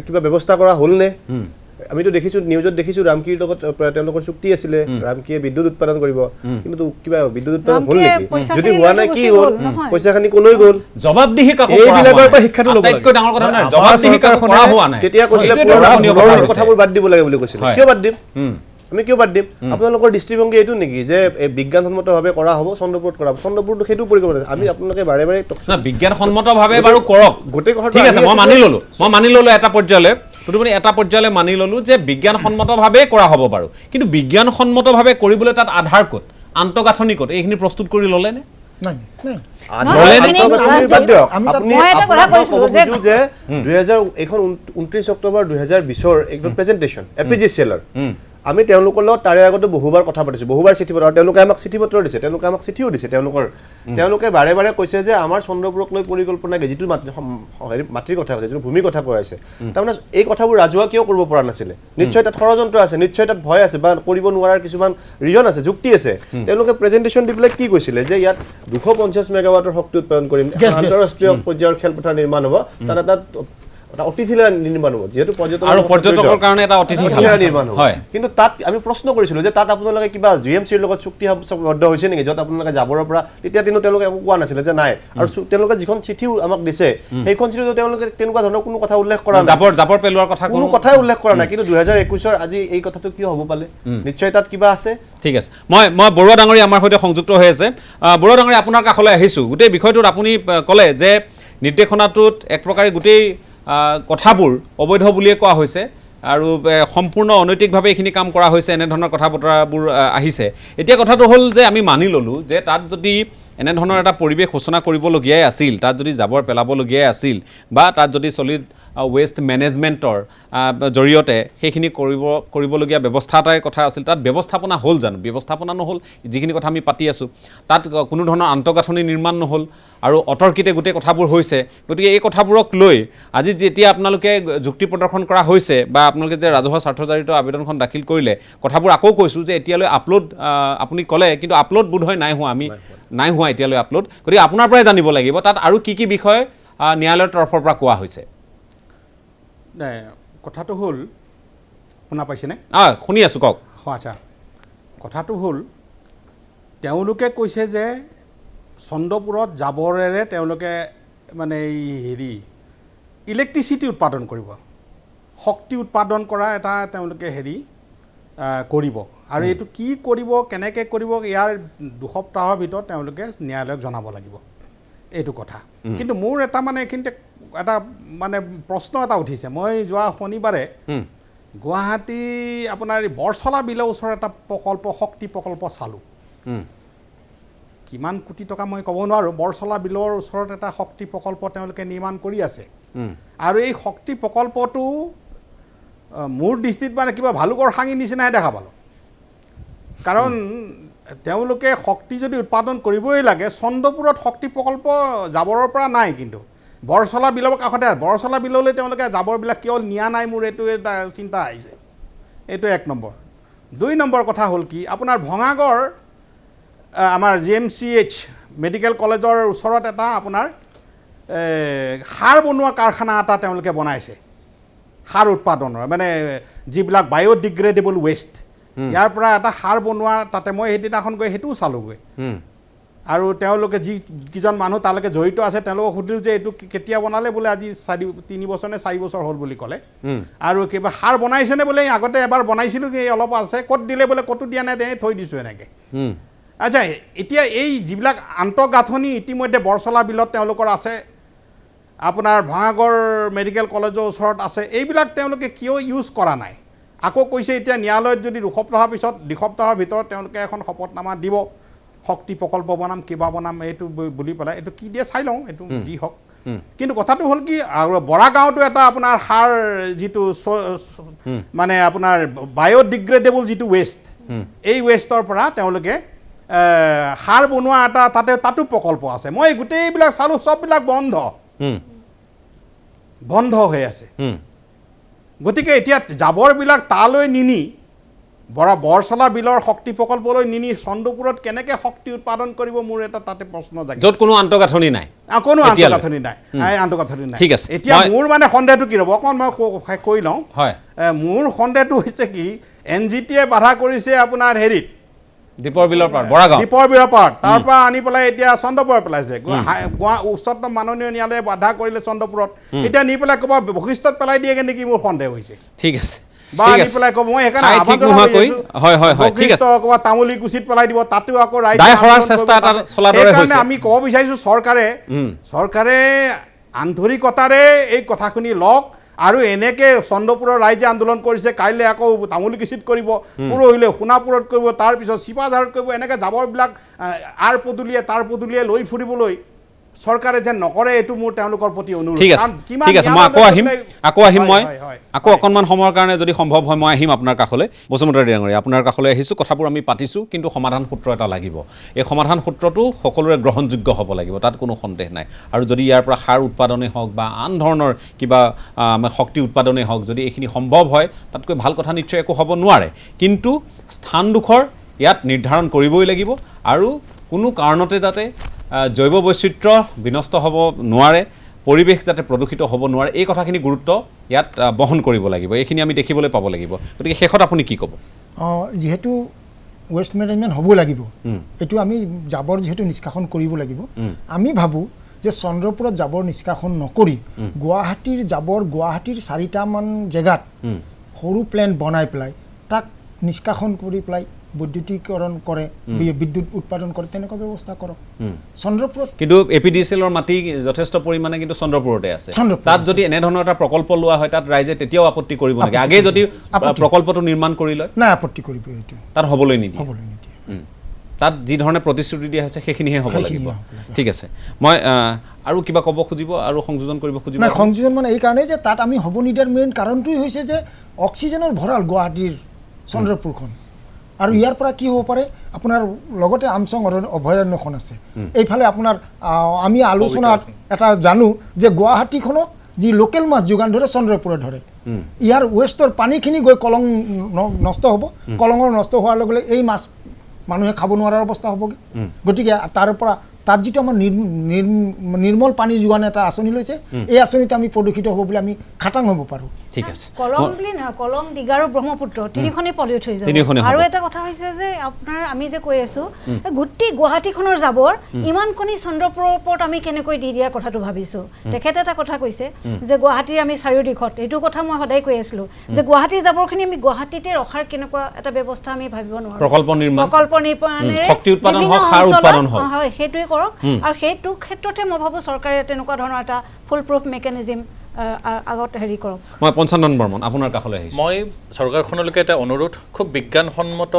কিবা ব্যৱস্থা কৰা হ'লনে আমিতো দেখিছোঁ নিউজত দেখিছোঁ ৰামকীৰ লগত তেওঁলোকৰ চুক্তি আছিলে ৰামকীয়ে বিদ্যুৎ উৎপাদন কৰিব কিন্তু কিবা বিদ্যুৎ উৎপাদন হ'ল নেকি যদি হোৱা নাই কি হ'ল পইচাখিনি ক'লৈ গ'ল জবাবদিহি এইবিলাকৰ পৰা শিক্ষাটো ল'ব আটাইতকৈ ডাঙৰ কথা নহয় জবাবদিহি কৰা হোৱা নাই তেতিয়া কৈছিলে কথাবোৰ বাদ দিব লাগে বুলি কৈছিলে কিয় বাদ দিম আমি কিয় বাদ দিম আপোনালোকৰ দৃষ্টিভংগী এইটো নেকি যে বিজ্ঞানসন্মতভাৱে কৰা হ'ব চন্দ্ৰপুৰত কৰা হ'ব চন্দ্ৰপুৰটো সেইটো পৰিকল্পনা আমি আপোনালোকে বাৰে বাৰে বিজ্ঞানসন্মতভাৱে বাৰু কৰক গোটেই কথা ঠিক আছে মই মানি ল'লোঁ এটা পৰ্যায়লৈ তদুপৰি এটা পৰ্যায়লৈ মানি ল'লোঁ যে বিজ্ঞানসন্মতভাৱে কৰা হ'ব বাৰু কিন্তু বিজ্ঞানসন্মতভাৱে কৰিবলৈ তাত আধাৰ ক'ত আন্তঃগাঁথনি ক'ত এইখিনি প্ৰস্তুত কৰি ল'লেনে এইখন 29 অক্টোবৰ 2020 একদম প্ৰেজেণ্টেশ্যন এপিজিচিএলৰ আমি তেওঁলোকৰ লগত তাৰে আগতে বহুবাৰ কথা পাতিছোঁ বহুবাৰ চিঠি পত্ৰ তেওঁলোকে আমাক চিঠি পত্ৰ দিছে তেওঁলোকে আমাক চিঠিও দিছে তেওঁলোকে বাৰে বাৰে কৈছে যে আমাৰ চন্দ্ৰপুৰক লৈ পৰিকল্পনা যিটো মাটিৰ কথা কৈছে যিটো ভূমিৰ কথা কৈ আছে তাৰমানে এই কথাবোৰ ৰাজহুৱা কিয় কৰিব পৰা নাছিলে নিশ্চয় তাত ষড়যন্ত্ৰ আছে নিশ্চয় তাত ভয় আছে বা কৰিব নোৱাৰাৰ কিছুমান ৰিজন আছে যুক্তি আছে তেওঁলোকে প্ৰেজেণ্টেশ্যন দি পেলাই কি কৈছিলে যে ইয়াত 250 মেগাৱাটৰ শক্তি উৎপাদন কৰিম আন্তঃৰাষ্ট্ৰীয় পৰ্যায়ৰ খেলপথাৰ নিৰ্মাণ হ'ব তাত অতিথিলা নিৰ্মাণ হ'ব যিহেতু পৰ্যটকৰ কাৰণে এটা অতিথিশালা নিৰ্মাণ হ'ব কিন্তু তাত আমি প্ৰশ্ন কৰিছিলোঁ যে তাত আপোনালোকে কিবা GMCৰ লগত চুক্তিবদ্ধ হৈছে নেকি য'ত আপোনালোকে যাবৰ পৰা তেতিয়া দিনত তেওঁলোকে একো কোৱা নাছিলে যে নাই আৰু তেওঁলোকে যিখন চিঠি আমাক দিছে সেইখন চিঠিত তেওঁলোকে তেনেকুৱা ধৰণৰ কোনো কথা উল্লেখ কৰা নাই জাবৰ পেলোৱাৰ কথা কোনো কথাই উল্লেখ কৰা নাই কিন্তু 2021 আজি এই কথাটো কিয় হ'ব পালে নিশ্চয় তাত কিবা আছে ঠিক আছে মই বৰুৱা ডাঙৰীয়া আমাৰ সৈতে সংযুক্ত হৈ আছে বৰুৱা ডাঙৰীয়া আপোনাৰ কাষলৈ আহিছোঁ গোটেই বিষয়টোত আপুনি ক'লে যে নিৰ্দেশনাটোত এক প্ৰকাৰে গোটেই কথাবোৰ অবৈধ বুলিয়ে কোৱা হৈছে আৰু সম্পূৰ্ণ অনৈতিকভাৱে এইখিনি কাম কৰা হৈছে এনেধৰণৰ কথা বতৰাবোৰ আহিছে এতিয়া কথাটো হ'ল যে আমি মানি ল'লোঁ যে তাত যদি এনেধৰণৰ এটা পৰিৱেশ সূচনা কৰিবলগীয়াই আছিল তাত যদি জাবৰ পেলাবলগীয়াই আছিল বা তাত যদি ছলিড ৱেষ্ট মেনেজমেণ্টৰ জৰিয়তে সেইখিনি কৰিবলগীয়া ব্যৱস্থা এটাৰ কথা আছিল তাত ব্যৱস্থাপনা হ'ল জানো ব্যৱস্থাপনা নহ'ল যিখিনি কথা আমি পাতি আছোঁ তাত কোনো ধৰণৰ আন্তঃগাঁথনি নিৰ্মাণ নহ'ল আৰু অতৰ্কিতে গোটেই কথাবোৰ হৈছে গতিকে এই কথাবোৰক লৈ আজি যেতিয়া আপোনালোকে যুক্তি প্ৰদৰ্শন কৰা হৈছে বা আপোনালোকে যে ৰাজহুৱা স্বাৰ্থজড়িত আবেদনখন দাখিল কৰিলে কথাবোৰ আকৌ কৈছোঁ যে এতিয়ালৈ আপলোড আপুনি ক'লে কিন্তু আপলোড বোধহয় নাই হোৱা এতিয়ালৈ আপলোড গতিকে আপোনাৰ পৰাই জানিব লাগিব তাত আৰু কি কি বিষয় ন্যায়ালয়ৰ তৰফৰ পৰা কোৱা হৈছে কথাটো হ'ল শুনা পাইছেনে শুনি আছোঁ কওক আচ্ছা কথাটো হ'ল তেওঁলোকে কৈছে যে চন্দ্ৰপুৰত জাবৰেৰে তেওঁলোকে মানে এই হেৰি ইলেক্ট্ৰিচিটি উৎপাদন কৰিব, শক্তি উৎপাদন কৰা এটা তেওঁলোকে হেৰি কৰিব আৰু এইটো কি কৰিব কেনেকৈ কৰিব ইয়াৰ 2 সপ্তাহৰ ভিতৰত তেওঁলোকে ন্যায়ালয়ক জনাব লাগিব এইটো কথা। কিন্তু মোৰ এটা মানে এইখিনিতে এটা মানে প্ৰশ্ন এটা উঠিছে। মই যোৱা শনিবাৰে গুৱাহাটী আপোনাৰ বৰচলা বিলৰ ওচৰত এটা প্ৰকল্প শক্তি প্ৰকল্প চালোঁ। কিমান কোটি টকা মই ক'ব নোৱাৰোঁ। বৰচলা বিলৰ ওচৰত এটা শক্তি প্ৰকল্প তেওঁলোকে নিৰ্মাণ কৰি আছে আৰু এই শক্তি প্ৰকল্পটো মোৰ দৃষ্টিত মানে কিবা ভালুকৰ সাঙি নিচিনাহে দেখা পালোঁ। কাৰণ তেওঁলোকে শক্তি যদি উৎপাদন কৰিবই লাগে, চন্দ্ৰপুৰত শক্তি প্ৰকল্প জাবৰৰ পৰা নাই, কিন্তু বৰচলা বিলৰ কাষতে বৰচলা বিললৈ তেওঁলোকে জাবৰবিলাক কিয় নিয়া নাই, মোৰ এইটো এটা চিন্তা আহিছে। এইটো 1 নম্বৰ। 2 নম্বৰ কথা হ'ল কি, আপোনাৰ ভঙাগড় আমাৰ GMCH মেডিকেল কলেজৰ ওচৰত এটা আপোনাৰ সাৰ বনোৱা কাৰখানা এটা তেওঁলোকে বনাইছে, সাৰ উৎপাদনৰ মানে যিবিলাক বায়'ডিগ্ৰেডেবল ৱেষ্ট, ইয়াৰ পৰা এটা সাৰ বনোৱা। তাতে মই সেইদিনাখন গৈ সেইটোও চালোঁগৈ আৰু তেওঁলোকে যিকেইজন মানুহ তালৈকে জড়িত আছে তেওঁলোকক সুধিলোঁ যে এইটো কেতিয়া বনালে, বোলে আজি 3 বছৰ নে 4 বছৰ হ'ল বুলি ক'লে। আৰু কিবা সাৰ বনাইছেনে বোলে, আগতে এবাৰ বনাইছিলোঁ কি অলপ আছে, ক'ত দিলে বোলে ক'তো দিয়া নাই, তেনেকৈ থৈ দিছোঁ এনেকৈ। আচ্ছা, এতিয়া এই যিবিলাক আন্তঃগাঁথনি ইতিমধ্যে বৰচলা বিলত তেওঁলোকৰ আছে, আপোনাৰ ভাঙাগড় মেডিকেল কলেজৰ ওচৰত আছে, এইবিলাক তেওঁলোকে কিয় ইউজ কৰা নাই? আকৌ কৈছে এতিয়া ন্যায়ালয়ত যদি 2 সপ্তাহৰ পিছত 2 সপ্তাহৰ ভিতৰত তেওঁলোকে এখন শপতনামা দিব, শক্তি প্ৰকল্প বনাম কিবা বনাম এইটো বুলি পেলাই। এইটো কি দিয়ে চাই লওঁ, এইটো যি হওক। কিন্তু কথাটো হ'ল কি, বৰা গাঁৱতো এটা আপোনাৰ সাৰ যিটো মানে আপোনাৰ বায়'ডিগ্ৰেডেবল যিটো ৱেষ্ট, এই ৱেষ্টৰ পৰা তেওঁলোকে সাৰ বনোৱা এটা তাতো প্ৰকল্প আছে। মই গোটেইবিলাক চালোঁ, চববিলাক বন্ধ হৈ আছে। গতিকে এতিয়া জাবৰবিলাক তালৈ নিনি বৰচলা বিলৰ শক্তি প্ৰকল্পলৈ নিনি চন্দ্ৰপুৰত কেনেকৈ শক্তি উৎপাদন কৰিব, মোৰ এটা তাতে প্ৰশ্ন জাগে, য'ত কোনো আন্তঃগাঁথনি নাই। কোনো আন্তঃগাঁথনি নাই, আন্তঃগাঁথনি নাই। ঠিক আছে, এতিয়া মোৰ মানে সন্দেহটো কি ৰ'ব, অকণমান মই কৈ লওঁ। মোৰ সন্দেহটো হৈছে কি, NGTয়ে বাধা কৰিছে আপোনাৰ হেৰিত দীপৰ বিলৰ পাৰ, বৰাগাঁও দীপৰ বিলৰ পাৰ, তাৰ পৰা আনি পেলাই এতিয়া চন্দ্ৰপুৰত পেলাইছে। উচ্চতম মাননীয় ন্যায়ালয়ে বাধা কৰিলে চন্দ্ৰপুৰত, এতিয়া নি পেলাই ক'ব বশিষ্ঠত পেলাই দিয়েগৈ নেকি, মোৰ সন্দেহ হৈছে। ঠিক আছে, বা আনি পেলাই ক'ব, মই সেইকাৰণে ক'ৰবাত তামুলীকুচিত পেলাই দিব, তাতো আকৌ সেইকাৰণে আমি ক'ব বিচাৰিছোঁ চৰকাৰে আন্তৰিকতাৰে এই কথাখিনি লওক আৰু এনেকৈ চন্দ্ৰপুৰৰ ৰাইজে আন্দোলন কৰিছে, কাইলৈ আকৌ তামুলীকুচিত কৰিব, পৰহিলৈ সোণাপুৰত কৰিব, তাৰপিছত চিপাঝাৰত কৰিব, এনেকৈ জাবৰবিলাক আৰ পদূলিয়ে তাৰ পদূলিয়ে লৈ ফুৰিবলৈ চৰকাৰে যেন নকৰে, এইটো মোৰ তেওঁলোকৰ প্ৰতি অনুৰোধ। ঠিক আছে, মই আকৌ আহিম মই অকণমান সময়ৰ কাৰণে যদি সম্ভৱ হয় মই আহিম আপোনাৰ কাষলৈ। বসুমতাৰী ডাঙৰীয়া, আপোনাৰ কাষলৈ আহিছোঁ, কথাবোৰ আমি পাতিছোঁ, কিন্তু সমাধান সূত্ৰ এটা লাগিব। এই সমাধান সূত্ৰটো সকলোৰে গ্ৰহণযোগ্য হ'ব লাগিব, তাত কোনো সন্দেহ নাই। আৰু যদি ইয়াৰ পৰা সাৰ উৎপাদনেই হওক বা আন ধৰণৰ কিবা শক্তি উৎপাদনেই হওক, যদি এইখিনি সম্ভৱ হয়, তাতকৈ ভাল কথা নিশ্চয় একো হ'ব নোৱাৰে। কিন্তু স্থানডোখৰ ইয়াত নিৰ্ধাৰণ কৰিবই লাগিব আৰু কোনো কাৰণতে যাতে জৈৱ বৈচিত্ৰ্য বিনষ্ট হ'ব নোৱাৰে, পৰিৱেশ যাতে প্ৰদূষিত হ'ব নোৱাৰে, এই কথাখিনি গুৰুত্ব ইয়াত বহন কৰিব লাগিব। এইখিনি আমি দেখিবলৈ পাব লাগিব। গতিকে শেষত আপুনি কি ক'ব? যিহেতু ৱেষ্ট মেনেজমেণ্ট হ'ব লাগিব, এইটো আমি জাবৰ যিহেতু নিষ্কাশন কৰিব লাগিব, আমি ভাবোঁ যে চন্দ্ৰপুৰত জাবৰ নিষ্কাশন নকৰি গুৱাহাটীৰ জাবৰ গুৱাহাটীৰ 4টামান জেগাত সৰু প্লেণ্ট বনাই পেলাই তাক নিষ্কাশন কৰি পেলাই বৈদ্যুতিকৰণ কৰে, বিদ্যুৎ উৎপাদন কৰে, তেনেকুৱা ব্যৱস্থা কৰক চন্দ্ৰপুৰত। কিন্তু APDCLৰ মাটি যথেষ্ট পৰিমাণে কিন্তু চন্দ্ৰপুৰতে আছে। তাত যদি এনেধৰণৰ এটা প্ৰকল্প লোৱা হয়, তাত ৰাইজে তেতিয়াও আপত্তি কৰিব নেকি? আগে যদি প্ৰকল্পটো নিৰ্মাণ কৰি লয়, নাই আপত্তি কৰিব, এইটো তাত হ'বলৈ নিদিয়ে। তাত যি ধৰণে প্ৰতিশ্ৰুতি দিয়া হৈছে সেইখিনিহে হ'ব লাগিব। ঠিক আছে, মই আৰু কিবা ক'ব খুজিব আৰু সংযোজন কৰিব খুজিব? নাই, সংযোজন মানে এই কাৰণেই যে তাত আমি হ'ব নিদিয়াৰ মেইন কাৰণটোৱেই হৈছে যে অক্সিজেনৰ ভঁৰাল গুৱাহাটীৰ চন্দ্ৰপুৰখন, আৰু ইয়াৰ পৰা কি হ'ব পাৰে, আপোনাৰ লগতে আমচং অভয়াৰণ্যখন আছে। এইফালে আপোনাৰ আমি আলোচনাত এটা জানো যে গুৱাহাটীখনক যি লোকেল মাছ যোগান ধৰে চন্দ্ৰপুৰত ধৰে, ইয়াৰ ৱেষ্টৰ পানীখিনি গৈ কলং নষ্ট হ'ব, কলঙৰ নষ্ট হোৱাৰ লগে লগে এই মাছ মানুহে খাব নোৱাৰাৰ অৱস্থা হ'বগৈ। গতিকে তাৰ পৰা তাত যিটো আমাৰ নিৰ্মল পানী যোগান এটা আঁচনি লৈছে এই আঁচনিতে আমি প্ৰদূষিত হ'ব বুলি আমি খাটাং হ'ব পাৰোঁ। ঠিক আছে, কলং বুলি নহয়, কলং, দিগাৰ আৰু ব্ৰহ্মপুত্ৰ তিনিখনেই পলিউট হৈ যাব। আৰু এটা কথা হৈছে যে আপোনাৰ আমি যে কৈ আছোঁ গোটেই গুৱাহাটীখনৰ জাবৰ ইমানকণি চন্দ্ৰপুৰৰ ওপৰত আমি কেনেকৈ দি দিয়াৰ কথাটো ভাবিছোঁ। তেখেতে এটা কথা কৈছে যে গুৱাহাটীৰ আমি চাৰিওদিশত, এইটো কথা মই সদায় কৈ আছিলোঁ যে গুৱাহাটীৰ জাবৰখিনি আমি গুৱাহাটীতে ৰখাৰ কেনেকুৱা এটা ব্যৱস্থা আমি ভাবিব নোৱাৰোঁ। প্ৰকল্প নিৰ্মাণেৰে শক্তি উৎপাদন হওক, সাৰ উৎপাদন হওক, হয় সেইটোৱে কৰক। আৰু সেইটো ক্ষেত্ৰতে মই ভাবোঁ চৰকাৰে তেনেকুৱা ধৰণৰ এটা ফুল প্ৰুফ মেকানিজিম আগত হেৰি কৰক। মই পঞ্চানন বৰ্মন আপোনাৰ কাষলৈ আহিছোঁ। মই চৰকাৰখনলৈকে এটা অনুৰোধ, খুব বিজ্ঞানসন্মত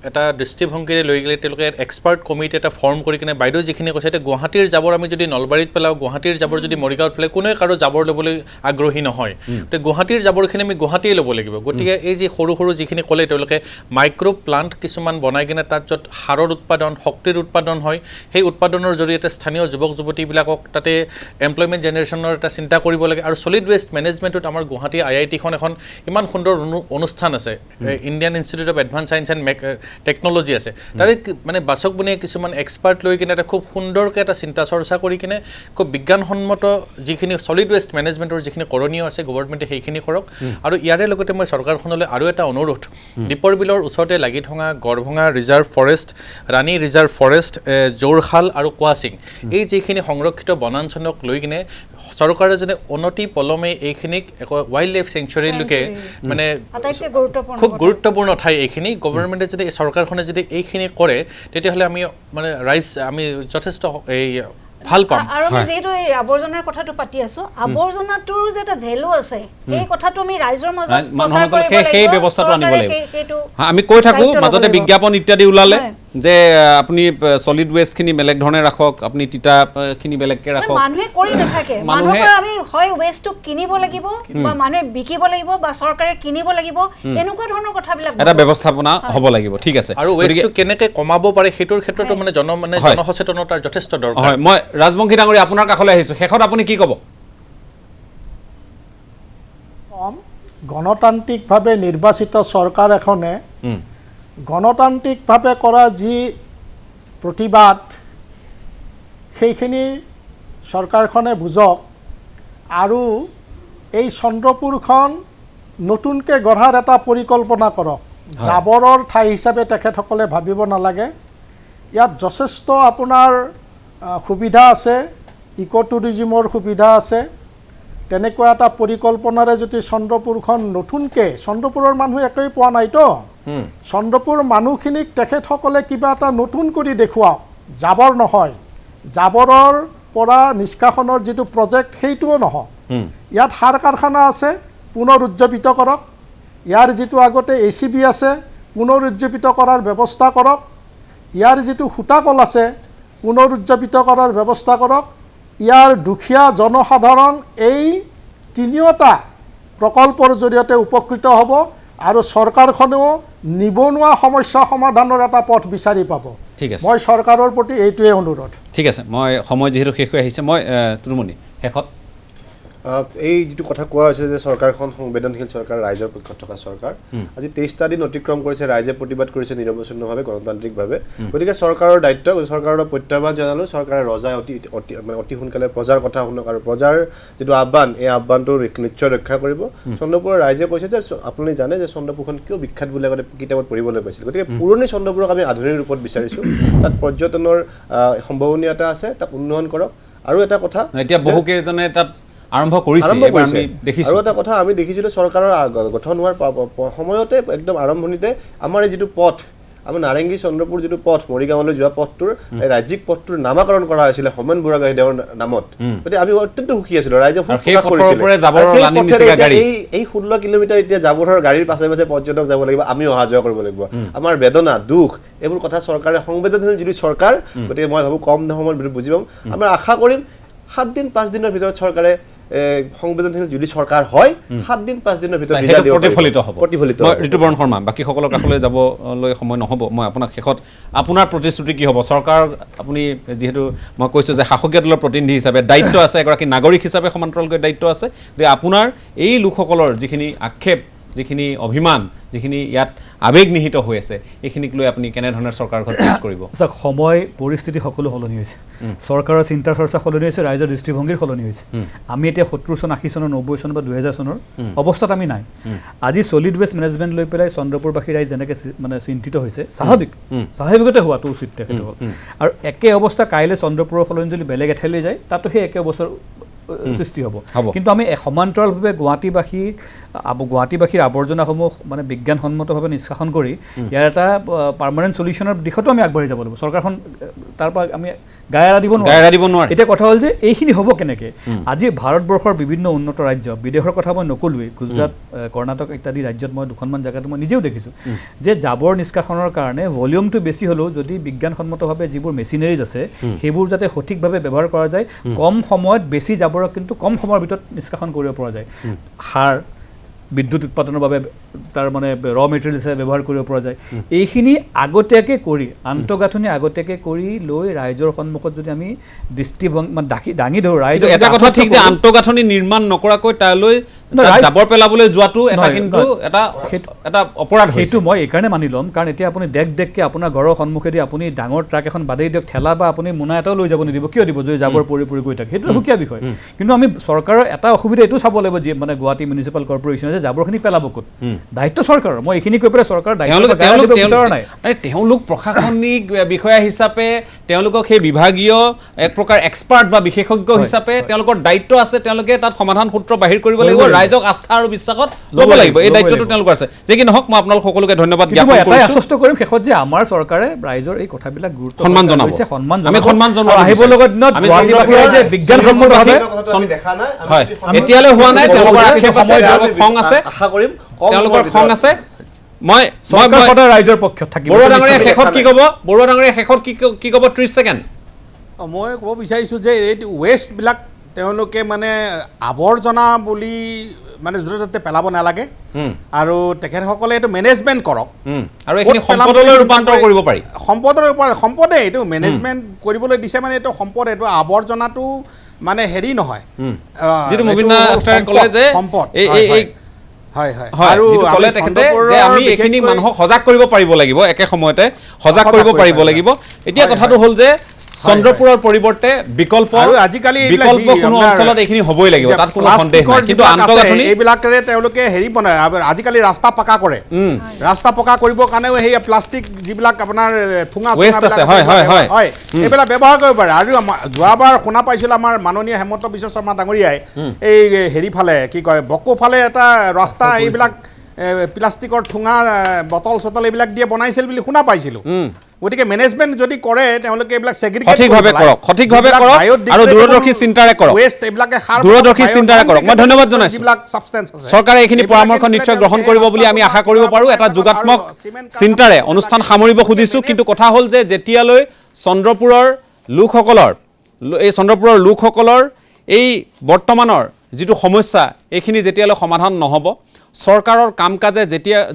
এটা দৃষ্টিভংগীৰে লৈ গ'লে তেওঁলোকে এক্সপাৰ্ট কমিটি এটা ফৰ্ম কৰি কিনে বাইদেউ যিখিনি কৈছে এতিয়া গুৱাহাটীৰ জাবৰ আমি যদি নলবাৰীত পেলাওঁ, গুৱাহাটীৰ জাবৰ যদি মৰিগাঁৱত পেলাওঁ, কোনোৱে কাৰো জাবৰ ল'বলৈ আগ্ৰহী নহয়। গতিকে গুৱাহাটীৰ জাবৰখিনি আমি গুৱাহাটীয়ে ল'ব লাগিব। গতিকে এই যি সৰু সৰু যিখিনি ক'লে তেওঁলোকে মাইক্ৰ' প্লাণ্ট কিছুমান বনাই কিনে তাত য'ত সাৰৰ উৎপাদন, শক্তিৰ উৎপাদন হয়, সেই উৎপাদনৰ জৰিয়তে স্থানীয় যুৱক যুৱতীবিলাকক তাতে এমপ্লয়মেণ্ট জেনেৰেশ্যনৰ এটা চিন্তা কৰিব লাগে। আৰু ছলিড ৱেষ্ট মেনেজমেণ্টত আমাৰ গুৱাহাটী IITখন এখন ইমান সুন্দৰ অনুষ্ঠান আছে, Indian institute of advance science and technology আছে, তাৰে মানে বাচক বনিয়ে কিছুমান এক্সপাৰ্ট লৈ কিনে এটা খুব সুন্দৰকৈ এটা চিন্তা চৰ্চা কৰি কিনে খুব বিজ্ঞানসন্মত যিখিনি ছলিড ৱেষ্ট মেনেজমেণ্টৰ যিখিনি কৰণীয় আছে গভৰ্ণমেণ্টে সেইখিনি কৰক। আৰু ইয়াৰে লগতে মই চৰকাৰখনলৈ আৰু এটা অনুৰোধ, দীপৰ বিলৰ ওচৰতে লাগি থকা গড়ভঙা ৰিজাৰ্ভ ফৰেষ্ট, ৰাণী ৰিজাৰ্ভ ফৰেষ্ট, জোৰশাল আৰু কোৱাচিং, এই যিখিনি সংৰক্ষিত বনাঞ্চলক লৈ কিনে চৰকাৰে যেনে অনতি পলমে এইখিনিক ৱাইল্ড লাইফ চেংচুৰীলৈকে মানে খুব গুৰুত্বপূৰ্ণ ঠাই এইখিনি গভৰ্ণমেণ্টে যদি চৰকাৰখনে যদি এইখিনি কৰে তেতিয়াহ'লে আমি মানে আমি যথেষ্ট এই ভাল পাম। আৰু আমি যিহেতু এই আৱৰ্জনাৰ কথাটো পাতি আছোঁ, আৱৰ্জনাটোৰ যে এটা ভেলু আছে সেই কথাটো আমি ৰাইজৰ মাজত প্ৰচাৰ কৰিব লাগিব, সেই ব্যৱস্থাটো আনিব লাগিব। সেইটো আমি কৈ থাকোঁ মাজতে বিজ্ঞাপন ইত্যাদি ওলালে যে আপুনি ছলিড ৱেষ্টখিনি বেলেগ ধৰণে ৰাখক, আপুনি তিতাখিনি বেলেগকৈ ৰাখক। মানুহে কৰি নাথাকে, মানুহৰ পৰা আমি হয় ৱেষ্টটো কিনিব লাগিব বা মানুহে বিকিব লাগিব বা চৰকাৰে কিনিব লাগিব, এনেকুৱা ধৰণৰ কথাবিলাক এটা ব্যৱস্থাপনা হ'ব লাগিব। ঠিক আছে, আৰু ৱেষ্টটো কেনেকৈ কমাব পাৰে সেইটোৰ ক্ষেত্ৰতো মানে জনসচেতনতাৰ যথেষ্ট দৰকাৰ। হয়, মই ৰাজবংশী ডাঙৰীয়া আপোনাৰ কাষলৈ আহিছোঁ। শেষত আপুনি কি ক'ব? গণতান্ত্ৰিকভাৱে নিৰ্বাচিত চৰকাৰ এখনে গণতান্ত্ৰিকভাৱে কৰা যি প্ৰতিবাদ সেইখিনি চৰকাৰখনে বুজক আৰু এই চন্দ্ৰপুৰখন নতুনকৈ গঢ়াৰ এটা পৰিকল্পনা কৰক। জাবৰৰ ঠাই হিচাপে তেখেতসকলে ভাবিব নালাগে। ইয়াত যথেষ্ট আপোনাৰ সুবিধা আছে, ইক' টুৰিজিমৰ সুবিধা আছে। তেনেকুৱা এটা পৰিকল্পনাৰে যদি চন্দ্ৰপুৰখন নতুনকৈ, চন্দ্ৰপুৰৰ মানুহ একোৱেই পোৱা নাইতো, চন্দ্ৰপুৰ মানুহখিনিক তেখেতসকলে কিবা এটা নতুন কৰি দেখুৱাওক। জাবৰ নহয়, জাবৰৰ পৰা নিষ্কাশনৰ যিটো প্ৰজেক্ট সেইটোও নহওক। ইয়াত সাৰ কাৰখানা আছে, পুনৰ উজ্জীৱিত কৰক। ইয়াৰ যিটো আগতে ACB আছে পুনৰ উজ্জীৱিত কৰাৰ ব্যৱস্থা কৰক। ইয়াৰ যিটো সূতাকল আছে পুনৰ উজ্জীৱিত কৰাৰ ব্যৱস্থা কৰক। ইয়াৰ দুখীয়া জনসাধাৰণ এই তিনিওটা প্ৰকল্পৰ জৰিয়তে উপকৃত হ'ব আৰু চৰকাৰখনেও নিবনুৱা সমস্যা সমাধানৰ এটা পথ বিচাৰি পাব। ঠিক আছে, মই চৰকাৰৰ প্ৰতি এইটোৱে অনুৰোধ। ঠিক আছে, মই সময় যিহেতু শেষ হৈ আহিছে, মই তুৰুমণি শেষত এই যিটো কথা কোৱা হৈছে যে চৰকাৰখন সংবেদনশীল চৰকাৰ, ৰাইজৰ পক্ষত থকা চৰকাৰ, আজি 23টা দিন অতিক্ৰম কৰিছে, ৰাইজে প্ৰতিবাদ কৰিছে নিৰৱচ্ছিন্নভাৱে গণতান্ত্ৰিকভাৱে। গতিকে চৰকাৰৰ দায়িত্ব, চৰকাৰৰ প্ৰত্যাহ্বান জনালোঁ, চৰকাৰে ৰজাই অতি সোনকালে প্ৰজাৰ কথা শুনক আৰু প্ৰজাৰ যিটো আহ্বান এই আহ্বানটো নিশ্চয় ৰক্ষা কৰিব। চন্দ্ৰপুৰৰ ৰাইজে কৈছে যে আপুনি জানে যে চন্দ্ৰপুৰখন কিয় বিখ্যাত বুলি আগতে কিতাপত পঢ়িবলৈ পাইছিল। গতিকে পুৰণি চন্দ্ৰপুৰক আমি আধুনিক ৰূপত বিচাৰিছোঁ, তাত পৰ্যটনৰ সম্ভাৱনীয়তা আছে, তাক উন্নয়ন কৰক। আৰু এটা কথা, এতিয়া বহুকেইজনে তাত আৰম্ভ কৰিছে। আৰু এটা কথা আমি দেখিছিলোঁ চৰকাৰৰ গঠন হোৱাৰ সময়তে একদম আৰম্ভণিতে আমাৰ এই যিটো পথ, আমাৰ নাৰেংগী চন্দ্ৰপুৰ যিটো পথ, মৰিগাঁৱলৈ যোৱা পথটোৰ ৰাজ্যিক পথটোৰ নামাকৰণ কৰা হৈছিলে হোমেন বুঢ়াগোহাঁইদেৱৰ নামত। গতিকে আমি অত্যন্ত সুখী আছিলোঁ, ৰাইজে এই 16 কিলোমিটাৰ এতিয়া জাবৰৰ গাড়ীৰ পাছে পাছে পৰ্যটক যাব লাগিব, আমি অহা যোৱা কৰিব লাগিব। আমাৰ বেদনা দুখ এইবোৰ কথা চৰকাৰে সংবেদনশীল যিটো চৰকাৰ, গতিকে মই ভাবোঁ কম সময়ত বুজি পাম। আমৰা আশা কৰিম 7 দিন 5 দিনৰ ভিতৰত চৰকাৰে সংবেদনশীল যদি চৰকাৰ হয় 7 দিন 5 দিনৰ ভিতৰত প্ৰতিফলিত হ'ব। ঋতুবৰণ শৰ্মা, বাকীসকলৰ কাষলৈ যাবলৈ সময় নহ'ব, মই আপোনাক শেষত আপোনাৰ প্ৰতিশ্ৰুতি কি হ'ব? চৰকাৰ, আপুনি যিহেতু মই কৈছোঁ যে শাসকীয় দলৰ প্ৰতিনিধি হিচাপে দায়িত্ব আছে, এগৰাকী নাগৰিক হিচাপে সমান্তৰালকৈ দায়িত্ব আছে, গতিকে আপোনাৰ এই লোকসকলৰ যিখিনি আক্ষেপ, যিখিনি অভিমান, যিখিনি ইয়াত আৱেগ নিহিত হৈ আছে এইখিনিক লৈ আপুনি কেনেধৰণে চৰকাৰখন পেছ কৰিব চাওক সময় পৰিস্থিতি সকলো সলনি হৈছে চৰকাৰৰ চিন্তা চৰ্চা সলনি হৈছে ৰাইজৰ দৃষ্টিভংগীৰ সলনি হৈছে আমি এতিয়া 70 চন 80 চনৰ 90 চন বা 2000 চনৰ অৱস্থাত আমি নাই আজি সলিড ওয়েষ্ট মেনেজমেণ্ট লৈ পেলাই চন্দ্ৰপুৰবাসী ৰাইজ যেনেকৈ মানে চিন্তিত হৈছে স্বাভাৱিকতে হোৱাটো উচিত তেখেতসকল আৰু একে অৱস্থা কাইলৈ চন্দ্ৰপুৰৰ সলনি যদি বেলেগ এঠাইলৈ যায় তাতো সেই একে অৱস্থাৰ সৃষ্টি হ'ব কিন্তু আমি সমান্তৰালভাৱে গুৱাহাটীবাসীৰ আৱৰ্জনাসমূহ মানে বিজ্ঞানসন্মতভাৱে নিষ্কাশন কৰি ইয়াৰ এটা পাৰ্মানেণ্ট সলিউশ্যনৰ দিশতো আমি আগবাঢ়ি যাব লাগিব চৰকাৰখন তাৰ পৰা আমি গায়ে এৰা দিব নোৱাৰে এতিয়া কথা হ'ল যে এইখিনি হ'ব কেনেকৈ আজি ভাৰতবৰ্ষৰ বিভিন্ন উন্নত ৰাজ্য বিদেশৰ কথা মই নকলোৱেই গুজৰাট কৰ্ণাটক ইত্যাদি ৰাজ্যত মই দুখনমান জেগাত মই নিজেও দেখিছোঁ যে জাবৰ নিষ্কাশনৰ কাৰণে ভলিউমটো বেছি হ'লেও যদি বিজ্ঞানসন্মতভাৱে যিবোৰ মেচিনাৰিজ আছে সেইবোৰ যাতে সঠিকভাৱে ব্যৱহাৰ কৰা যায় কম সময়ত বেছি জাবৰক কিন্তু কম সময়ৰ ভিতৰত নিষ্কাশন কৰিব পৰা যায় সাৰ বিদ্যুৎ উৎপাদনৰ বাবে তাৰ মানে ৰ মেটেৰিয়েল হিচাপে ব্যৱহাৰ কৰিব পৰা যায় এইখিনি আগতীয়াকৈ কৰি আন্তঃগাঁথনি আগতীয়াকৈ কৰি লৈ ৰাইজৰ সন্মুখত যদি আমি দৃষ্টিভংগী মানে দাঙি ধৰোঁ ৰাইজৰ এটা কথা ঠিক যে আন্তঃগাঁথনি নিৰ্মাণ নকৰাকৈ তালৈ জাবৰ পেলাবলৈ যোৱাটো এটা কিন্তু এটা অপৰাধ সেইটো মই এইকাৰণে মানি ল'ম কাৰণ এতিয়া আপুনি দেখকৈ আপোনাৰ ঘৰৰ সন্মুখেদি আপুনি ডাঙৰ ট্ৰাক এখন বাদেই দিয়ক ঠেলা বা আপুনি মোনা এটাও লৈ যাব নিদিব কিয় দিব যদি জাবৰ পৰি গৈ থাকে সেইটো সুকীয়া বিষয় কিন্তু আমি চৰকাৰৰ এটা অসুবিধা এইটো চাব লাগিব যে মানে গুৱাহাটী মিউনিচিপাল কৰ্পৰেশ্যনে যে জাবৰখিনি পেলাব ক'ত দায়িত্ব চৰকাৰৰ মই এইখিনি কৈ পেলাই চৰকাৰৰ তেওঁলোক প্ৰশাসনিক বিষয়া হিচাপে তেওঁলোকক সেই বিভাগীয় এক প্ৰকাৰ এক্সপাৰ্ট বা বিশেষজ্ঞ হিচাপে তেওঁলোকৰ দায়িত্ব আছে তেওঁলোকে তাত সমাধান সূত্ৰ বাহিৰ কৰিব লাগিব ৰাইজক আস্থা আৰু বিশ্বাসত ল'ব লাগিব এই দায়িত্বটো তেওঁলোকৰ আছে যে কি নহওক মই আপোনালোক সকলোকে ধন্যবাদ জ্ঞাপন কৰিছোঁ আশ্বস্ত কৰিম শেষত যে আমাৰ চৰকাৰে ৰাইজৰ এই কথাবিলাক গুৰুত্ব সন্মান জনাব আমি সন্মান জনাব আহিব লগত দিনত যে বিজ্ঞানসন্মতভাৱে হয় এতিয়ালৈ হোৱা নাই তেওঁলোকৰ আক্ষেপ আছে তেওঁলোকৰ খং আছে আশা কৰিম তেওঁলোকৰ খং আছে মই সদায় ৰাইজৰ পক্ষত থাকিম বৰুৱা ডাঙৰীয়া শেষত কি ক'ব বৰুৱা ডাঙৰীয়া শেষত কি ক'ব 30 ছেকেণ্ড মই ক'ব বিচাৰিছোঁ যে এই ৱেষ্টবিলাক তেওঁলোকে মানে আৱৰ্জনা বুলি মানে য'তে ত'তে পেলাব নালাগে আৰু তেখেতসকলে এইটো মেনেজমেণ্ট কৰক আৰু এইখিনি সম্পদলৈ ৰূপান্তৰ কৰিব পাৰি সম্পদে এইটো মেনেজমেণ্ট কৰিবলৈ দিছে মানে এইটো সম্পদ এইটো আৱৰ্জনাটো মানে হেৰি নহয় যিটো মুবিন আখতাৰে ক'লে যে সম্পদ হয় আৰু ক'লে তেখেতে যে আমি এইখিনি মানুহক সজাগ কৰিব পাৰিব লাগিব একে সময়তে সজাগ কৰিব পাৰিব লাগিব এতিয়া কথাটো হ'ল যে চন্দ্ৰপুৰৰ পৰিৱৰ্তে বিকল্প কোনো অঞ্চলত এইখিনি হ'বই লাগিব তাত কোনো সন্দেহ নাই কিন্তু আন্তঃগাঁথনি এইবিলাকেৰে তেওঁলোকে হেৰি বনায় আজিকালি ৰাস্তা পকা কৰে ৰাস্তা পকা কৰিবৰ কাৰণেও সেই প্লাষ্টিক যিবিলাক আপোনাৰ ঠুঙা আছে হয় এইবিলাক ব্যৱহাৰ কৰিব পাৰে আৰু যোৱাবাৰ শুনা পাইছিলোঁ আমাৰ মাননীয় হেমন্ত বিশ্ব শৰ্মা ডাঙৰীয়াই এই হেৰি ফালে কি কয় বকো ফালে এটা ৰাস্তা এইবিলাক প্লাষ্টিকৰ ঠুঙা বটল চটল এইবিলাক দিয়ে বনাইছিল বুলি শুনা পাইছিলোঁ গতিকে মেনেজমেণ্ট যদি কৰে তেওঁলোকে এইবিলাক সঠিকভাৱে কৰক আৰু দূৰদৰ্শী চিন্তাৰে কৰক মই ধন্যবাদ জনাইছোঁ চৰকাৰে এইখিনি পৰামৰ্শ নিশ্চয় গ্ৰহণ কৰিব বুলি আমি আশা কৰিব পাৰোঁ এটা যোগাত্মক চিন্তাৰে অনুষ্ঠান সামৰিব খুজিছোঁ কিন্তু কথা হ'ল যে যেতিয়ালৈ চন্দ্ৰপুৰৰ লোকসকলৰ এই বৰ্তমানৰ যিটো সমস্যা এইখিনি যেতিয়ালৈ সমাধান নহ'ব চৰকাৰৰ কাম কাজে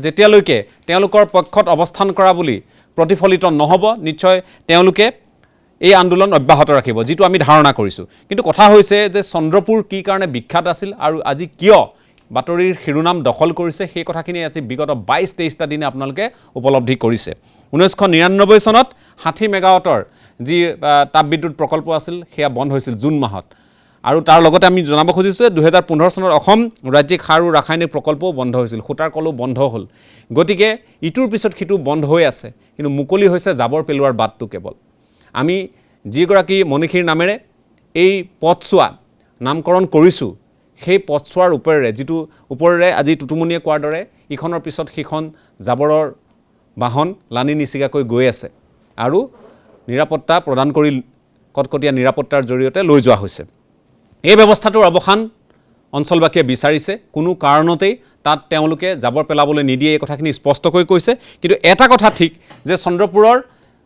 যেতিয়ালৈকে তেওঁলোকৰ পক্ষত অৱস্থান কৰা বুলি প্ৰতিফলিত নহ'ব নিশ্চয় তেওঁলোকে এই আন্দোলন অব্যাহত ৰাখিব যিটো আমি ধাৰণা কৰিছোঁ কিন্তু কথা হৈছে যে চন্দ্ৰপুৰ কি কাৰণে বিখ্যাত আছিল আৰু আজি কিয় বাতৰিৰ শিৰোনাম দখল কৰিছে সেই কথাখিনি আজি বিগত 22-23টা দিনে আপোনালোকে উপলব্ধি কৰিছে 1999 চনত 60 মেগাৱাটৰ যি তাপবিদ্যুৎ প্ৰকল্প আছিল সেয়া বন্ধ হৈছিল জুন মাহত আৰু তাৰ লগতে আমি জনাব খুজিছোঁ যে 2015 চনত অসম ৰাজ্যিক সাৰ আৰু ৰাসায়নিক প্ৰকল্পও বন্ধ হৈছিল সূতাৰ কলো বন্ধ হ'ল গতিকে ইটোৰ পিছত সিটো বন্ধ হৈ আছে কিন্তু মুকলি হৈছে জাবৰ পেলোৱাৰ বাটটো কেৱল আমি যিগৰাকী মনীষীৰ নামেৰে এই পথছোৱা নামকৰণ কৰিছোঁ সেই পথছোৱাৰ ওপৰেৰে আজি টুটুমনিয়ে কোৱাৰ দৰে ইখনৰ পিছত সিখন জাবৰৰ বাহন লানি নিচিগাকৈ গৈ আছে আৰু নিৰাপত্তা প্ৰদান কৰি কটকটীয়া নিৰাপত্তাৰ জৰিয়তে লৈ যোৱা হৈছে এই ব্যৱস্থাটোৰ অৱসান অঞ্চলবাসীয়ে বিচাৰিছে কোনো কাৰণতেই তাত তেওঁলোকে জাবৰ পেলাবলৈ নিদিয়ে এই কথাখিনি স্পষ্টকৈ কৈছে কিন্তু এটা কথা ঠিক যে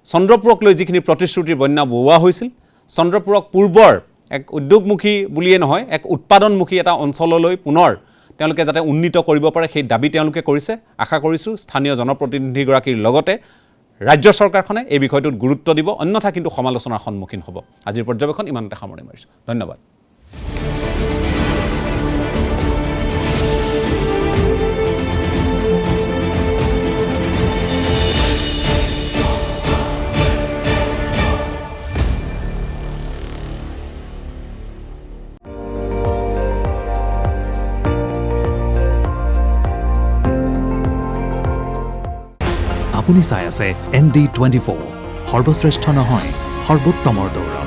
চন্দ্ৰপুৰক লৈ যিখিনি প্ৰতিশ্ৰুতিৰ বন্যা বোৱা হৈছিল চন্দ্ৰপুৰক পূৰ্বৰ এক উদ্যোগমুখী বুলিয়ে নহয় এক উৎপাদনমুখী এটা অঞ্চললৈ পুনৰ তেওঁলোকে যাতে উন্নীত কৰিব পাৰে সেই দাবী তেওঁলোকে কৰিছে আশা কৰিছোঁ স্থানীয় জনপ্ৰতিনিধিগৰাকীৰ লগতে ৰাজ্য চৰকাৰখনে এই বিষয়টোত গুৰুত্ব দিব অন্যথা কিন্তু সমালোচনাৰ সন্মুখীন হ'ব আজিৰ পৰ্যবেক্ষণ ইমানতে সামৰণি মাৰিছোঁ ধন্যবাদ আপুনি চাই আছে ND24 সৰ্বশ্ৰেষ্ঠ নহয় সৰ্বোত্তমৰ দৌৰত।